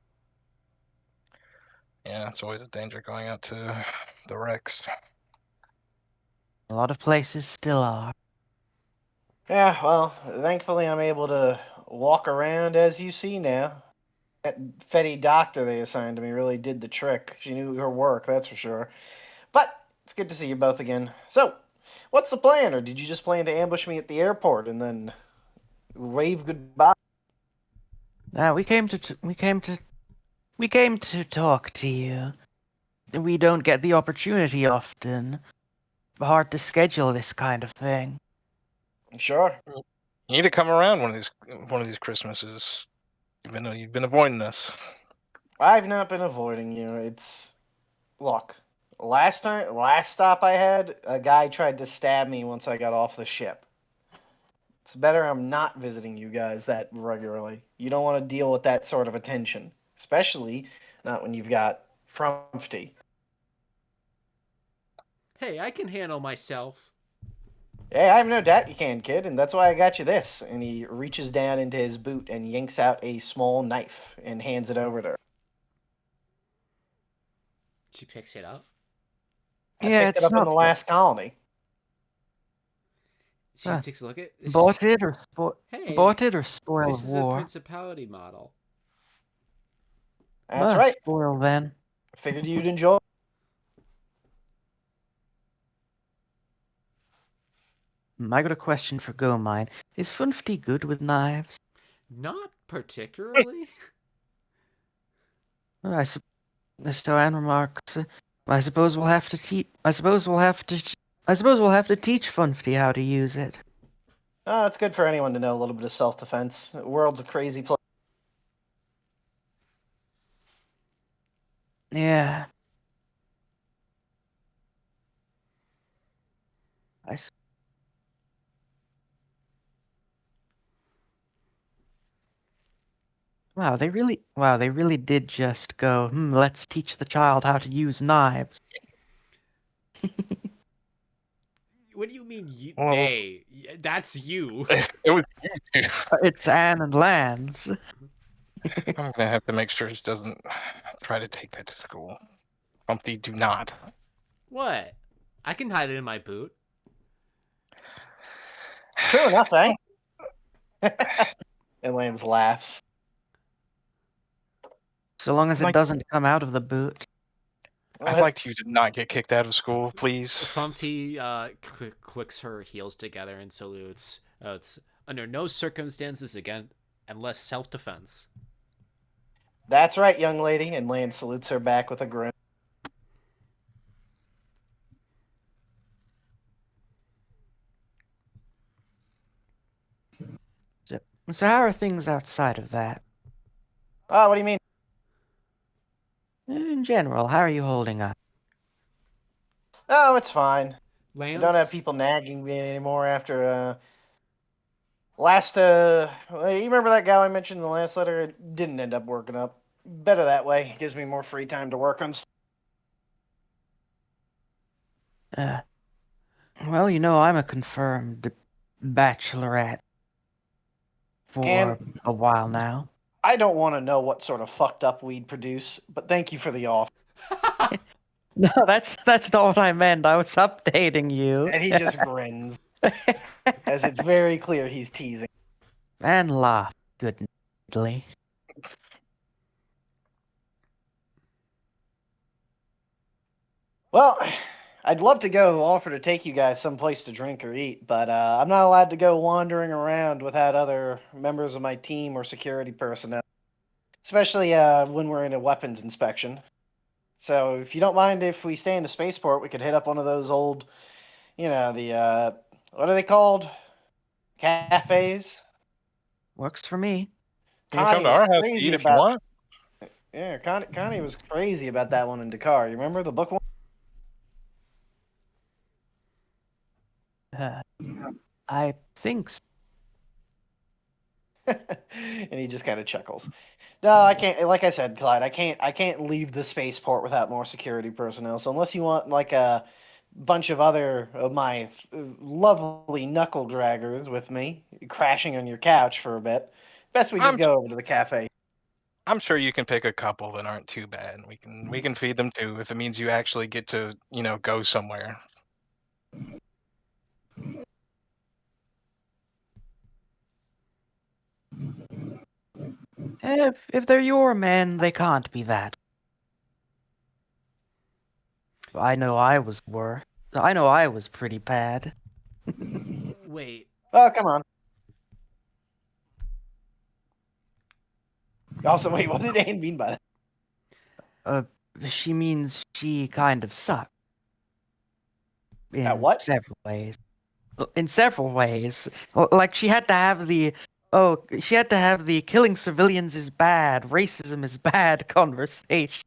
Yeah, it's always a danger going out to the wrecks. A lot of places still are. Yeah, well, thankfully I'm able to walk around as you see now. That Fetty doctor they assigned to me really did the trick. She knew her work, that's for sure. But it's good to see you both again. So, what's the plan, or did you just plan to ambush me at the airport and then wave goodbye? We came to talk to you. We don't get the opportunity often. Hard to schedule this kind of thing. Sure. You need to come around one of these Christmases. You've been avoiding us. I've not been avoiding you. Look, last stop I had, a guy tried to stab me once I got off the ship. It's better I'm not visiting you guys that regularly. You don't want to deal with that sort of attention, especially not when you've got Frumpty. Hey, I can handle myself. Hey, I have no doubt you can, kid, and that's why I got you this. And he reaches down into his boot and yanks out a small knife and hands it over to her. She picks it up. I Yeah, picked it's it up in not the last colony. She takes a look at this. bought it or spoil This of is a war. Principality model. That's right. Spoil then. Figured you'd enjoy. I got a question for Gomine. Is Funfty good with knives? Not particularly. So Anne remarks. I suppose we'll have to teach. I suppose we'll have to teach Funfty how to use it. Oh, it's good for anyone to know a little bit of self-defense. The world's a crazy place. Yeah. Wow, they really did just go, let's teach the child how to use knives. What do you mean, you? Well- They? That's you. It was you two. It's Anne and Lance. I'm gonna have to make sure she doesn't try to take that to school. Bumpy, do not. What? I can hide it in my boot. True enough, eh? And Lance laughs. So long as it Like- doesn't come out of the boot. I'd like you to not get kicked out of school, please. Fumpty clicks her heels together and salutes. It's under no circumstances again, unless self-defense. That's right, young lady. And Lance salutes her back with a grin. So how are things outside of that? Oh, what do you mean? In general, how are you holding up? Oh, it's fine. I don't have Lance, people nagging me anymore after you remember that guy I mentioned in the last letter? It didn't end up working up. Better that way. It gives me more free time to work on Uh, well, you know, I'm a confirmed bachelorette for And a while now. I don't want to know what sort of fucked up we'd produce, but thank you for the offer. No, that's not what I meant. I was updating you. And he just grins, as it's very clear he's teasing. And laughed goodly. Well, I'd love to go offer to take you guys someplace to drink or eat, but I'm not allowed to go wandering around without other members of my team or security personnel, especially when we're in a weapons inspection. So if you don't mind if we stay in the spaceport, we could hit up one of those old, the what are they called? Cafes. Works for me. You can come Connie to was our house to crazy eat if you about want. yeah. Connie was crazy about that one in Dakar. You remember the book one? Uh, I think so. And he just kind of chuckles. No, I can't. Like I said, Clyde, I can't leave the spaceport without more security personnel. So unless you want like a bunch of other of my lovely knuckle draggers with me, crashing on your couch for a bit, best we just I'm go over to the cafe. I'm sure you can pick a couple that aren't too bad. We can feed them too if it means you actually get to, go somewhere. If they're your men, they can't be that. I know I was worse. I know I was pretty bad. wait. Oh, come on. Also, wait, what did Anne mean by that? She means she kind of sucked. At In what? several ways. In several ways. Like she had to have the killing civilians is bad, racism is bad conversation.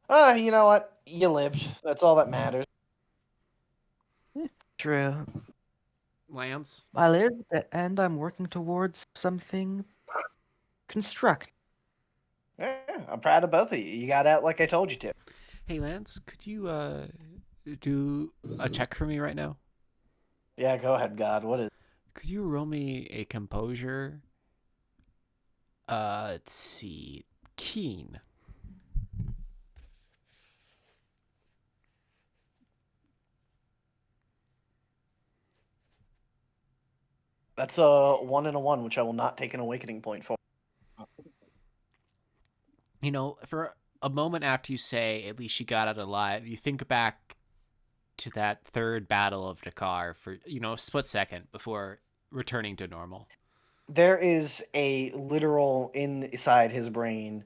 You know what? You lived. That's all that matters. True. Lance, I lived, and I'm working towards something constructive. Yeah, I'm proud of both of you. You got out like I told you to. hey Lance, could you do a check for me right now? Yeah, go ahead, God. What is it? Could you roll me a composure? Let's see, keen. That's a 1 and a 1, which I will not take an awakening point for. You know, for a moment after you say at least she got out alive, you think back to that third battle of Dakar for, a split second before returning to normal. There is a literal inside his brain.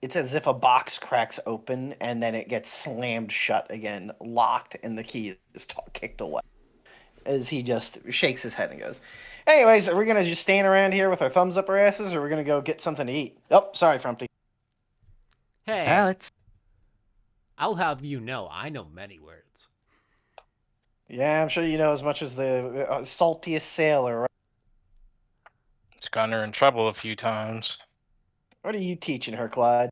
It's as if a box cracks open and then it gets slammed shut again, locked, and the key is kicked away. As he just shakes his head and goes, anyways, are we going to just stand around here with our thumbs up our asses, or are we going to go get something to eat? Oh, sorry, Frumpty. Hey, Alex, I'll have you know I know many words. Yeah, I'm sure you know as much as the saltiest sailor, right? It's gotten her in trouble a few times. What are you teaching her, Clyde?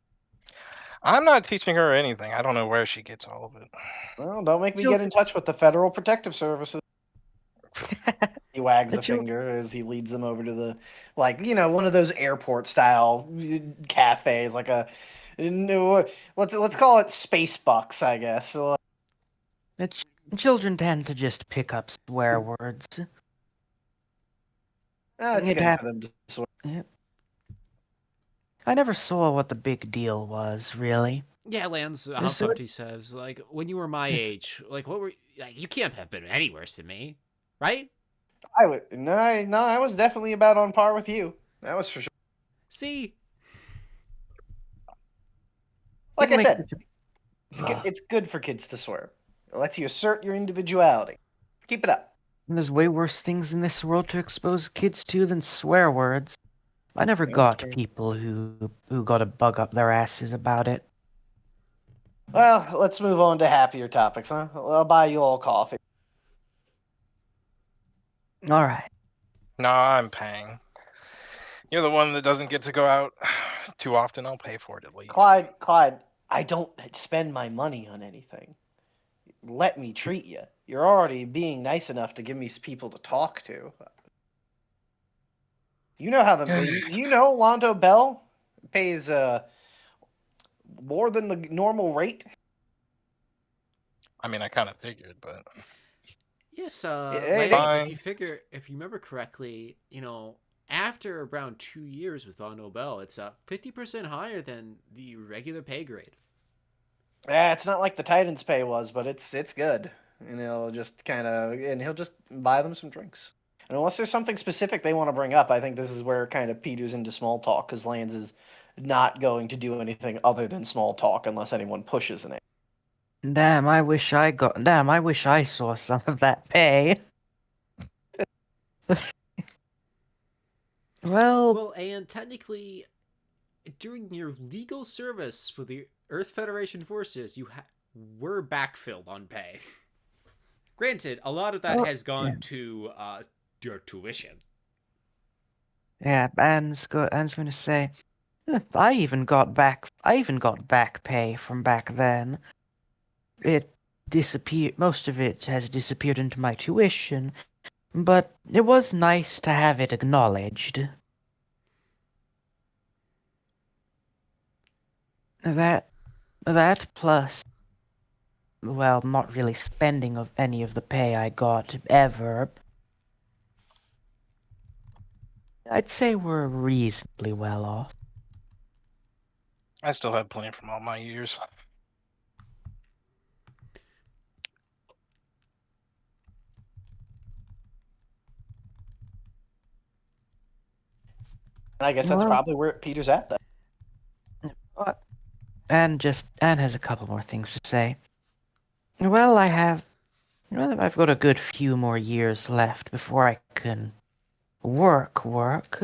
I'm not teaching her anything. I don't know where she gets all of it. Well, don't make me get in touch with the Federal Protective Services. He wags a finger as he leads them over to the, one of those airport style cafes, like a, let's call it Space Bucks, I guess. So, children tend to just pick up swear words. it's It good hap- for them to swear. Yep. I never saw what the big deal was, really. Yeah, Lance, how Is there- Frumpty says, like, when you were my age, like, what were you can't have been any worse than me, right? I would no, I was definitely about on par with you. That was for sure. See, Like I Didn't make said, such it's good for kids to swear. It lets you assert your individuality. Keep it up. There's way worse things in this world to expose kids to than swear words. I never That's got true. people who got a bug up their asses about it. Well, let's move on to happier topics, huh? I'll buy you all coffee. All right. Nah, I'm paying. You're the one that doesn't get to go out too often. I'll pay for it at least. Clyde, I don't spend my money on anything. Let me treat you. You're already being nice enough to give me people to talk to. You know how you know Londo Bell pays more than the normal rate? I mean, I kind of figured, but yes, Hey, Lance, Fine. if you remember correctly, after around 2 years with On Nobel, it's 50% higher than the regular pay grade. it's not like the Titans pay was, but it's good. And he'll just buy them some drinks. And unless there's something specific they want to bring up, I think this is where kind of peters into small talk because Lands is not going to do anything other than small talk unless anyone pushes it. Damn, I wish I saw some of that pay. Well, Well, and technically, during your legal service for the Earth Federation forces, you were backfilled on pay. Granted, a lot of that well, has yeah, gone to your tuition. yeah, Anne's gonna say, I even got back pay from back then. It disappeared. Most of it has disappeared into my tuition, but it was nice to have it acknowledged. That that plus, well, not really spending of any of the pay I got ever. I'd say we're reasonably well off. I still have plenty from all my years. And I guess that's Well, probably where Peter's at then. but Anne has a couple more things to say. Well, I've got a good few more years left before I can work,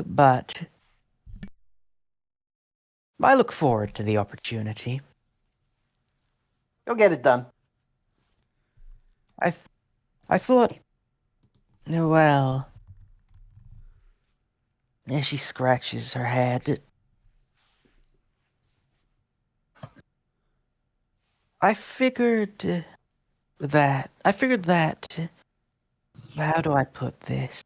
but I look forward to the opportunity. You'll get it done. I, I thought, well, as she scratches her head, I figured that, how do I put this?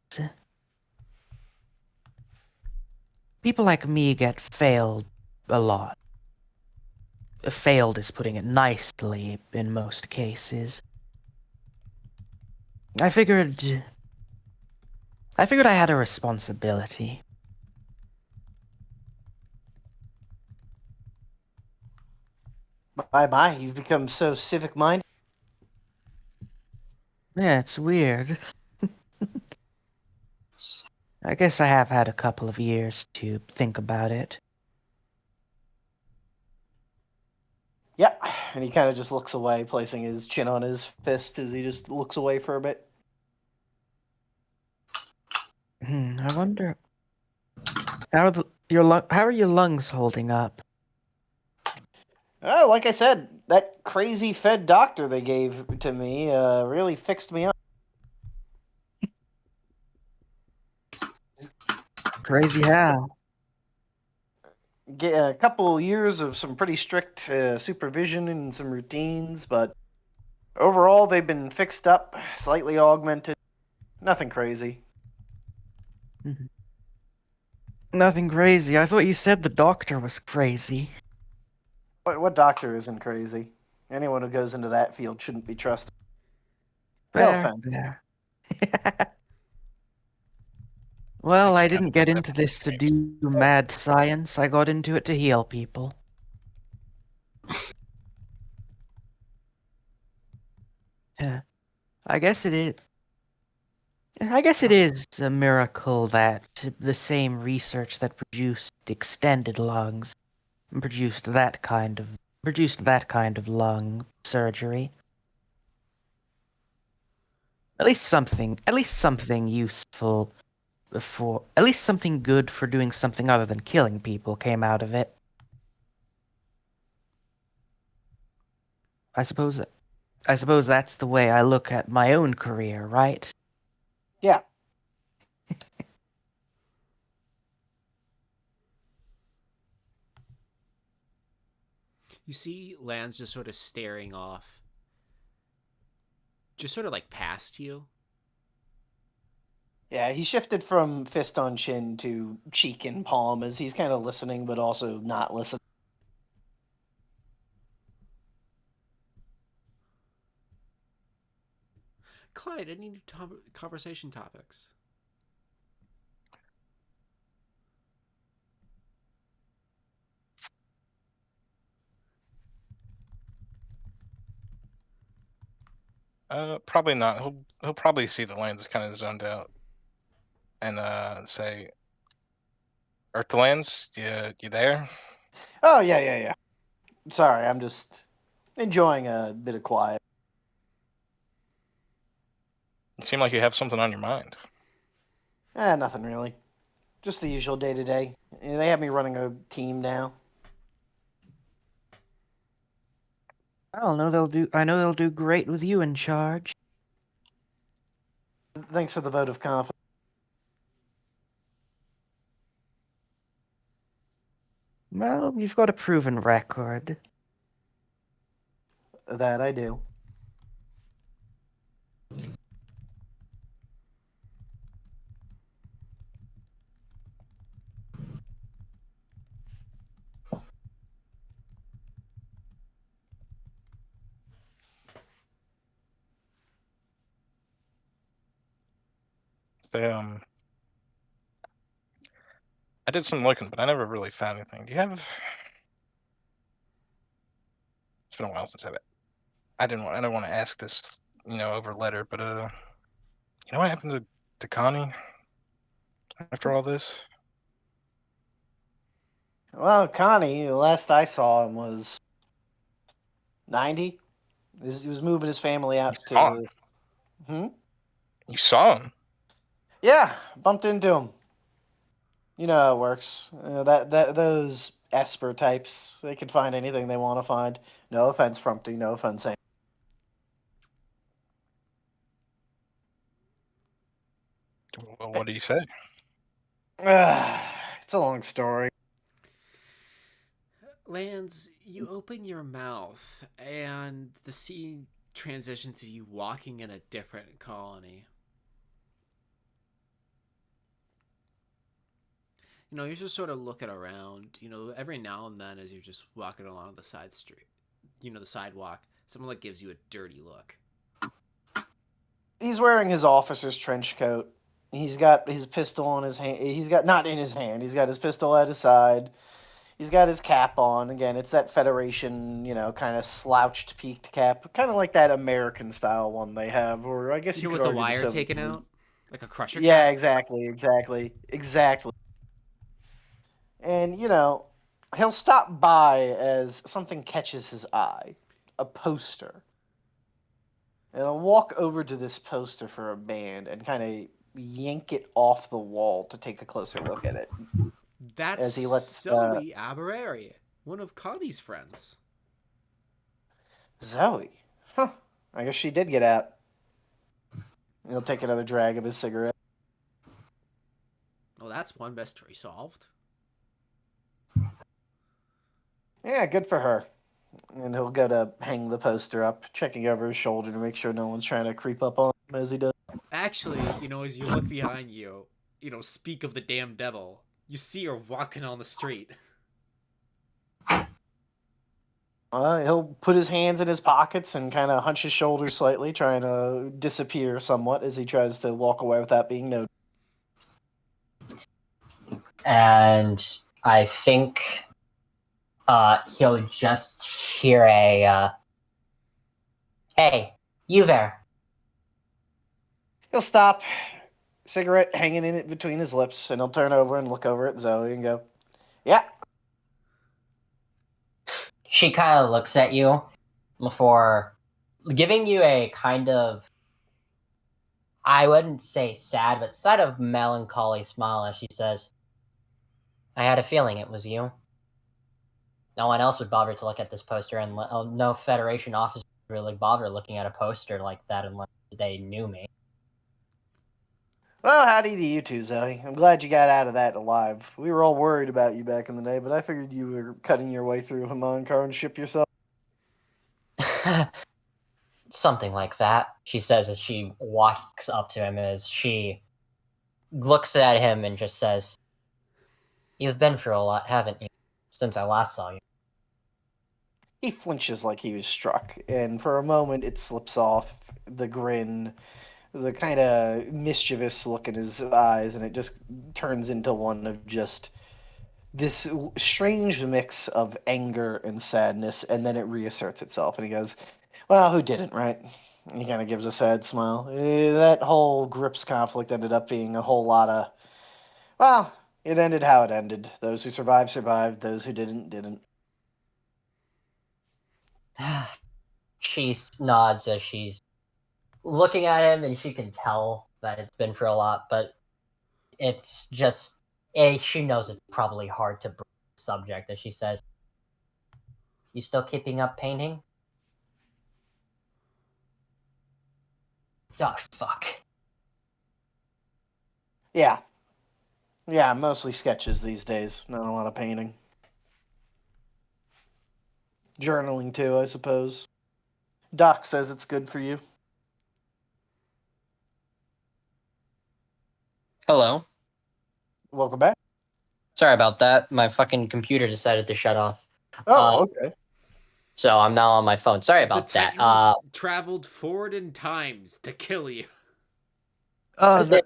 People like me get failed a lot. Failed is putting it nicely in most cases. I figured I had a responsibility. Bye, you've become so civic minded. Yeah, it's weird. I guess I have had a couple of years to think about it. Yeah, and he kind of just looks away, placing his chin on his fist as he just looks away for a bit. I wonder how are your lungs holding up? Oh, like I said, that crazy fed doctor they gave to me really fixed me up. Crazy how? Get a couple years of some pretty strict supervision and some routines, but overall they've been fixed up, slightly augmented. Nothing crazy. Mhm. Nothing crazy. I thought you said the doctor was crazy. What doctor isn't crazy? Anyone who goes into that field shouldn't be trusted. No Fair, offense. fair. Well, I Kind didn't of get does into have this to experience. do mad science. I got into it to heal people. Yeah, I guess it is. I guess it is a miracle that the same research that produced extended lungs produced that kind of lung surgery. At least something useful at least something good for doing something other than killing people came out of it. I suppose I suppose that's the way I look at my own career, right? Yeah. You see Lan's just sort of staring off, just sort of like past you. Yeah, he shifted from fist on chin to cheek and palm as he's kind of listening, but also not listening. Clyde, any new conversation topics? Probably not. He'll probably see the lands kind of zoned out, and say, "Earth the lands, you there?" Oh, yeah. Sorry, I'm just enjoying a bit of quiet. You seem like you have something on your mind. Nothing really. Just the usual day to day. They have me running a team now. I know they'll do great with you in charge. Thanks for the vote of confidence. Well, you've got a proven record. That I do. They, I did some looking, but I never really found anything. Do you have? It's been a while since I don't want to ask this, over letter, but what happened to Connie after all this? Well, Connie, the last I saw him was 90. He was moving his family You out saw him. to. Hmm? You saw him. Yeah, bumped into him. You know how it works. Those Esper types, they can find anything they want to find. No offense, Frumpty. No offense, Sam. Well, what did he say? It's a long story. Lance, you open your mouth, and the scene transitions to you walking in a different colony. You're just sort of looking around. Every now and then, as you're just walking along the side street, the sidewalk, someone like gives you a dirty look. He's wearing his officer's trench coat. He's got his pistol in his hand. He's got not in his hand. He's got his pistol at his side. He's got his cap on. Again, it's that Federation, kind of slouched peaked cap, kind of like that American style one they have, or I guess you could With the argue wire Soviet taken Union. out, like a crusher Yeah, cap. exactly. And he'll stop by as something catches his eye, a poster. And I'll walk over to this poster for a band and kind of yank it off the wall to take a closer look at it. That's As he lets Zoe Aberary, one of Connie's friends. Zoe. Huh. I guess she did get out. He'll take another drag of his cigarette. Well, that's one mystery solved. Yeah, good for her. And he'll go to hang the poster up, checking over his shoulder to make sure no one's trying to creep up on him as he does. Actually, as you look behind you, speak of the damn devil, you see her walking on the street. He'll put his hands in his pockets and kind of hunch his shoulders slightly, trying to disappear somewhat as he tries to walk away without being noticed. And I think he'll just hear a, hey, you there. He'll stop, cigarette hanging in it between his lips, and he'll turn over and look over at Zoe and go, "Yeah." She kind of looks at you before giving you a kind of, I wouldn't say sad, but sort of melancholy smile as she says, I had a feeling it was you. No one else would bother to look at this poster, and no Federation officer would really bother looking at a poster like that unless they knew me. Well, howdy to you two, Zoe. I'm glad you got out of that alive. We were all worried about you back in the day, but I figured you were cutting your way through Hamankar's ship yourself. Something like that, she says as she walks up to him, as she looks at him and just says, You've been through a lot, haven't you, since I last saw you? He flinches like he was struck, and for a moment it slips off the grin, the kind of mischievous look in his eyes, and it just turns into one of just this strange mix of anger and sadness, and then it reasserts itself, and he goes, "Well, who didn't, right?" And he kind of gives a sad smile. That whole Grips conflict ended up being a whole lot of, well, it ended how it ended. Those who survived, survived. Those who didn't, didn't. She nods as she's looking at him, and she can tell that it's been for a lot, but it's just, she knows it's probably hard to bring the subject, as she says, You still keeping up painting? Oh, fuck. Yeah. Yeah, mostly sketches these days. Not a lot of painting. Journaling, too, I suppose. Doc says it's good for you. Hello. Welcome back. Sorry about that. My fucking computer decided to shut off. Oh, okay. So I'm now on my phone. Sorry The about that. Titans traveled forward in times to kill you. Oh, the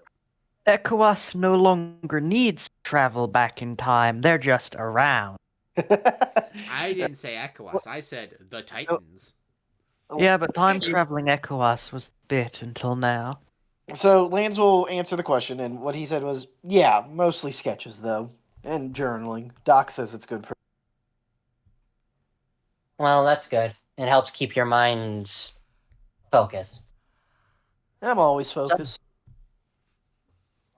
ECOWAS no longer needs to travel back in time. They're just around. I didn't say ECOWAS. I said the Titans. Yeah, but time-traveling ECOWAS was the bit until now. So Lance will answer the question, and what he said was, yeah, mostly sketches, though, and journaling. Doc says it's good for... Well, that's good. It helps keep your minds focused. I'm always focused.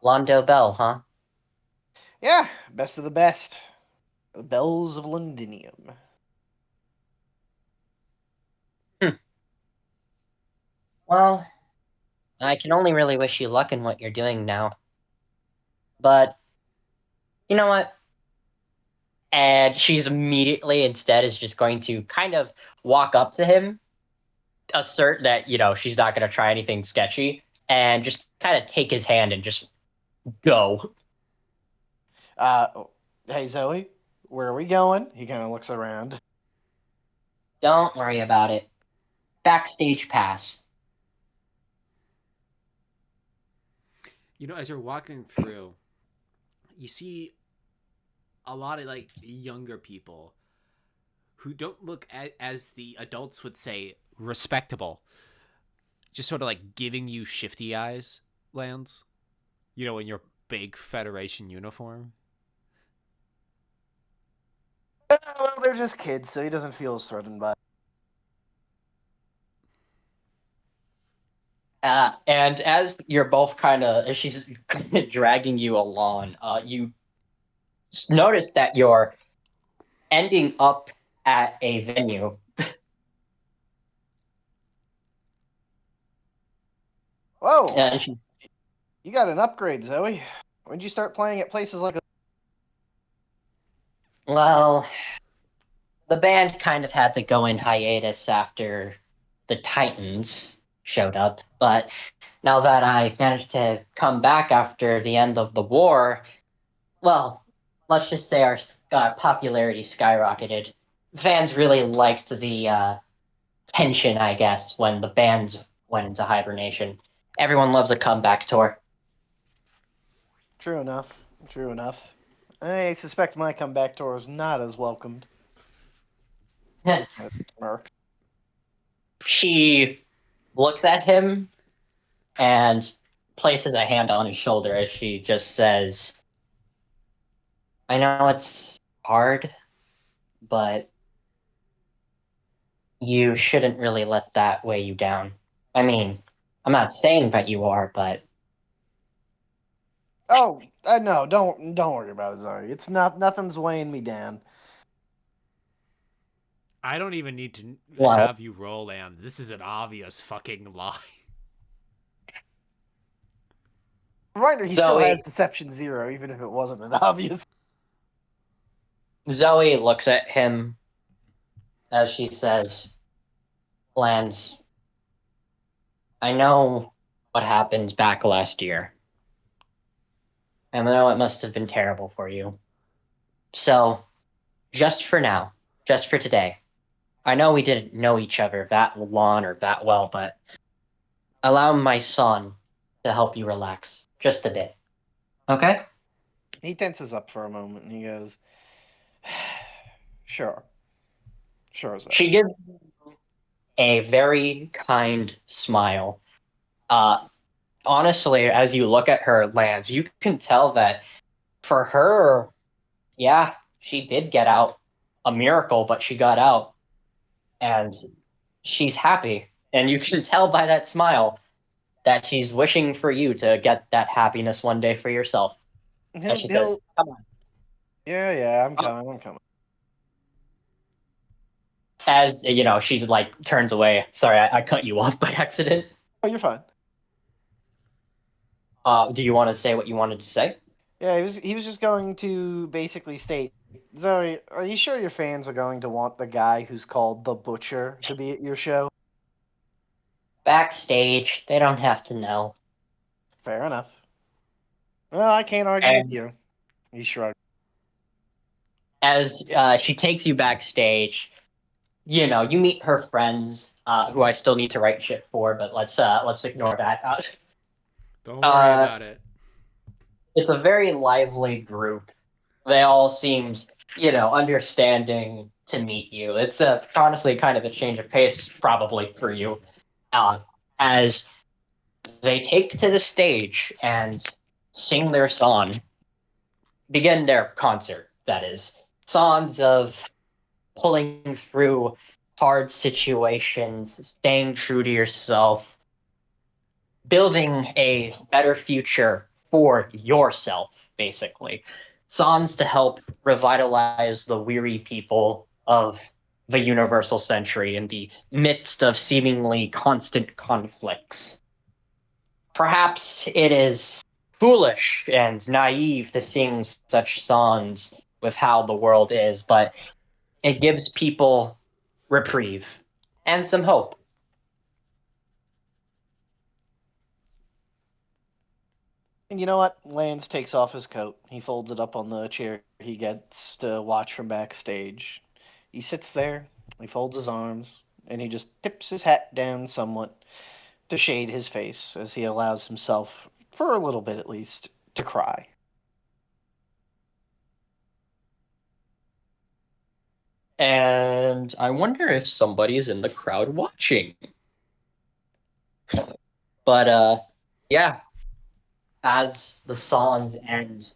Londo Bell, huh? Yeah, best of the best. The Bells of Londinium. Well, I can only really wish you luck in what you're doing now. But, you know what? And she's immediately, instead, is just going to kind of walk up to him, assert that, she's not going to try anything sketchy, and just kind of take his hand and just go. Hey, Zoe, where are we going? He kind of looks around. Don't worry about it. Backstage pass. As you're walking through, you see a lot of younger people who don't look as the adults would say respectable, just sort of giving you shifty eyes, Lance, in your big Federation uniform. Well, they're just kids, so he doesn't feel as threatened by it. And as you're both as she's kind of dragging you along, you notice that you're ending up at a venue. Whoa! And You got an upgrade, Zoe. When'd you start playing at places like that? Well, the band kind of had to go in hiatus after the Titans showed up, but now that I managed to come back after the end of the war, well, let's just say our popularity skyrocketed. Fans really liked the tension, I guess, when the band went into hibernation. Everyone loves a comeback tour. True enough. True enough. I suspect my comeback tour is not as welcomed. Just kind of smirks. She looks at him and places a hand on his shoulder as she just says, I know it's hard, but you shouldn't really let that weigh you down. I mean, I'm not saying that you are, but Oh, no, don't worry about it, Zoe. It's nothing's weighing me down. I don't even need to well, have you roll, and this is an obvious fucking lie. Reminder, he still has Zoe Deception 0, even if it wasn't an obvious. Zoe looks at him as she says, Lance, I know what happened back last year. I know it must have been terrible for you. So, just for now, just for today, I know we didn't know each other that long or that well, but allow my son to help you relax just a bit. Okay? He tenses up for a moment and he goes, Sure. Sure, Zoe. She gives a very kind smile. Honestly, as you look at her, Lance, you can tell that for her, yeah, she did get out. A miracle, but she got out. And she's happy. And you can tell by that smile that she's wishing for you to get that happiness one day for yourself. As she says, come on. Yeah, I'm coming. As, she's like, turns away. Sorry, I cut you off by accident. Oh, you're fine. Do you want to say what you wanted to say? Yeah, he was just going to basically state, Zoe, are you sure your fans are going to want the guy who's called the Butcher to be at your show? Backstage, they don't have to know. Fair enough. Well, I can't argue with And you. He shrugged. as she takes you backstage, you meet her friends, who I still need to write shit for, but let's ignore that. Don't worry about it. It's a very lively group. They all seemed, understanding to meet you. It's honestly kind of a change of pace, probably for you, as they take to the stage and sing their song, begin their concert. That is songs of pulling through hard situations, staying true to yourself, building a better future for yourself, basically. Songs to help revitalize the weary people of the universal century in the midst of seemingly constant conflicts. Perhaps it is foolish and naive to sing such songs with how the world is, but it gives people reprieve and some hope. And you know what? Lance takes off his coat. He folds it up on the chair he gets to watch from backstage. He sits there, he folds his arms, and he just tips his hat down somewhat to shade his face as he allows himself, for a little bit at least, to cry. And I wonder if somebody's in the crowd watching. But yeah, as the songs end,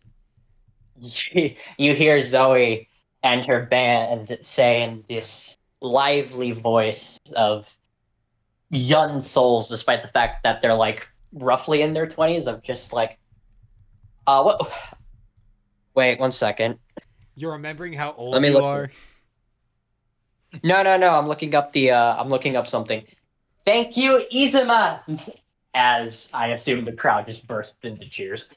you hear Zoe and her band say in this lively voice of young souls, despite the fact that they're like roughly in their 20s, of just like, what? Wait, 1 second. You're remembering how Let old me you look. are? No. I'm looking up I'm looking up something. Thank you, Izuma. As I assume the crowd just bursts into cheers.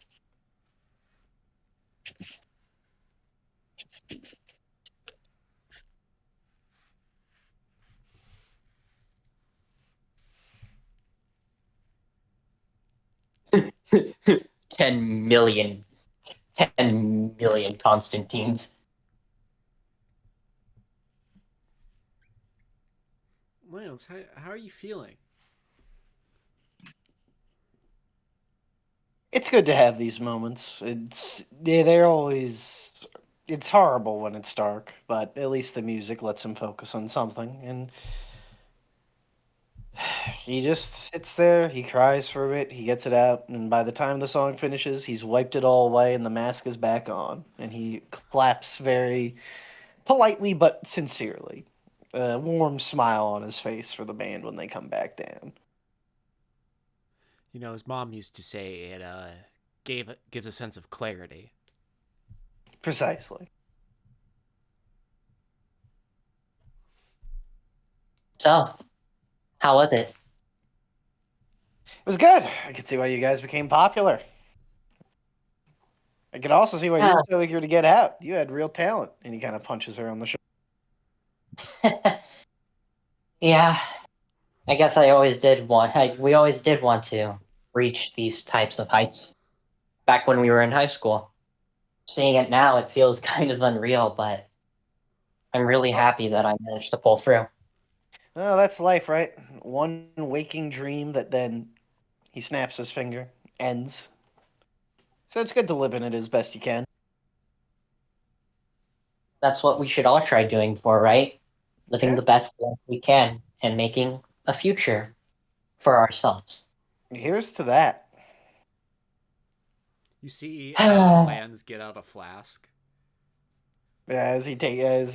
ten million, 10 million Constantines. Lance, how are you feeling? It's good to have these moments. They're always. It's horrible when it's dark, but at least the music lets him focus on something. And He just sits there, he cries for a bit, he gets it out, and by the time the song finishes, he's wiped it all away and the mask is back on. And he claps very politely but sincerely. A warm smile on his face for the band when they come back down. You know, his mom used to say it gives a sense of clarity. Precisely. So, how was it? It was good. I could see why you guys became popular. I could also see why you Yeah. were so eager to get out. You had real talent. And he kind of punches her on the shoulder. Yeah, I guess we always did want to reach these types of heights back when we were in high school. Seeing it now, it feels kind of unreal, but I'm really happy that I managed to pull through. Well, that's life, right? One waking dream that then he snaps his finger, ends. So it's good to live in it as best you can. That's what we should all try doing for, right? Living Yeah. the best life we can and making a future for ourselves. Here's to that. You see Yeah, Lance get out a flask. As he finished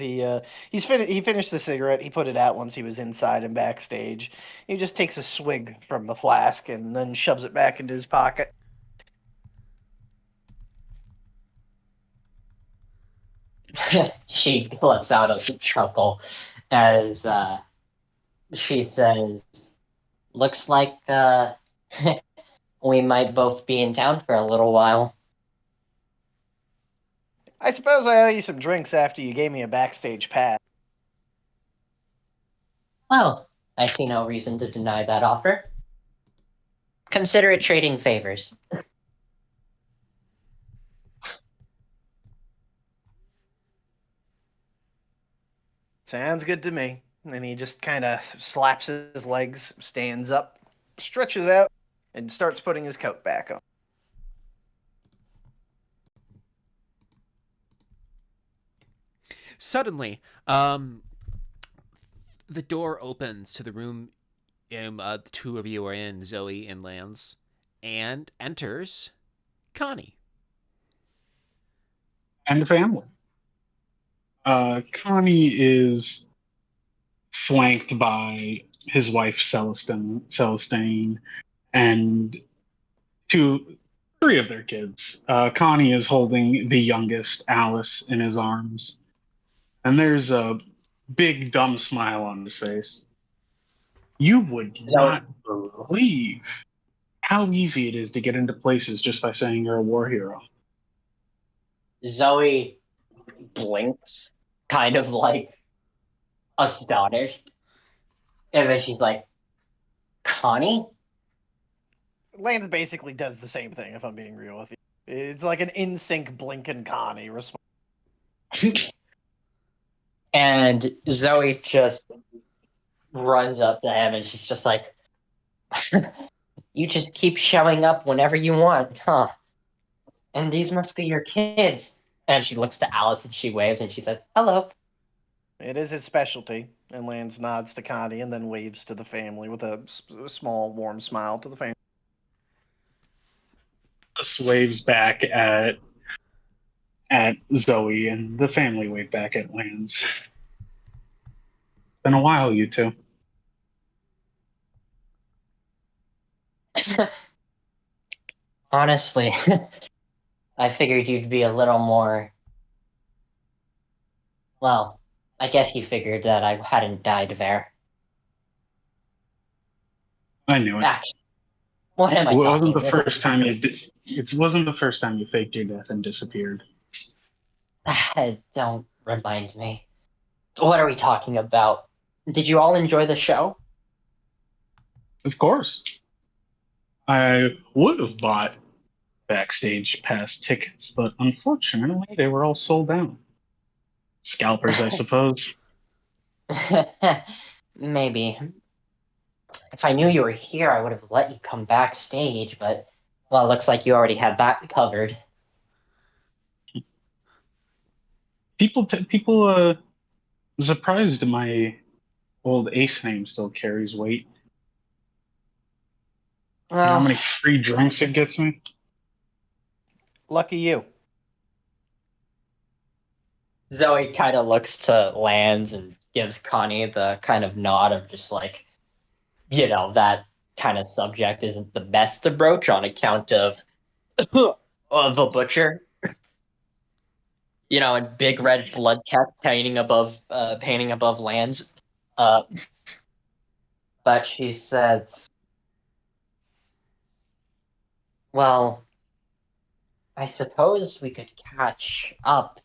the cigarette. He put it out once he was inside and backstage. He just takes a swig from the flask and then shoves it back into his pocket. she lets out a chuckle as she says, "Looks like we might both be in town for a little while." I suppose I owe you some drinks after you gave me a backstage pass. Well, I see no reason to deny that offer. Consider it trading favors. Sounds good to me. And he just kind of slaps his legs, stands up, stretches out, and starts putting his coat back on. Suddenly, the door opens to the room the two of you are in, Zoe and Lance, and enters Connie. And the family. Connie is flanked by his wife Celestine, and three of their kids. Connie is holding the youngest, Alice, in his arms, and there's a big dumb smile on his face. You would Zoe, not believe how easy it is to get into places just by saying you're a war hero. Zoe blinks, kind of like astonished. And then she's like, "Connie?" Lance basically does the same thing, if I'm being real with you. It's like an in sync Blink and Connie response. And Zoe just runs up to him and she's just like, "You just keep showing up whenever you want, huh? And these must be your kids." And she looks to Alice and she waves and she says, "Hello." It is his specialty. And Lance nods to Connie and then waves to the family with a small, warm smile to the family. Alice waves back at Zoe, and the family wave back at Lance. Been a while, you two. Honestly, I figured you'd be a little more. Well, I guess you figured that I hadn't died there. I knew it. Actually, what am It I wasn't talking? the first time you did. It wasn't the first time you faked your death and disappeared. Don't remind me. What are we talking about? Did you all enjoy the show? Of course, I would have bought backstage pass tickets, but unfortunately, they were all sold out. Scalpers, I suppose. Maybe. If I knew you were here, I would have let you come backstage, but, well, it looks like you already had that covered. People surprised my old ace name still carries weight. You know how Well, many free drinks it gets me? Lucky you. Zoe kind of looks to Lands and gives Connie the kind of nod of just like, that kind of subject isn't the best to broach on account of a butcher. And big red blood cap painting above Lands. Uh, but she says, "Well, I suppose we could catch up.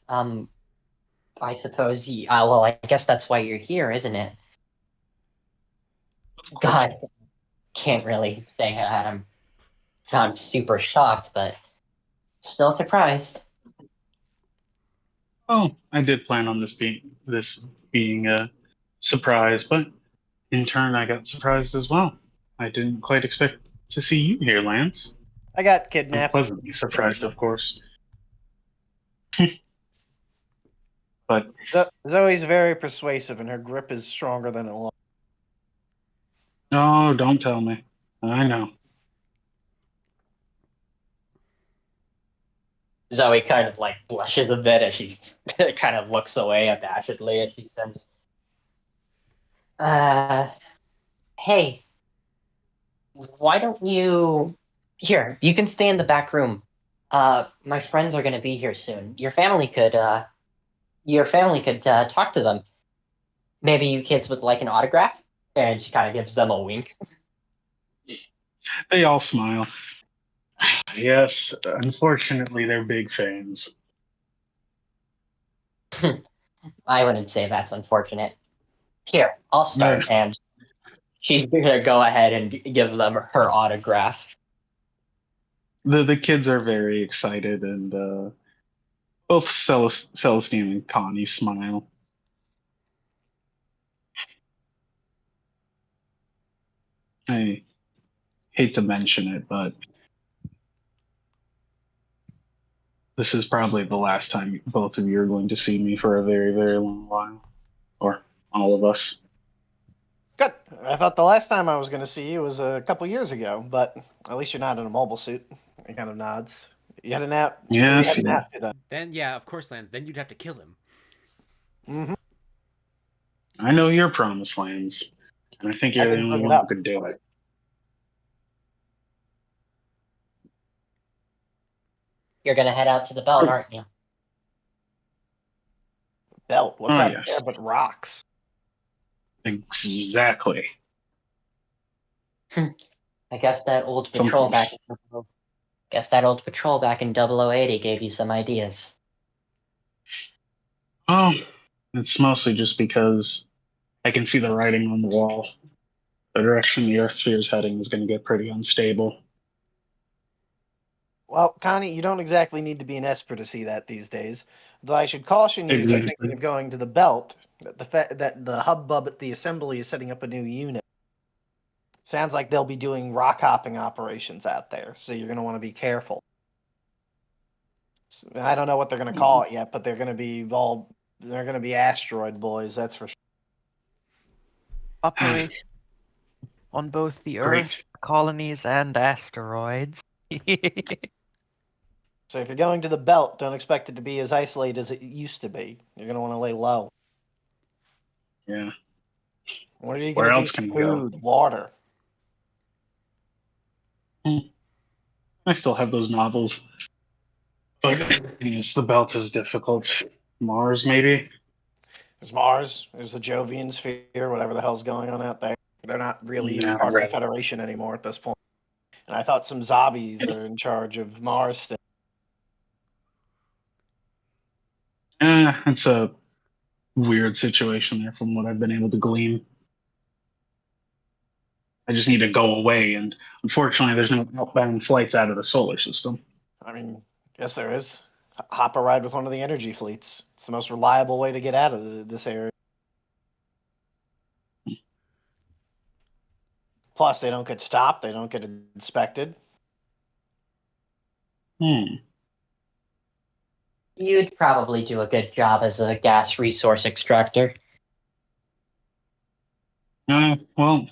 I suppose well, I guess that's why you're here, isn't it?" God, can't really say that I'm super shocked, but still surprised. Oh, I did plan on this being a surprise, but in turn, I got surprised as well. I didn't quite expect to see you here, Lance. I got I'm kidnapped. pleasantly surprised, of course. But Zoe's very persuasive, and her grip is stronger than it looks. oh, don't tell me. I know. Zoe kind of like blushes a bit as she kind of looks away abashedly as she says, "Uh, hey, why don't you? Here, you can stay in the back room. My friends are gonna be here soon. Your family could talk to them. Maybe you kids would like an autograph." And she kind of gives them a wink. They all smile. Yes, unfortunately, they're big fans. I wouldn't say that's unfortunate. Here, I'll Uh, start, and she's gonna go ahead and give them her autograph. the kids are very excited, and both Celestine and Connie smile. I hate to mention it, but this is probably the last time both of you are going to see me for a very, very long while, or all of us. Good. I thought the last time I was going to see you was a couple years ago, but at least you're not in a mobile suit. He kind of nods. You had a nap. Where you Yes, had a nap to, then? Then yeah, of course, Lance. Then you'd have to kill him. Mm-hmm. I know your promised lands, and I think I you're the didn't only bring it one who up. could do it. You're gonna head out to the belt, aren't you? Belt. What's Oh, out yes, there but rocks? exactly. I guess that old Some, patrol back. Guess that old patrol back in 0080 gave you some ideas. oh, it's mostly just because I can see the writing on the wall. The direction the Earth sphere is heading is going to get pretty unstable. Well, Connie, you don't exactly need to be an Esper to see that these days. Though I should caution you for thinking Exactly. of going to the belt. That the hubbub at the assembly is setting up a new unit. Sounds like they'll be doing rock hopping operations out there, so you're going to want to be careful. I don't know what they're going to call it yet, but they're going to be all they're going to be asteroid boys. That's for sure. Operation on both the Great. Earth, colonies, and asteroids. So if you're going to the belt, don't expect it to be as isolated as it used to be. You're going to want to lay low. Yeah. What are you Where going to else do? can you go? Food, water. I still have those novels, but yes, the belt is difficult. Mars, maybe. There's Mars. There's the Jovian sphere. Whatever the hell's going on out there. They're not really even No, part of the really. Federation anymore at this point. And I thought some zombies are in charge of Mars still. It's a weird situation there, from what I've been able to glean. I just need to go away, and unfortunately, there's no outbound flights out of the solar system. I mean, yes, there is. Hop a ride with one of the energy fleets. It's the most reliable way to get out of this area. Plus, they don't get stopped. They don't get inspected. Hmm. You'd probably do a good job as a gas resource extractor. Well,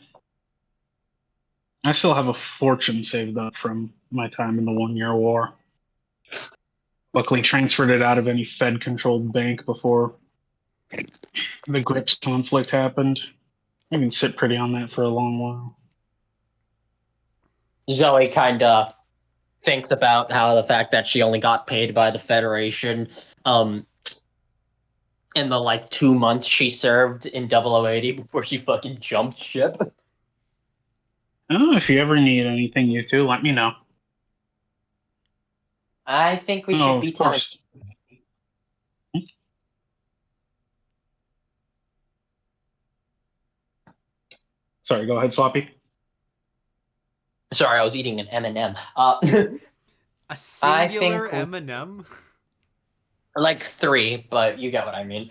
I still have a fortune saved up from my time in the 1 Year War. Luckily, transferred it out of any Fed-controlled bank before the Grips conflict happened. I can sit pretty on that for a long while. Zoe kind of thinks about how the fact that she only got paid by the Federation in the like 2 months she served in 0080 before she fucking jumped ship. Oh, if you ever need anything, you two, let me know. I think we Oh, should of be telling. course. Sorry, go ahead, Swappy. Sorry, I was eating an M&M. A I singular think M&M? like 3, but you get what I mean.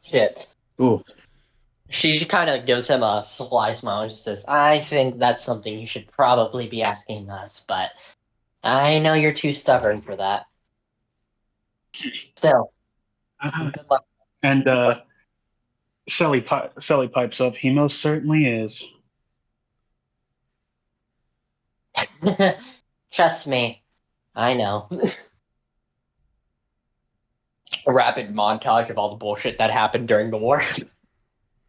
Shit. Ooh. She kind of gives him a sly smile and just says, I think that's something you should probably be asking us, but I know you're too stubborn for that. Still, good luck. And Sally pipes up. He most certainly is. Trust me, I know. A rapid montage of all the bullshit that happened during the war.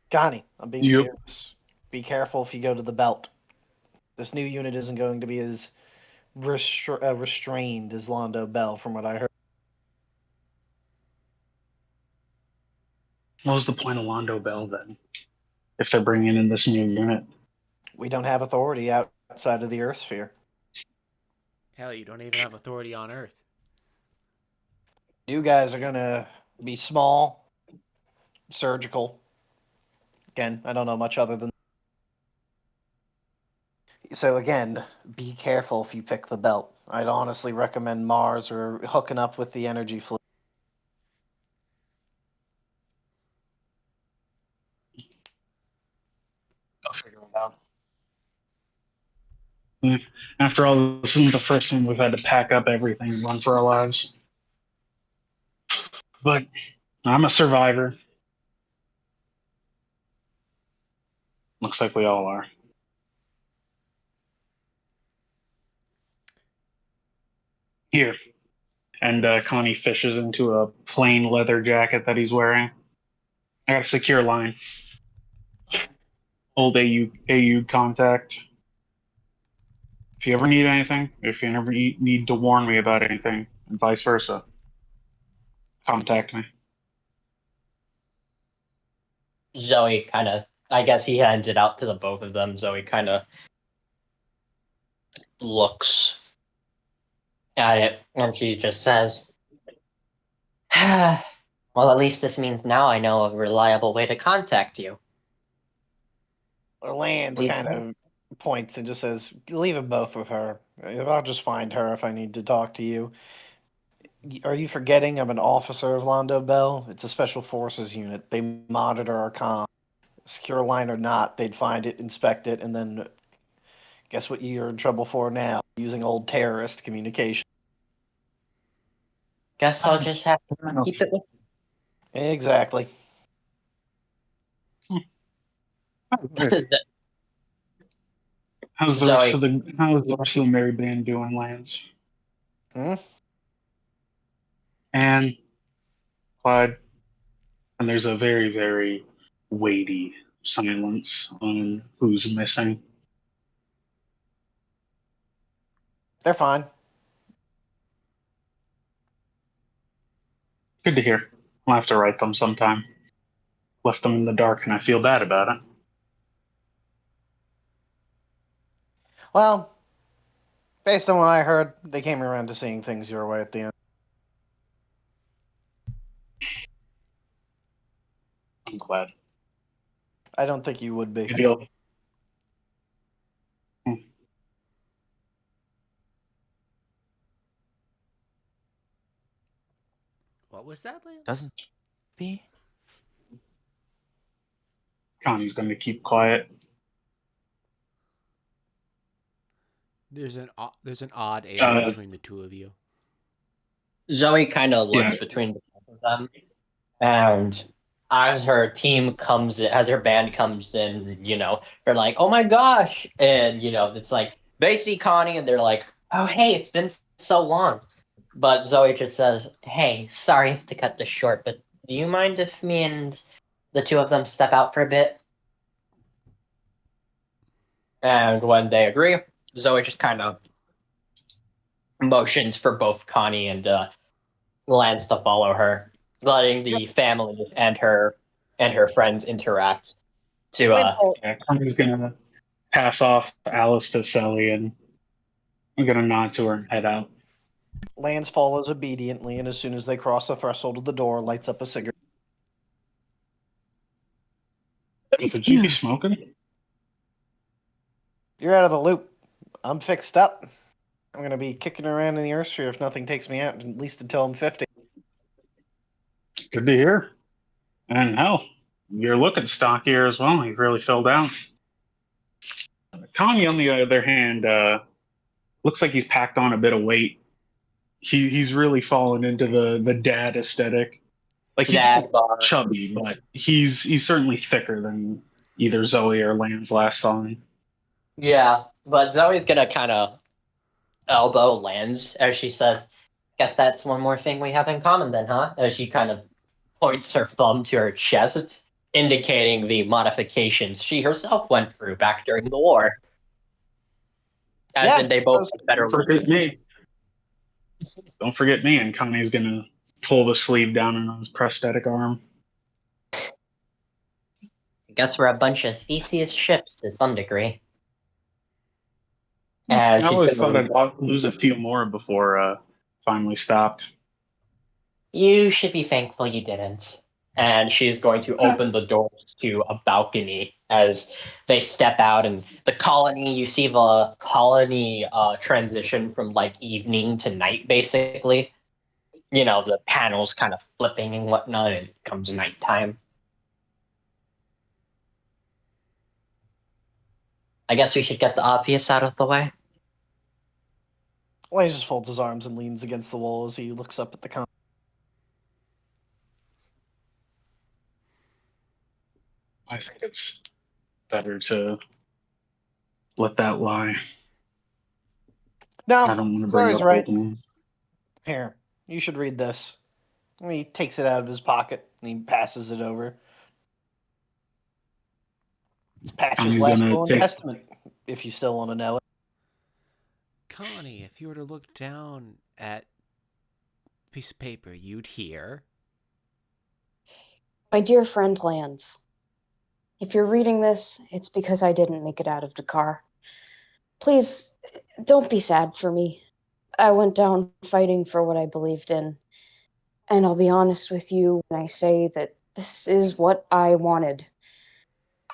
Johnny, I'm being Yep. serious. Be careful if you go to the belt. This new unit isn't going to be as restrained as Londo Bell, from what I heard. What was the point of Londo Bell then? If they're bringing in this new unit, We don't have authority outside of the Earth sphere. Hell, you don't even have authority on Earth. You guys are gonna be small, surgical. Again, I don't know much other than. So again, be careful if you pick the belt. I'd honestly recommend Mars or hooking up with the energy fleet. I'll figure it out. after all, this isn't the first time we've had to pack up everything and run for our lives. But I'm a survivor. Looks like we all are. Here. And Connie fishes into a plain leather jacket that he's wearing. I got a secure line. Old AU contact. If you ever need anything, if you ever need to warn me about anything, and vice versa, contact me. Zoe kind of, I guess he hands it out to the both of them. Zoe kind of looks at it and she just says, well, at least this means now I know a reliable way to contact you. Lands kind of points and just says, "Leave it both with her. I'll just find her if I need to talk to you." Are you forgetting I'm an officer of Londo Bell? It's a special forces unit. They monitor our comm. Secure line or not, they'd find it, inspect it, and then guess what you're in trouble for now? Using old terrorist communication. Guess I'll just have to keep it with Exactly. How's the Zoe. rest of the merry band doing, Lance? Hmm? And Clyde, and there's a very, very weighty silence on who's missing. They're fine. Good to hear. I'll have to write them sometime. Left them in the dark, and I feel bad about it. Well, based on what I heard, they came around to seeing things your way at the end. I'm glad. I don't think you would be. Good deal. What was that, Lance? Doesn't be. Connie's going to keep quiet. There's an odd air Uh, between the two of you. Zoe kind of looks Yeah. between the both of them, and as her team comes in, as her band comes in, they're like, "Oh my gosh!" And it's like they see Connie and they're like, "Oh hey, it's been so long." But Zoe just says, "Hey, sorry to cut this short, but do you mind if me and the two of them step out for a bit?" And when they agree, Zoe just kind of motions for both Connie and Lance to follow her, letting the family and her friends interact. To Lance, Yeah, Connie's gonna pass off Alice to Sally, and I'm gonna nod to her and head out. Lance follows obediently, and as soon as they cross the threshold of the door, lights up a cigarette. Should you be smoking? You're out of the loop. I'm fixed up. I'm gonna be kicking around in the Earth sphere if nothing takes me out, at least until I'm 50. Good to hear. And hell, you're looking stockier as well. You've really filled out. Connie, on the other hand, looks like he's packed on a bit of weight. He's really fallen into the dad aesthetic. Like he's Dad not bar. chubby, but he's certainly thicker than either Zoe or Lance last saw him. Yeah, but Zoe's gonna kind of elbow Lance as she says, "Guess that's one more thing we have in common then, huh?" As she kind of points her thumb to her chest, indicating the modifications she herself went through back during the war. As Yeah, in, they both those- have better Don't forget me. Don't forget me. And Connie's gonna pull the sleeve down on his prosthetic arm. I guess we're a bunch of Theseus ships to some degree. I And she's always gonna thought leave. I'd lose a few more before finally stopped. You should be thankful you didn't. And she's going to open the doors to a balcony as they step out. And the colony, you see the colony transition from like evening to night, basically. The panels kind of flipping and whatnot, and it becomes nighttime. I guess we should get the obvious out of the way. Lance just folds his arms and leans against the wall as he looks up at the con. I think it's better to let that lie. No, I don't want to bring Zoe's up right. old wounds. Here, you should read this. And he takes it out of his pocket and he passes it over. It's Patch's Connie's last gonna will and take. testament, if you still want to know it. Connie, if you were to look down at a piece of paper, you'd hear. My dear friend Lance, if you're reading this, it's because I didn't make it out of Dakar. Please, don't be sad for me. I went down fighting for what I believed in. And I'll be honest with you when I say that this is what I wanted.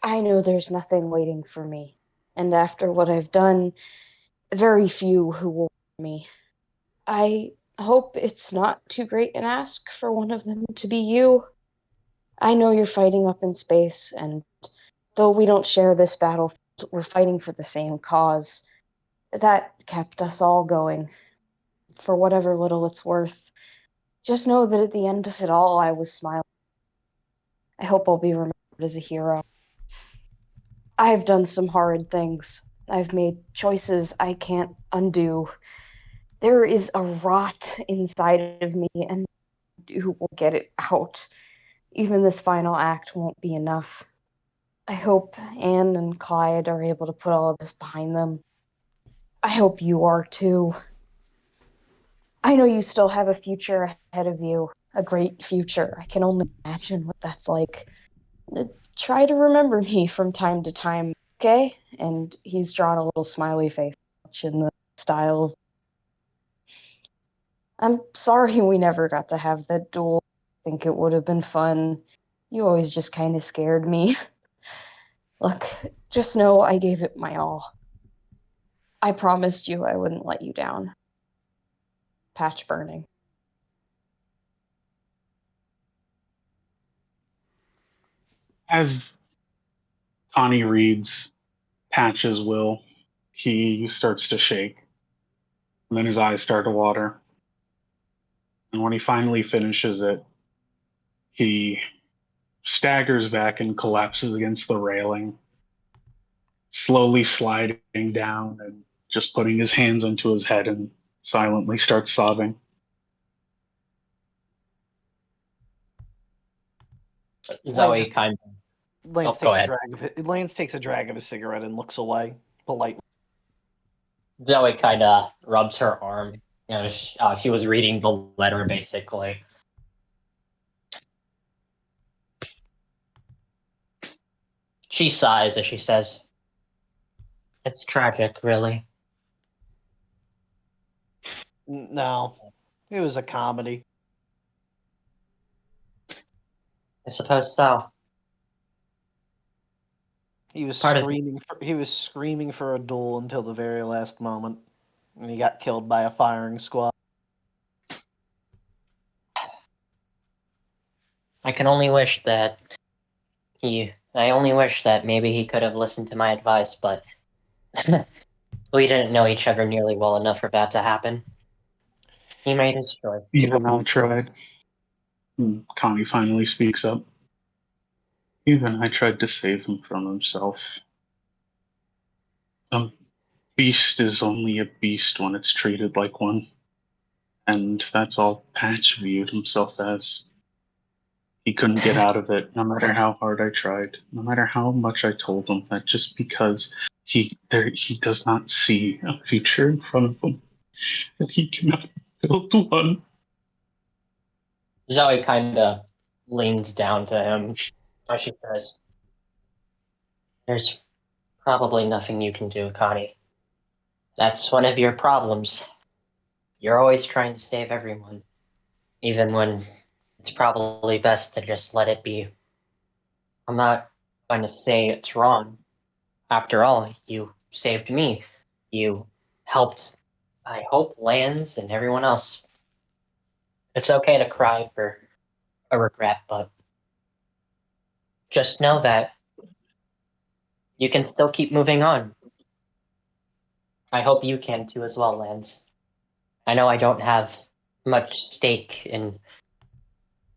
I know there's nothing waiting for me. And after what I've done, very few who will want me. I hope it's not too great an ask for one of them to be you. I know you're fighting up in space, and though we don't share this battlefield, we're fighting for the same cause. That kept us all going, for whatever little it's worth. Just know that at the end of it all, I was smiling. I hope I'll be remembered as a hero. I've done some horrid things. I've made choices I can't undo. There is a rot inside of me, and who will get it out. Even this final act won't be enough. I hope Anne and Clyde are able to put all of this behind them. I hope you are too. I know you still have a future ahead of you, a great future. I can only imagine what that's like. Try to remember me from time to time, okay? And he's drawn a little smiley face in the style of, I'm sorry we never got to have that duel. I think it would have been fun. You always just kind of scared me. Look, just know I gave it my all. I promised you I wouldn't let you down. Patch burning. As Connie reads Patch's will, he starts to shake. And then his eyes start to water. And when he finally finishes it, he staggers back and collapses against the railing, slowly sliding down and just putting his hands onto his head and silently starts sobbing. Zoe just- kind of. Lance Oh, go takes a ahead. drag of it. Lance takes a drag of his cigarette and looks away politely. Zoe kind of rubs her arm. You know, she was reading the letter basically. She sighs as she says, "It's tragic, really." No, it was a comedy. I suppose so. He was Part of screaming for a duel until the very last moment, and he got killed by a firing squad. I can only wish that I only wish that maybe he could have listened to my advice, but we didn't know each other nearly well enough for that to happen. He made his choice. Even I tried. Connie finally speaks up. Even I tried to save him from himself. A beast is only a beast when it's treated like one. And that's all Patch viewed himself as. He couldn't get out of it, no matter how hard I tried, no matter how much I told him that just because he does not see a future in front of him, that he cannot build one. Zoe kind of leans down to him as she says, "There's probably nothing you can do, Connie. That's one of your problems. You're always trying to save everyone, even when it's probably best to just let it be. I'm not going to say it's wrong. After all, you saved me. You helped, I hope, Lance and everyone else. It's okay to cry for a regret, but just know that you can still keep moving on. I hope you can too as well, Lance. I know I don't have much stake in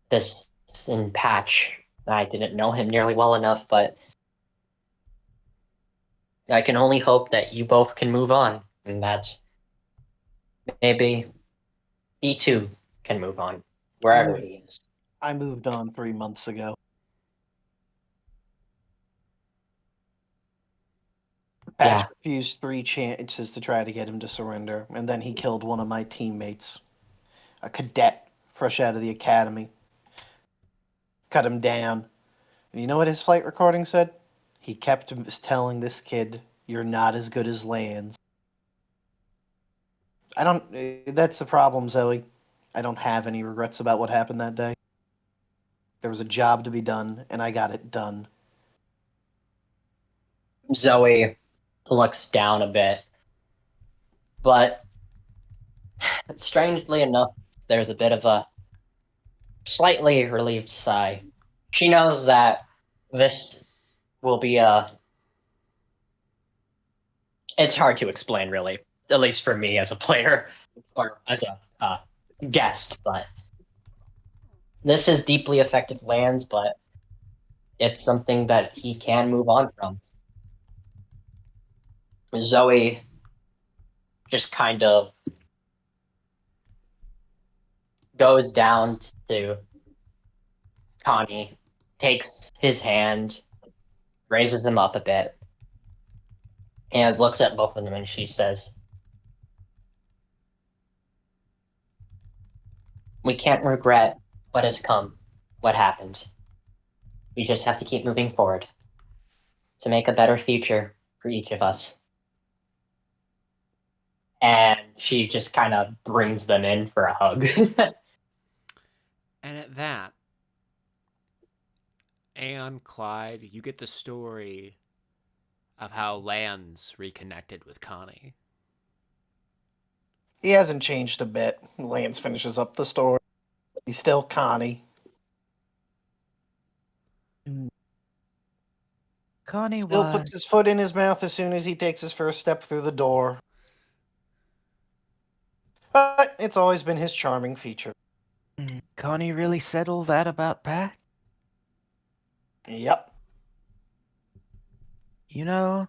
this in Patch. I didn't know him nearly well enough, but I can only hope that you both can move on and that maybe he too can move on wherever he is." I moved on 3 months ago. Patch Yeah. refused 3 chances to try to get him to surrender, and then he killed one of my teammates, a cadet fresh out of the academy. Cut him down. And you know what his flight recording said? He kept telling this kid, "You're not as good as Lance." I don't. That's the problem, Zoe. I don't have any regrets about what happened that day. There was a job to be done, and I got it done. Zoe looks down a bit, but strangely enough, there's a bit of a slightly relieved sigh. She knows that this will be a. It's hard to explain, really, at least for me as a player or as a guest, but this has deeply affected Lance, but it's something that he can move on from. Zoe just kind of goes down to Connie, takes his hand, raises him up a bit, and looks at both of them and she says, "We can't regret what has come, what happened. We just have to keep moving forward to make a better future for each of us." And she just kind of brings them in for a hug. And at that, and Clyde, you get the story of how Lance reconnected with Connie. He hasn't changed a bit. Lance finishes up the story. He's still Connie. Connie Still was. puts his foot in his mouth as soon as he takes his first step through the door. But it's always been his charming feature. Connie really said all that about Pat? Yep. You know,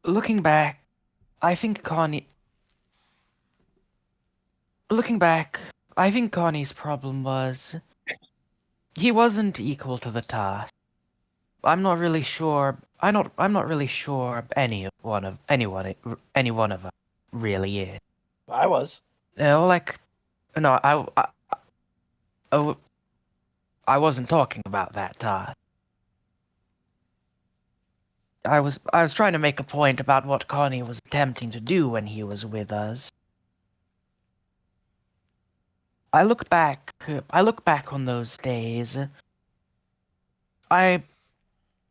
looking back, I think Connie. Looking back, I think Connie's problem was he wasn't equal to the task. I'm not really sure. I'm not really sure any one of us really is. I was. Like, no, oh, I wasn't talking about that task. I was trying to make a point about what Connie was attempting to do when he was with us. I look back on those days. I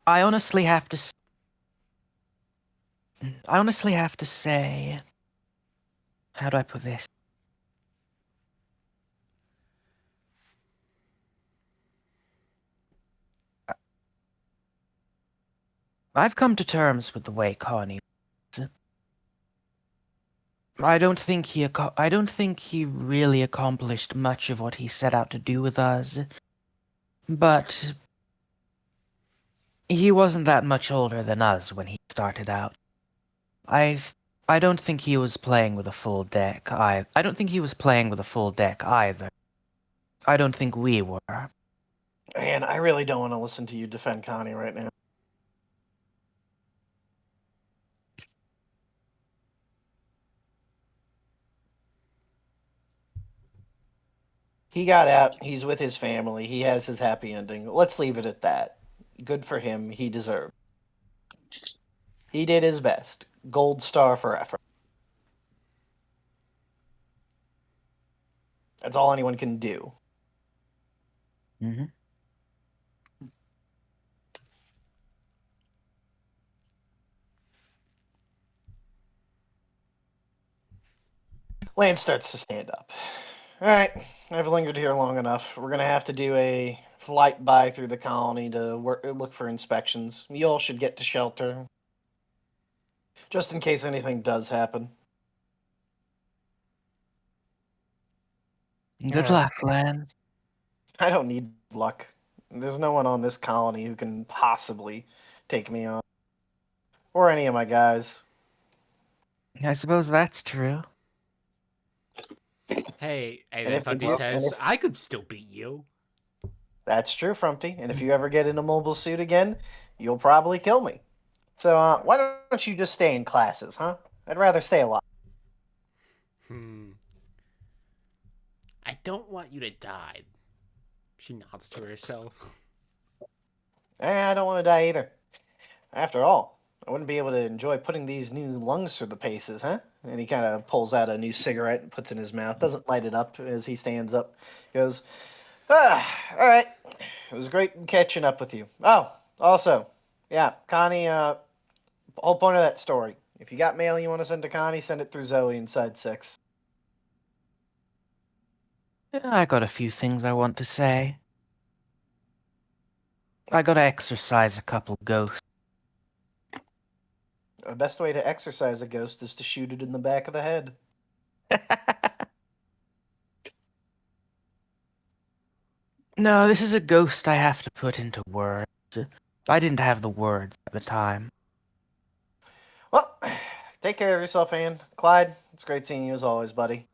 I honestly have to say, how do I put this? I've come to terms with the way Connie is. I don't think he really accomplished much of what he set out to do with us. But he wasn't that much older than us when he started out. I I don't think he was playing with a full deck. I don't think he was playing with a full deck either. I don't think we were. Man, I really don't want to listen to you defend Connie right now. He got out. He's with his family. He has his happy ending. Let's leave it at that. Good for him. He deserved. He did his best. Gold star for effort. That's all anyone can do. Mm-hmm. Lance starts to stand up. All right, I've lingered here long enough. We're gonna have to do a flight by through the colony to look for inspections. You all should get to shelter, just in case anything does happen. Good luck, Lance. I don't need luck. There's no one on this colony who can possibly take me on, or any of my guys. I suppose that's true. Hey, And that's if they what he do- says. and if- I could still beat you. That's true, Frumpty. And if you ever get in a mobile suit again, you'll probably kill me. So why don't you just stay in classes, huh? I'd rather stay alive. I don't want you to die. She nods to herself. I don't want to die either. After all, I wouldn't be able to enjoy putting these new lungs through the paces, huh? And he kind of pulls out a new cigarette and puts it in his mouth. Doesn't light it up as he stands up. Goes, all right. It was great catching up with you. Oh, also, yeah, Connie, whole point of that story. If you got mail you want to send to Connie, send it through Zoe inside 6. I got a few things I want to say. I gotta exercise a couple ghosts. The best way to exercise a ghost is to shoot it in the back of the head. No, this is a ghost I have to put into words. I didn't have the words at the time. Well, take care of yourself, Ann. Clyde, it's great seeing you as always, buddy.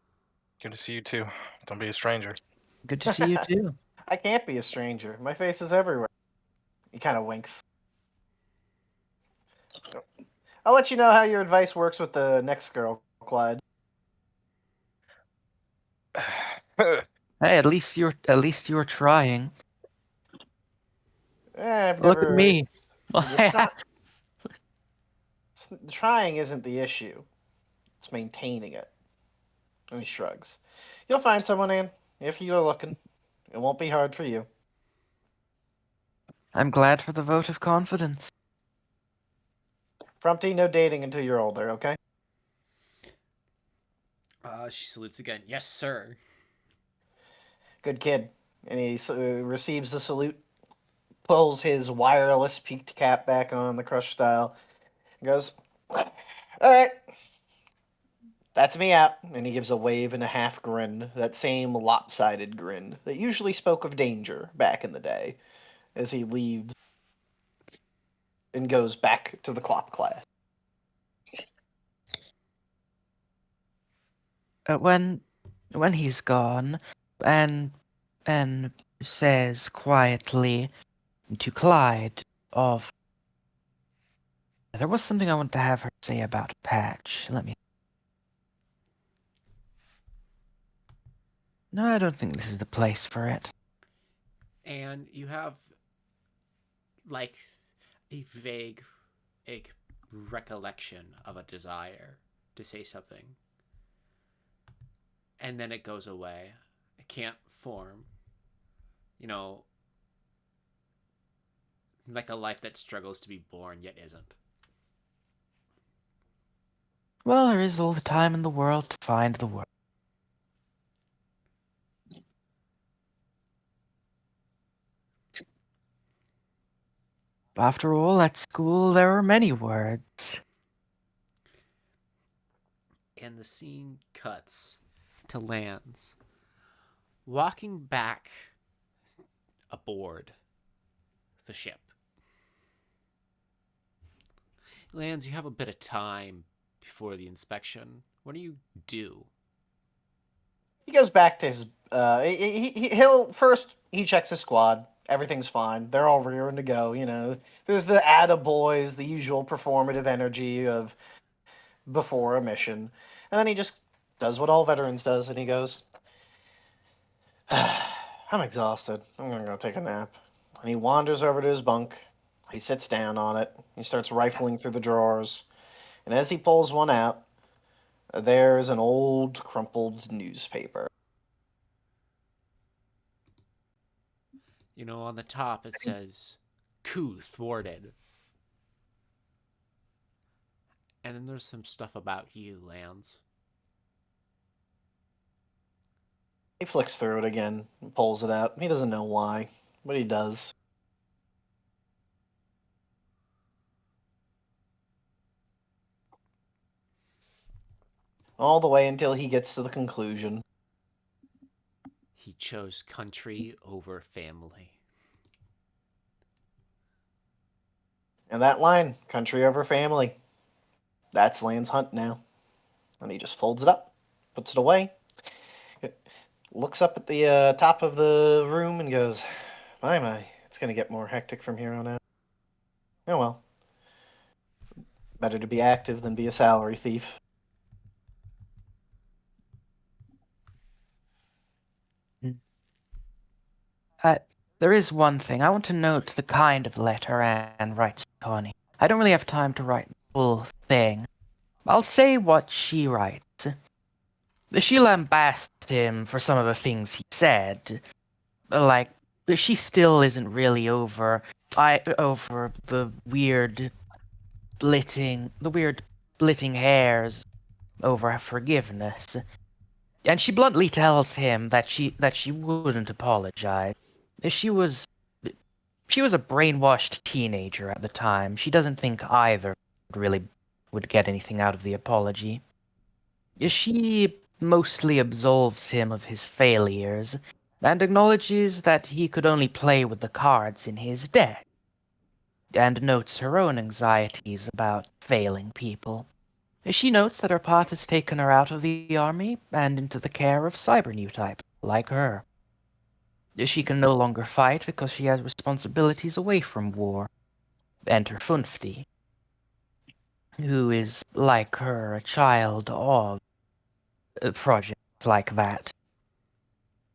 Good to see you too. Don't be a stranger. Good to see you too. I can't be a stranger. My face is everywhere. He kind of winks. I'll let you know how your advice works with the next girl, Clyde. Hey, at least you're trying. I've Look never. at me. It's not, trying isn't the issue. It's maintaining it. And he shrugs. You'll find someone, Ann. If you're looking. It won't be hard for you. I'm glad for the vote of confidence. Frumpty, no dating until you're older, okay? She salutes again. Yes, sir. Good kid. And he receives the salute, pulls his wireless peaked cap back on, the crush style, and goes, all right. That's me out. And he gives a wave and a half grin, that same lopsided grin that usually spoke of danger back in the day, as he leaves and goes back to the clop class. When he's gone, and and says quietly to Clyde of, there was something I wanted to have her say about Patch. Let me. No, I don't think this is the place for it. And you have like a vague recollection of a desire to say something, and then it goes away. It can't form. You know, like a life that struggles to be born yet isn't. Well, there is all the time in the world to find the word. After all, at school there are many words. And the scene cuts to Lance walking back aboard the ship. Lance, you have a bit of time before the inspection. What do you do? He goes back to his. He'll first. He checks his squad. Everything's fine. They're all rearing to go. You know, there's the attaboys, the usual performative energy of before a mission, and then he just does what all veterans does, and he goes, "I'm exhausted. I'm gonna go take a nap." And he wanders over to his bunk. He sits down on it. He starts rifling through the drawers, and as he pulls one out, there's an old, crumpled newspaper. You know, on the top it says, "Coup thwarted." And then there's some stuff about you, Lance. He flicks through it again and pulls it out. He doesn't know why, but he does. All the way until he gets to the conclusion. He chose country over family. And that line, country over family, that's Land's hunt now. And he just folds it up, puts it away, looks up at the top of the room and goes, my, it's going to get more hectic from here on out. Oh well. Better to be active than be a salary thief. There is one thing. I want to note the kind of letter Anne writes to Connie. I don't really have time to write the full thing. I'll say what she writes. She lambasted him for some of the things he said. Like, she still isn't really over the weird splitting hairs over her forgiveness. And she bluntly tells him that she wouldn't apologize. She was she was a brainwashed teenager at the time. She doesn't think either really would get anything out of the apology. She mostly absolves him of his failures and acknowledges that he could only play with the cards in his deck, and notes her own anxieties about failing people. She notes that her path has taken her out of the army and into the care of cyber-new type, like her. She can no longer fight because she has responsibilities away from war. Enter Funfti, who is, like her, a child of projects like that,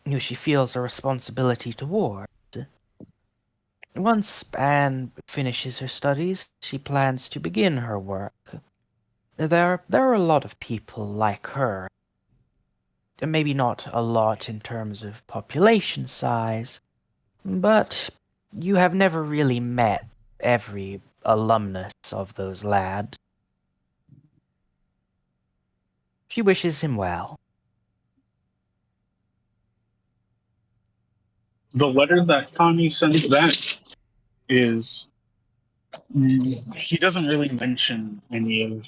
who she feels a responsibility toward. Once Anne finishes her studies, she plans to begin her work. There are a lot of people like her. Maybe not a lot in terms of population size, but you have never really met every alumnus of those labs. She wishes him well. The letter that Connie sends back is He doesn't really mention any of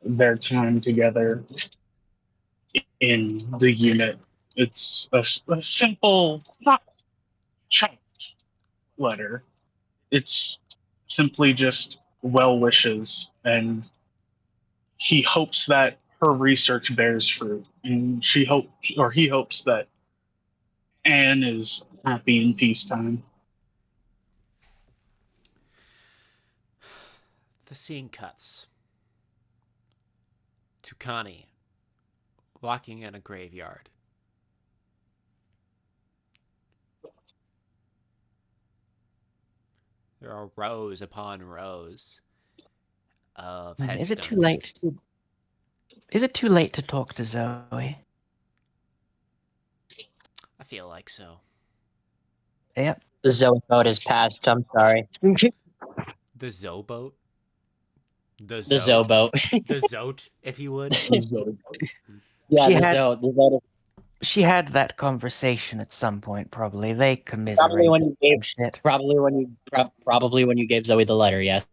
their time together in the unit. It's a simple, not chopped letter. It's simply just well wishes, and he hopes that her research bears fruit, and he hopes that Anne is happy in peacetime. The scene cuts to Connie walking in a graveyard. There are rows upon rows of Is it too headstones. late to? Is it too late to talk to Zoe? I feel like so. Yep. The Zoe mode is passed. I'm sorry. The Zoboat? The The Zoe Zote? boat. The Zote, if you would. Yeah, She the had Zoe. The Zoe. she had that conversation at some point. Probably they Probably commiserated when you gave. some shit. Probably when you gave Zoe the letter. Yes.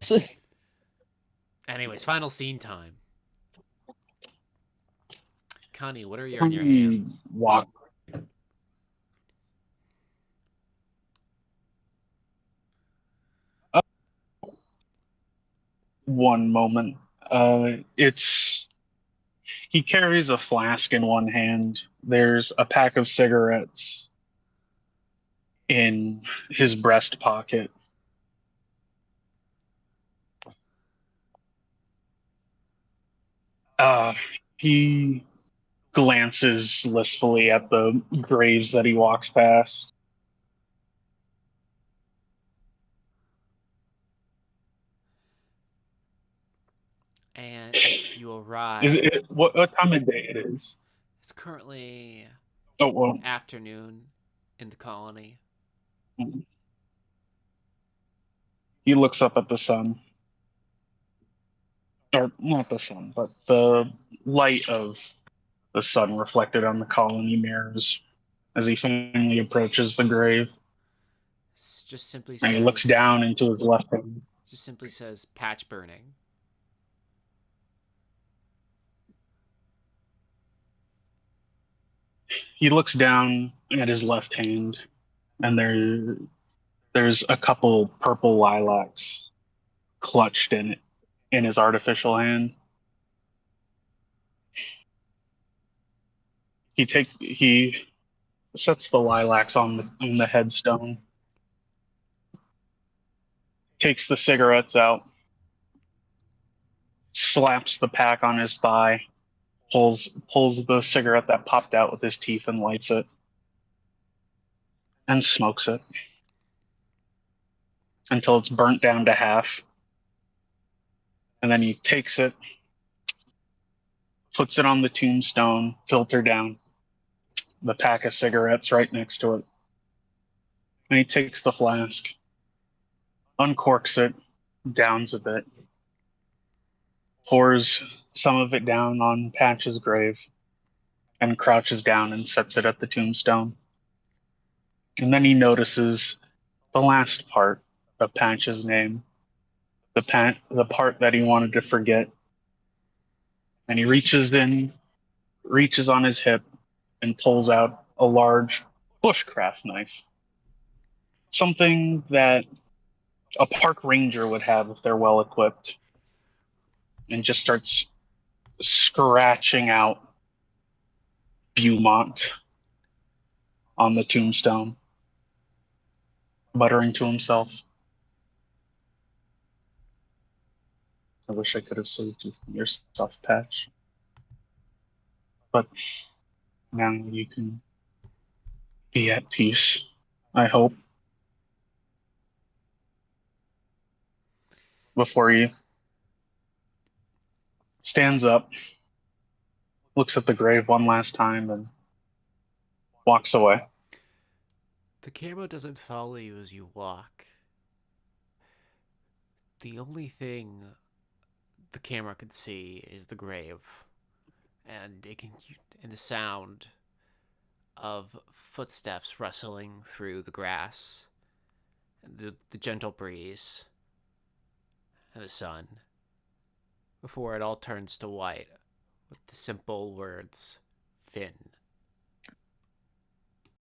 Anyways, final scene time. Connie, what are in your He hands? walk up one moment. It's he carries a flask in one hand. There's a pack of cigarettes in his breast pocket. Uh, he glances listfully at the graves that he walks past. And you Is arrive. it what time of day it is? It's currently Oh well, afternoon in the colony. he looks up at the sun, or not the sun, but the light of the sun reflected on the colony mirrors as he finally approaches the grave, Just simply and he looks says, down into his left hand. patch burning. He looks down at his left hand, and there's a couple purple lilacs clutched in it in his artificial hand. He sets the lilacs on the headstone, takes the cigarettes out, slaps the pack on his thigh, pulls the cigarette that popped out with his teeth and lights it, and smokes it until it's burnt down to half. And then he takes it, puts it on the tombstone, filter down, the pack of cigarettes right next to it. And he takes the flask, uncorks it, downs a bit, pours some of it down on Patch's grave, and crouches down and sets it at the tombstone. And then he notices the last part of Patch's name, the part that he wanted to forget. And he reaches on his hip, and pulls out a large bushcraft knife, something that a park ranger would have if they're well equipped, and just starts scratching out Beaumont on the tombstone, muttering to himself, I wish I could have saved you from yourself, Patch. But now you can be at peace, I hope. Before he stands up, looks at the grave one last time, and walks away. The camera doesn't follow you as you walk. The only thing the camera can see is the grave, and the sound of footsteps rustling through the grass, and the gentle breeze the sun before it all turns to white with the simple words Finn.